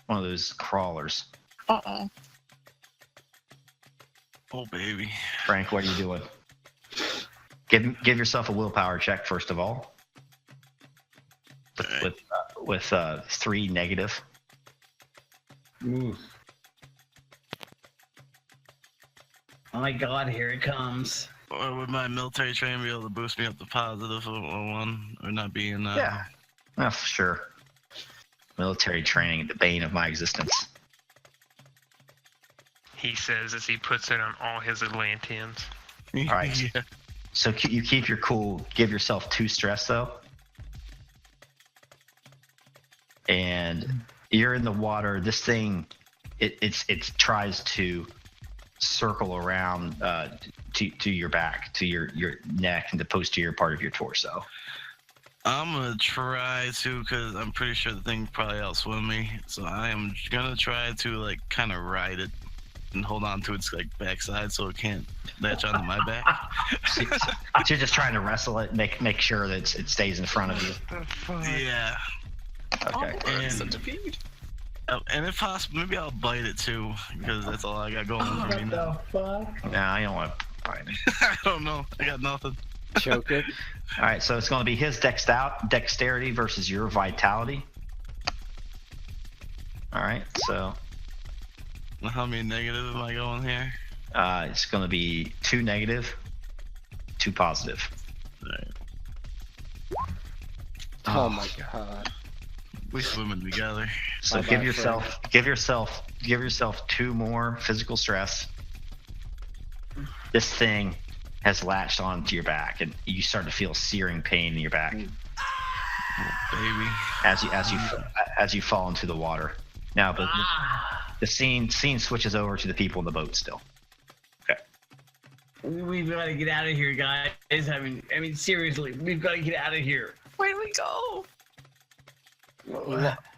those crawlers. Uh-oh. Oh baby. Frank, what are you doing? Give yourself a willpower check first of all. With 3 negative. Ooh. Oh my God, here it comes. Or would my military training be able to boost me up to positive or 1 or not being Yeah. Oh, sure. Military training, the bane of my existence. He says as he puts it on all his Atlanteans. All right. Yeah. So you keep your cool. Give yourself 2 stress though, and you're in the water. This thing, it tries to circle around to your back, to your neck, and the posterior part of your torso. I'm gonna try to, cause I'm pretty sure the thing probably outswim me. So I am gonna try to like kind of ride it and hold on to its like backside so it can't latch onto my back. So you're just trying to wrestle it, make sure that it stays in front of you. Yeah. Okay. Oh, And- centipede. And if possible, maybe I'll bite it too, because that's all I got going for me now. Nah, I don't want to fight it. I don't know. I got nothing. Choke it. All right, so it's going to be his dexterity versus your vitality. All right, so How many negative am I going here? it's going to be 2 negative, 2 positive. Alright. Oh my God. We swimming together. So Bye-bye, give yourself 2 more physical stress. This thing has latched onto your back, and you start to feel searing pain in your back Baby. as you fall into the water. Now, but the scene switches over to the people in the boat still. We've got to get out of here, guys. I mean, seriously, we've got to get out of here. Where do we go?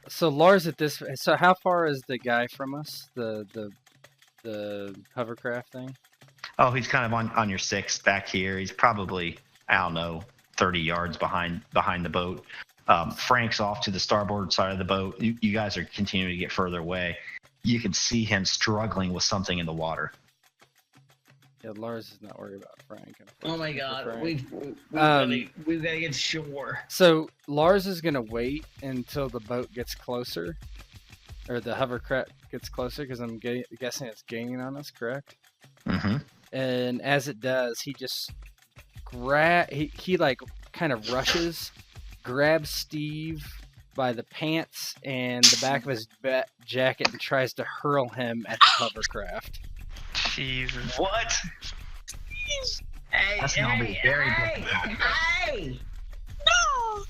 So Lars at this. So how far is the guy from us? The hovercraft thing. Oh, he's kind of on your 6 back here. He's probably, I don't know, 30 yards behind the boat. Frank's off to the starboard side of the boat. You guys are continuing to get further away. You can see him struggling with something in the water. Yeah, Lars is not worried about Frank. Oh my unfortunately for God, Frank. we've got to get to shore. So Lars is gonna wait until the boat gets closer, or the hovercraft gets closer, because I'm guessing it's gaining on us, correct? Mm-hmm. And as it does, he just he like kind of rushes, grabs Steve by the pants and the back of his jacket and tries to hurl him at the hovercraft. Jesus. What? Hey, That's gonna be very difficult. hey! No!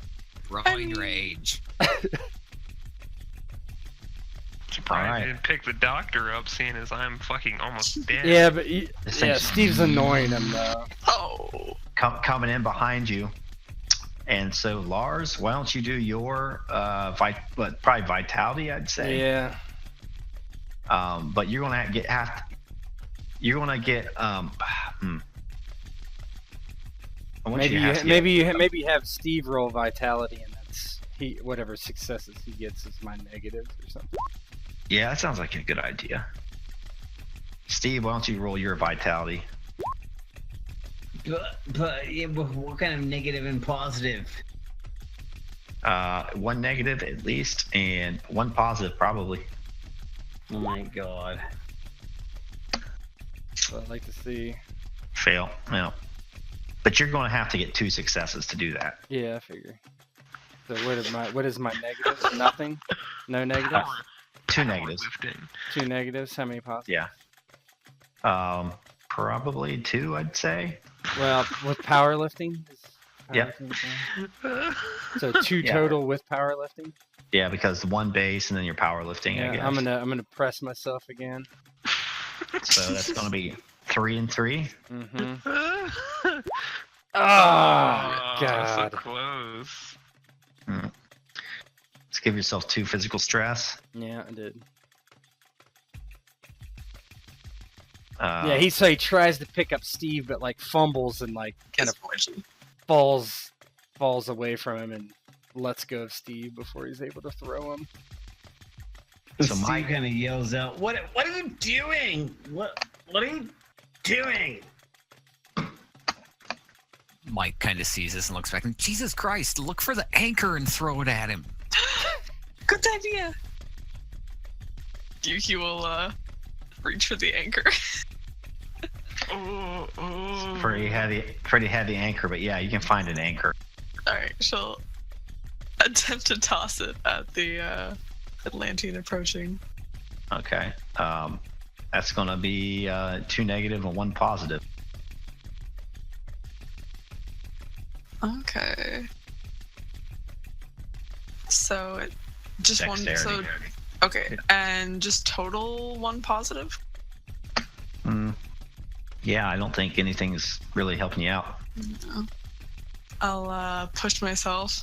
Growing rage. Surprised Alright. you didn't pick the doctor up, seeing as I'm fucking almost dead. Yeah, but Essentially. Steve's annoying him though. Oh. Coming in behind you. And so, Lars, why don't you do your probably vitality, I'd say. Yeah. But you're gonna get You're gonna get I want you to have to get- maybe have Steve roll vitality, and that's whatever successes he gets is my negatives or something. Yeah, that sounds like a good idea. Steve, why don't you roll your vitality? But yeah, what kind of negative and positive? One negative at least, and one positive probably. Oh my god. So I'd like to see. Fail. No. But you're going to have to get 2 successes to do that. Yeah, I figure. So what is my negatives? Nothing. No negatives. 2 negatives. Powerlifting. 2 negatives. How many positives? Yeah. Probably 2, I'd say. Well, with powerlifting. Yep. So 2 Yeah. total with powerlifting. Yeah, because 1 base and then you're powerlifting. I Yeah, guess. I'm gonna press myself again. So that's going to be 3 and 3. Mm-hmm. Oh, God. so close. Let's give yourself 2 physical stress. Yeah, I did. Uh, He tries to pick up Steve, but like fumbles and like kind of Misfortune. falls away from him and lets go of Steve before he's able to throw him. So Steve Mike- kind of yells out, "What are you doing? What are you doing?" Mike kind of sees this and looks back and, Jesus Christ, look for the anchor and throw it at him. Good idea. Yuki will reach for the anchor. pretty heavy anchor, but yeah, you can find an anchor. Alright, she'll attempt to toss it at the Atlantean approaching. Okay. That's going to be 2 negative and 1 positive. Okay. So it just Dexterity. one. So okay, and just total 1 positive. Yeah, I don't think anything's really helping you out. No. I'll push myself.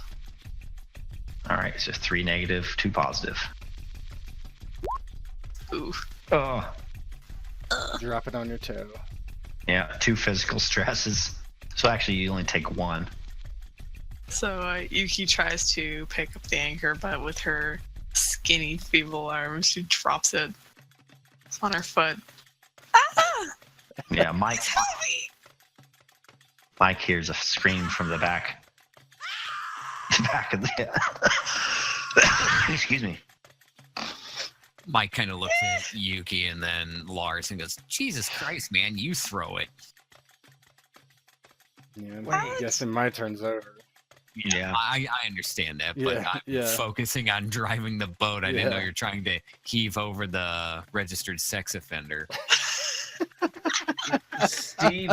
All right, so 3 negative, 2 positive. Ooh. Oh, Drop it on your toe. yeah, 2 physical stresses. So actually, you only take 1. So Yuki tries to pick up the anchor, but with her skinny, feeble arms, she drops it. It's on her foot. Ah! Yeah, Mike. It's heavy! Mike hears a scream from the back. The back of the. Excuse me. Mike kind of looks at Yuki and then Lars and goes, Jesus Christ, man, you throw it. Yeah, I'm What? guessing my turn's over. Yeah. I understand that, but Yeah, I'm yeah. focusing on driving the boat. I didn't know Yeah. you're trying to heave over the registered sex offender. Steve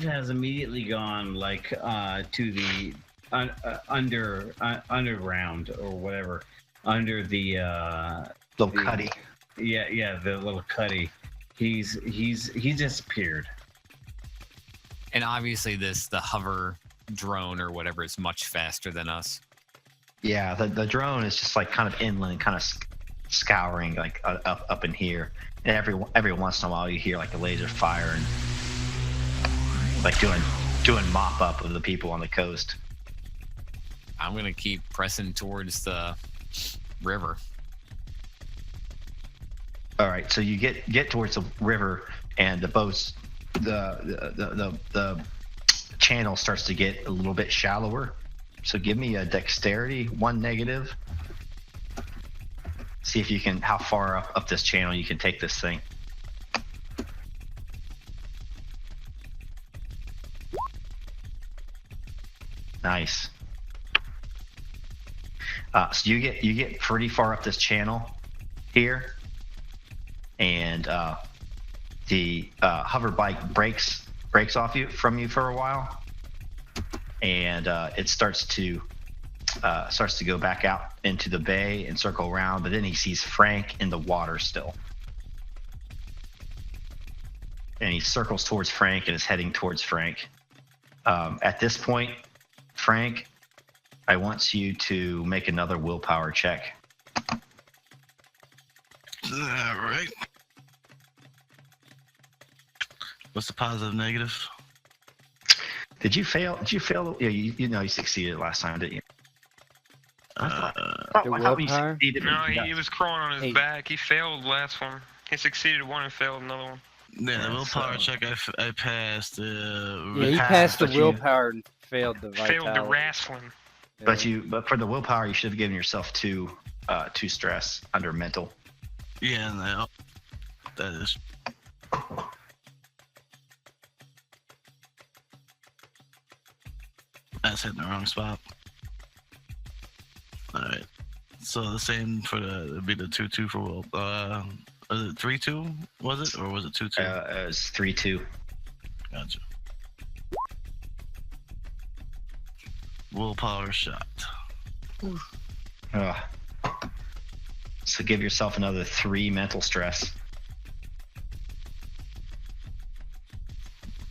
has immediately gone like to the underground or whatever, under the Little the- cuddy. yeah, the little cuddy. He disappeared. And obviously the hover drone or whatever is much faster than us. Yeah, the drone is just like kind of inland, kind of scouring like up in here. And every once in a while you hear like a laser fire and like doing mop up of the people on the coast. I'm going to keep pressing towards the river. All right, so you get towards the river and the boats, the channel starts to get a little bit shallower. So give me a dexterity, 1 negative. See if you can, how far up this channel you can take this thing. Nice. So you get pretty far up this channel here, and the hover bike breaks off from you for a while, and it starts to go back out into the bay and circle around. But then he sees Frank in the water still, and he circles towards Frank and is heading towards Frank. At this point, Frank, I want you to make another willpower check. All right. What's the positive, negative? Did you fail? Yeah, you succeeded last time, didn't you? I thought we willpower? succeeded. No, he was crawling on his 8. back. He failed last one. He succeeded one and failed another one. Yeah, the willpower check I passed. Yeah, he passed the willpower and failed the vitality. Failed the wrestling. Yeah. But for the willpower, you should have given yourself two stress under mental. Yeah, no, that is. That's hitting the wrong spot. All right. So the same for it'd be the 2-2 for will. Was it 3-2? Was it, or was it 2-2? It was 3-2. Gotcha. Willpower shot. So give yourself another 3 mental stress.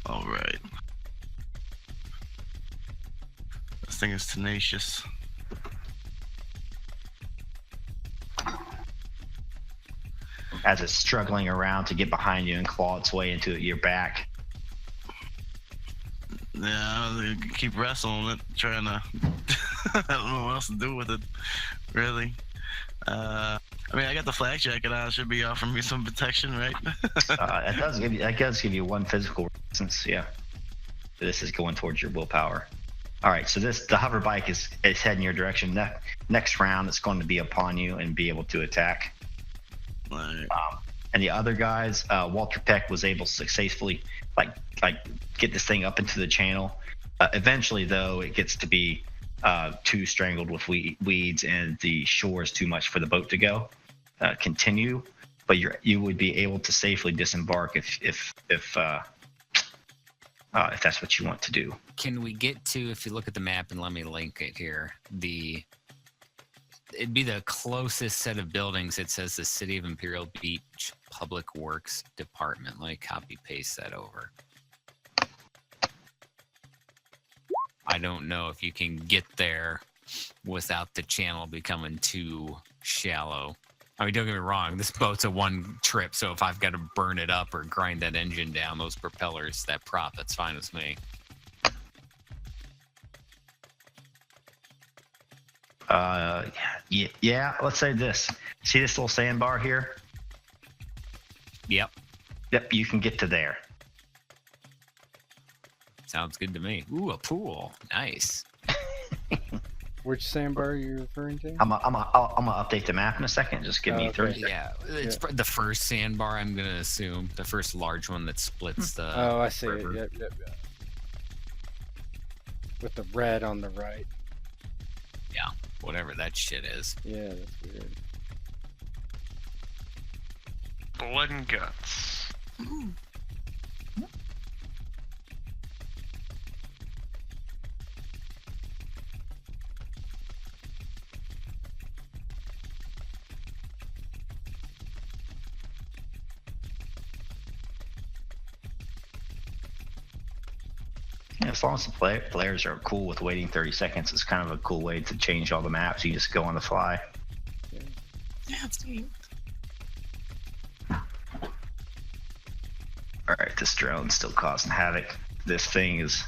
All right. This thing is tenacious. As it's struggling around to get behind you and claw its way into your back. Yeah, they keep wrestling it, trying to. I don't know what else to do with it, really. I mean, I got the flak jacket on. It should be offering me some protection, right? That does give you 1 physical resistance. Yeah. This is going towards your willpower. All right. So the hover bike is heading your direction. Next round, it's going to be upon you and be able to attack. Right. And the other guys, Walter Peck was able to successfully like get this thing up into the channel. Eventually, though, it gets to be too strangled with weeds, and the shore is too much for the boat to go continue. But you would be able to safely disembark if that's what you want to do. Can we get to, if you look at the map and let me link it here, it'd be the closest set of buildings. It says the City of Imperial Beach Public Works Department. Let me copy paste that over. I don't know if you can get there without the channel becoming too shallow. I mean, don't get me wrong, this boat's a one trip, so if I've got to burn it up or grind that engine down, those propellers, that prop, that's fine with me. Yeah, let's say this. See this little sandbar here? Yep. Yep, you can get to there. Sounds good to me. Ooh, a pool. Nice. Which sandbar are you referring to? I'm gonna update the map in a second. Just give me 30 seconds. Yeah, it's the first sandbar, I'm going to assume. The first large one that splits the Oh, I see river. it. Yep. With the red on the right. Yeah, whatever that shit is. Yeah, that's weird. Blood and guts. Yeah, as long as the players are cool with waiting 30 seconds, it's kind of a cool way to change all the maps. You just go on the fly. Yeah, it's neat. All right, this drone's still causing havoc. This thing is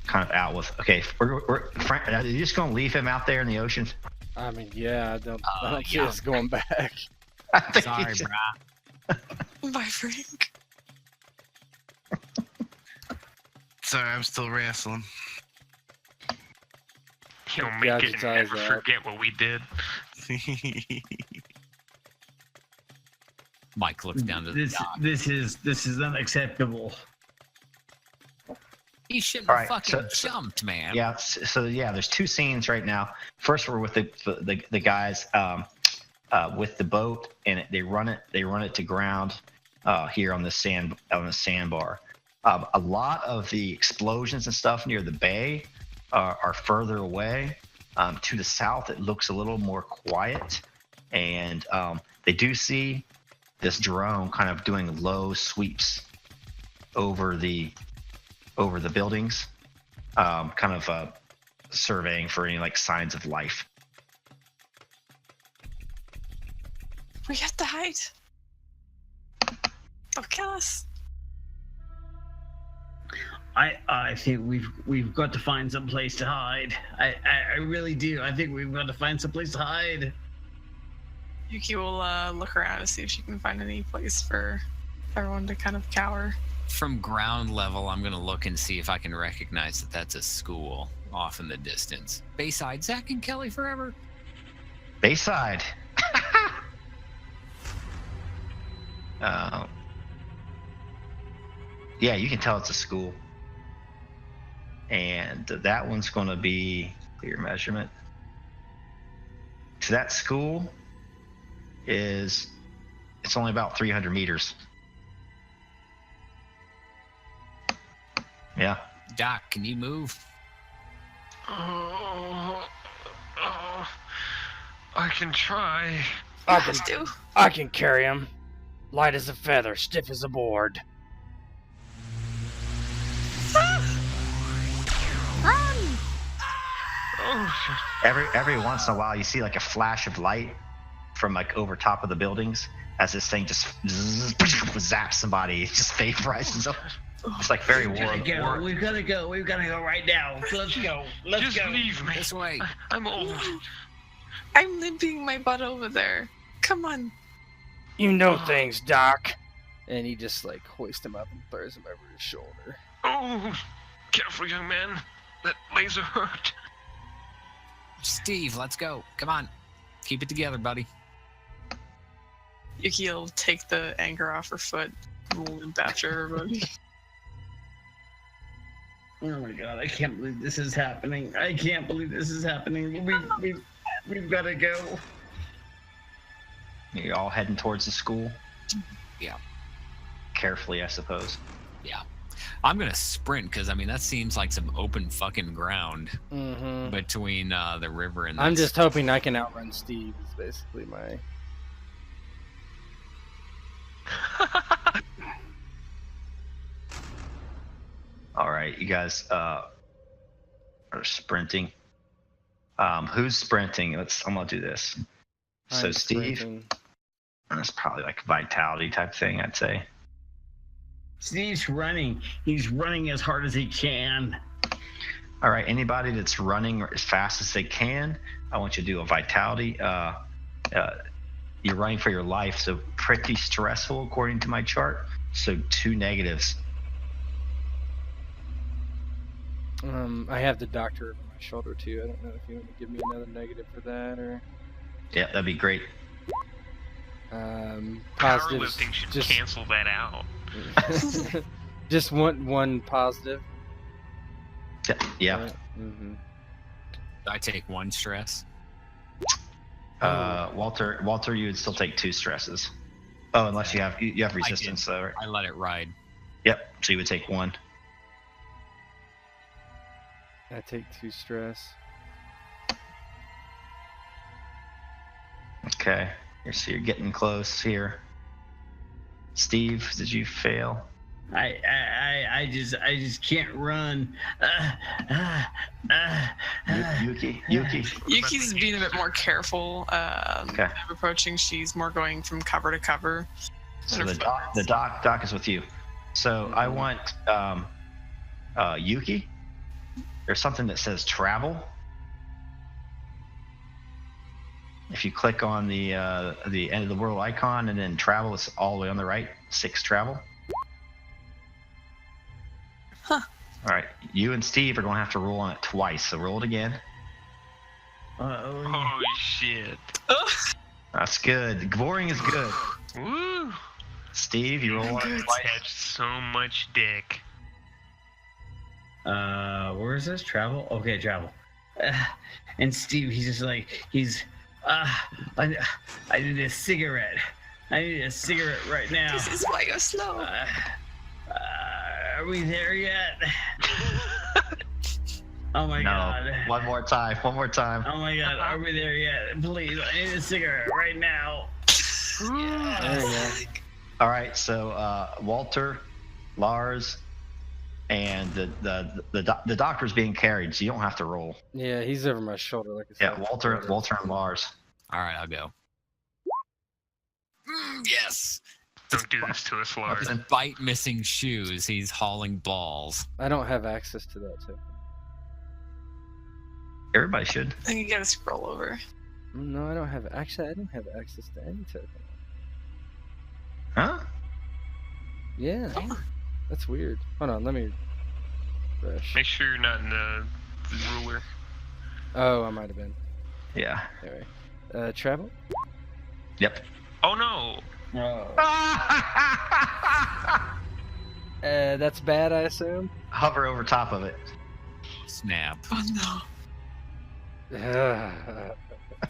kind of out with. Okay, Frank, are you just gonna leave him out there in the ocean? I mean, yeah, I don't see yeah. us going back. I think Sorry, he's- brah. Bye, Frank. Sorry, I'm still wrestling. He'll Gouge make it its and eyes never out. forget what we did. Mike looks down to the dock. This is unacceptable. He should have All right, fucking jumped, man. Yeah. So yeah, there's two scenes right now. First, we're with the guys with the boat, and they run it to ground here on the sandbar. A lot of the explosions and stuff near the bay are further away. To the south, it looks a little more quiet, and they do see this drone kind of doing low sweeps over the buildings, kind of surveying for any like signs of life. We have to hide. They'll kill us. I think we've got to find some place to hide. I really do. I think we've got to find some place to hide. Yuki will look around to see if she can find any place for everyone to kind of cower. From ground level, I'm gonna look and see if I can recognize that that's a school off in the distance. Bayside, Zach and Kelly forever. Bayside. Yeah, you can tell it's a school. And that one's going to be clear measurement. To that school it's only about 300 meters. Yeah. Doc, can you move? I can try. I can carry him. Light as a feather, stiff as a board. Run! Oh, Every once in a while, you see like a flash of light from like over top of the buildings as this thing just zaps somebody. It just vaporizes them. It's like very We've gotta go. We've gotta go right now. Let's go. just leave me. This way. I'm old. I'm limping my butt over there. Come on. You know things, Doc. And he just like hoists him up and throws him over his shoulder. Oh, careful, young man. That laser hurt. Steve, let's go. Come on. Keep it together, buddy. Yuki will take the anger off her foot and limp after everybody. Oh my god! I can't believe this is happening. I can't believe this is happening. We've gotta go. You're all heading towards the school. Yeah. Carefully, I suppose. Yeah. I'm gonna sprint because I mean that seems like some open fucking ground Mm-hmm. between the river and. I'm just hoping I can outrun Steve. Is basically my. All right, you guys are sprinting. Who's sprinting? I'm gonna do this. So I'm Steve, sprinting. that's probably like a vitality type thing, I'd say. Steve's running. He's running as hard as he can. All right, anybody that's running as fast as they can, I want you to do a vitality. You're running for your life, so pretty stressful according to my chart. So 2 negatives. I have the doctor over my shoulder too. I don't know if you want to give me another negative for that or. Yeah, that'd be great. Positives. Powerlifting should Just, cancel that out. just one positive. Yeah. Mm-hmm. I take 1 stress. Walter, you would still take 2 stresses. Oh, unless you have resistance, though. Right? I let it ride. Yep. So you would take 1. I take 2 stress. Okay. So you're getting close here. Steve, did you fail? I just can't run. Yuki. Yuki's being a bit more careful. Okay. I'm approaching. She's more going from cover to cover. So the doc is with you. So I want Yuki. There's something that says travel. If you click on the end of the world icon and then travel, it's all the way on the right. 6 travel. Huh. All right, you and Steve are going to have to roll on it twice. So roll it again. Holy shit. That's good. Boring is good. Woo! Steve, you roll on it twice. Catch so much dick. Where is this? Travel? Okay, travel. And Steve, he's just like, I need a cigarette. I need a cigarette right now. This is why you're slow. Are we there yet? Oh my No. god. One more time. Oh my god, are we there yet? Please, I need a cigarette right now. There you go. All right. So Walter, Lars, and the doctor's being carried, so you don't have to roll. Yeah, he's over my shoulder. Like I said. Yeah, Walter and Lars. All right, I'll go. Yes. Don't do this to us, Lars. Despite missing shoes, he's hauling balls. I don't have access to that token. Everybody should. I think you gotta scroll over. No, I don't have. Actually, I don't have access to any token. Huh? Yeah, that's weird. Hold on, let me refresh. Make sure you're not in the ruler. Oh, I might have been. Yeah. Anyway, travel. Yep. Oh no! Oh. That's bad, I assume. Hover over top of it. Snap. Oh no.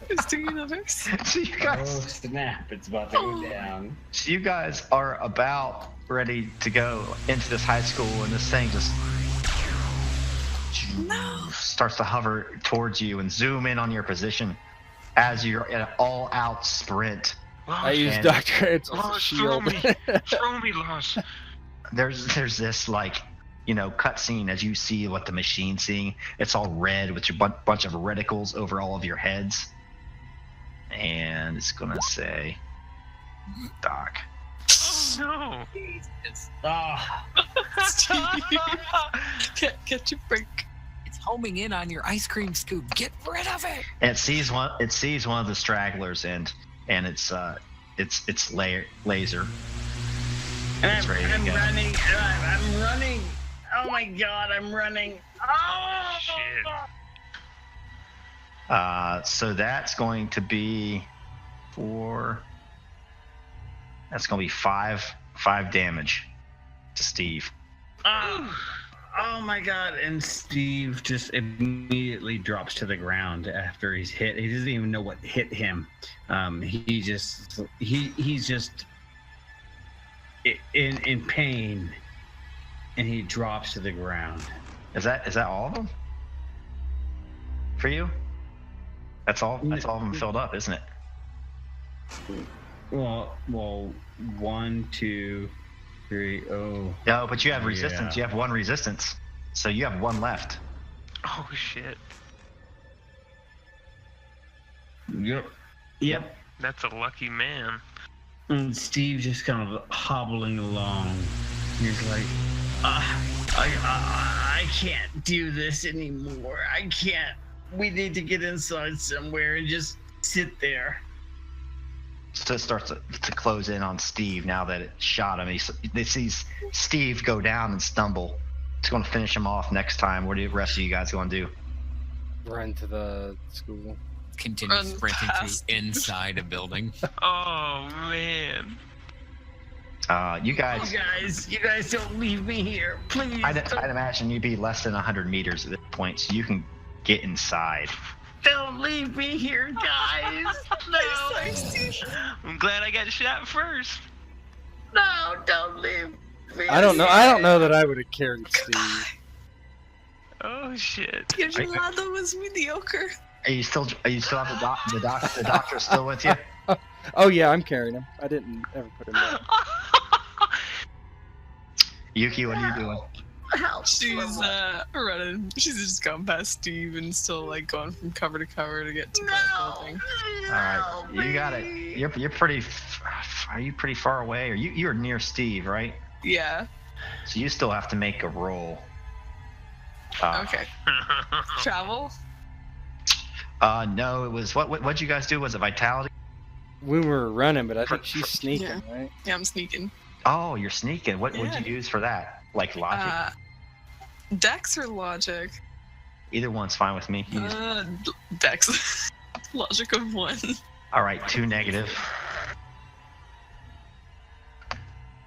It's doing others. So you Oh guys, snap! It's about to go down. so you guys are about ready to go into this high school, and this thing just starts to hover towards you and zoom in on your position as you're in an all-out sprint. I use And- Dr. Ansel's Lars, shield. Throw me, Lars. There's this like, cutscene as you see what the machine's seeing. It's all red with your bunch of reticles over all of your heads, and it's gonna say, Doc. No. Ah, Get your break. It's homing in on your ice cream scoop. Get rid of it. And it sees one of the stragglers, and it's laser. and It's ready to I'm go. running. I'm running. Oh my god, I'm running. Oh Shit. So that's going to be that's going to be five damage to Steve. Oh my god, and Steve just immediately drops to the ground after he's hit. He doesn't even know what hit him. He's just in pain, and he drops to the ground. Is that all of them for you? That's all of them filled up, isn't it? Well, 1, 2, 3. Oh, No, but you have resistance. Yeah. You have one resistance, so you have one left. Oh shit. yep. That's a lucky man. And Steve just kind of hobbling along. He's like, I can't do this anymore. I can't. We need to get inside somewhere and just sit there. So it starts to close in on Steve now that it shot him. They sees Steve go down and stumble. It's going to finish him off next time. What are the rest of you guys going to do? Run to the school. Continue Run sprinting to past. the inside a building. Oh man. You guys, You guys don't leave me here, please. I'd imagine you'd be less than 100 meters at this point, so you can get inside. Don't leave me here, guys. No. I'm glad I got shot first. No, don't leave me. I don't know that I would have carried Steve. Oh shit. Your gelado was mediocre. Are you still have the doctor still with you? Oh yeah, I'm carrying him. I didn't ever put him down. Yuki, what are you doing? Help. She's running. She's just gone past Steve and still like going from cover to cover to get to the building. All right, you got it. You're pretty. Are you pretty far away? Or you're near Steve, right? Yeah. So you still have to make a roll. Okay. Travel. No, it was what'd you guys do? Was it vitality? We were running, but I think she's sneaking, Yeah. right? Yeah, I'm sneaking. Oh, you're sneaking. What'd Yeah. you use for that? Like logic? Dex or logic? Either one's fine with me. You use- Dex. Logic of 1. All right, 2 negative.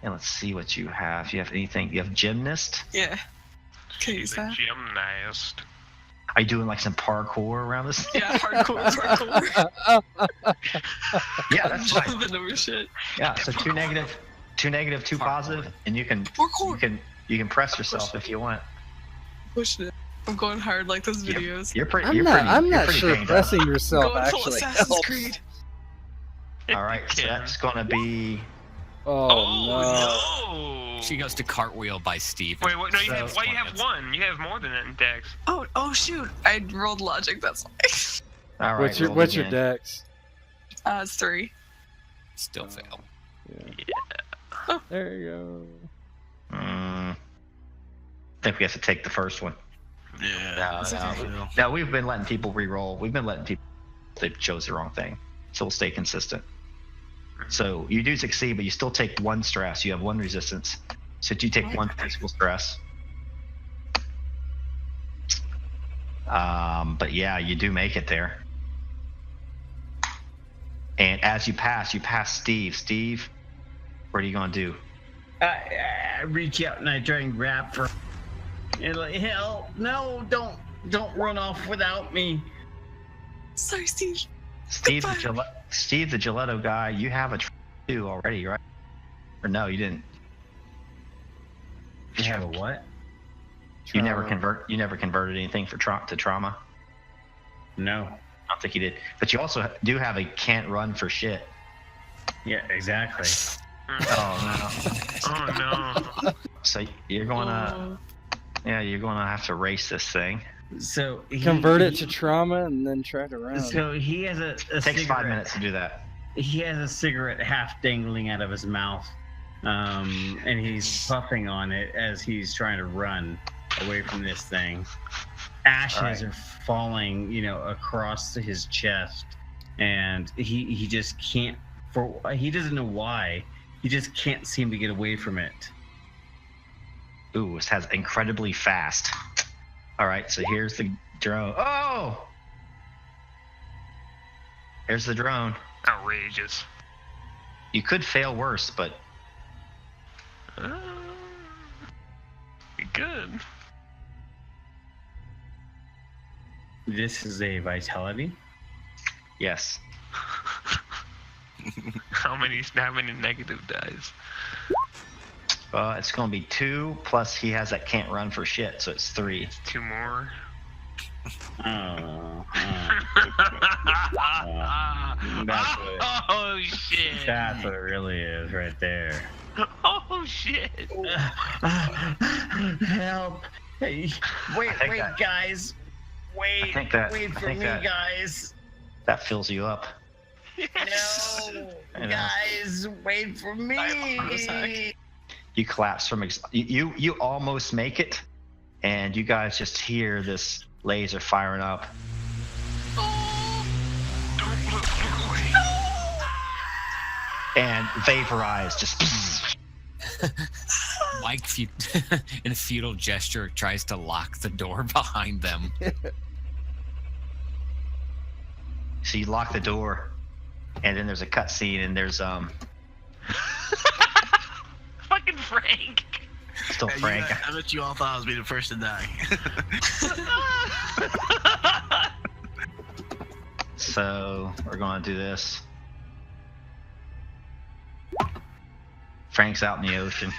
And let's see what you have. You have anything? You have gymnast. Yeah. Okay, so Gymnast. Are you doing like some parkour around this? yeah, hardcore. Yeah, that's fine. Jumping over shit. Yeah, so two negative, two positive, and you can press yourself if you want. Pushing it. I'm going hard like those videos. You're pretty. I'm not sure banged up. pressing yourself Going full actually Assassin's helps. Creed. All right, so that's gonna be. Oh, no! She goes to cartwheel by Steve. Wait, no, you So- have, why you have one? You have more than that in Dex. Oh shoot! I rolled logic. That's why. All no! right. roll What's your again. dex? It's 3. Still fail. There you go. I think we have to take the first one. Yeah. No, we've been letting people re-roll. We've been letting people. They chose the wrong thing, so we'll stay consistent. So you do succeed, but you still take 1 stress. You have 1 resistance, so you take 1 physical stress. But yeah, you do make it there. And as you pass Steve. Steve, what are you gonna do? I reach out and I try and grab for. And like, help! No, don't run off without me. Sorry, Steve. Steve the Gelato guy, you have a too already, right? Or no, you didn't. You have a what? You never converted anything to trauma. No. I don't think you did. But you also do have a can't run for shit. Yeah, exactly. Oh no. So you're gonna have to race this thing. So Convert it to trauma and then try to run. So he has a It takes cigarette. 5 minutes to do that. He has a cigarette half dangling out of his mouth, and he's puffing on it as he's trying to run away from this thing. Ashes are falling, across his chest, and he just can't. He doesn't know why. He just can't seem to get away from it. Ooh, this has incredibly fast. All right, so here's the drone. Oh! Here's the drone. Outrageous. You could fail worse, but Good. This is a vitality. yes. How many negative dice? It's going to be 2, plus he has that can't run for shit, so it's 3. 2 more. That's what, Oh shit. that's what it really is right there. Oh shit. Help! Hey, wait, guys! Wait, wait for me, guys! That fills you up. No, I know. guys, wait for me! You collapse from you almost make it, and you guys just hear this laser firing up. Don't look away. And vaporize, just Mike, in a futile gesture, tries to lock the door behind them. so you lock the door, and then there's a cutscene, and there's Fucking Frank. still Frank. I bet you all thought I was be the first to die. So we're gonna do this. Frank's out in the ocean.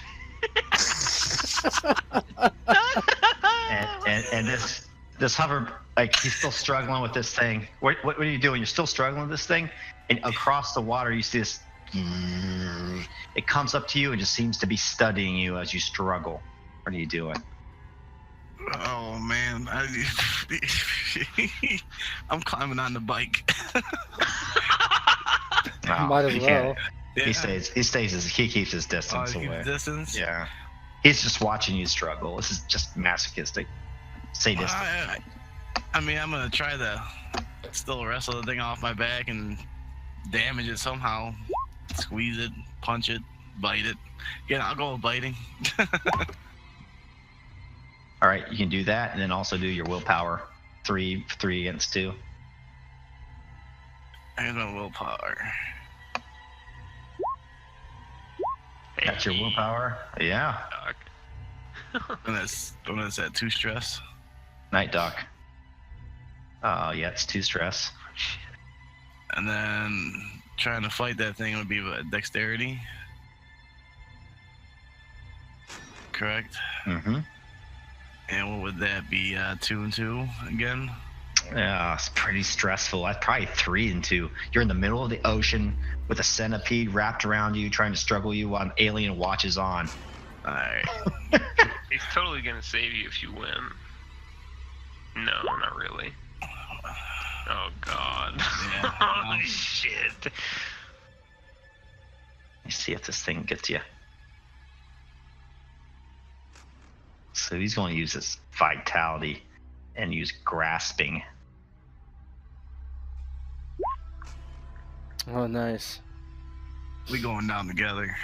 and this hover, like, he's still struggling with this thing. What are you doing? You're still struggling with this thing, and across the water you see this. It comes up to you and just seems to be studying you as you struggle. What are you doing? Oh man, I'm climbing on the bike. Wow, Might as you well. can't. He keeps his distance keep away. distance. Yeah, he's just watching you struggle. This is just masochistic, sadistic. I mean, I'm gonna try to still wrestle the thing off my back and damage it somehow. Squeeze it, punch it, bite it. Yeah, I'll go with biting. All right, you can do that, and then also do your willpower. 3 against 2. Here's my willpower. That's your willpower. Yeah. Dog. And that's at 2 stress. Night, Doc. Oh, yeah, it's 2 stress. And then trying to fight that thing would be what, dexterity. Correct. Mm-hmm. And what would that be? 2 and 2 again. Yeah, it's pretty stressful. That's probably 3 and 2. You're in the middle of the ocean with a centipede wrapped around you, trying to struggle you while an alien watches on. All right. He's totally gonna save you if you win. No, not really. Oh God. Yeah. Holy shit. Let me see if this thing gets you. So he's going to use his vitality and use grasping. Oh, nice. We going down together.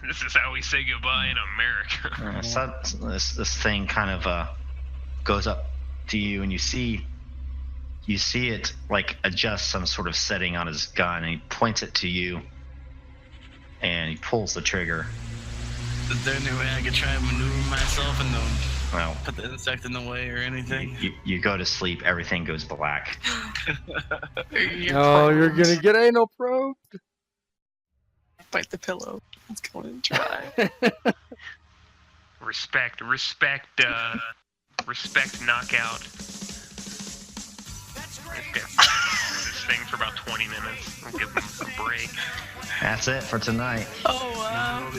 This is how we say goodbye in America. So this thing kind of goes up to you, and you see it like adjust some sort of setting on his gun, and he points it to you, and he pulls the trigger. Is there any way I could try and maneuver myself and Well, put the insect in the way or anything? you go to sleep, everything goes black. Oh, you're gonna get anal probed. Bite the pillow. It's going to dry. Respect knockout. This thing for about 20 minutes. I'll give them a break. That's it for tonight. Oh wow.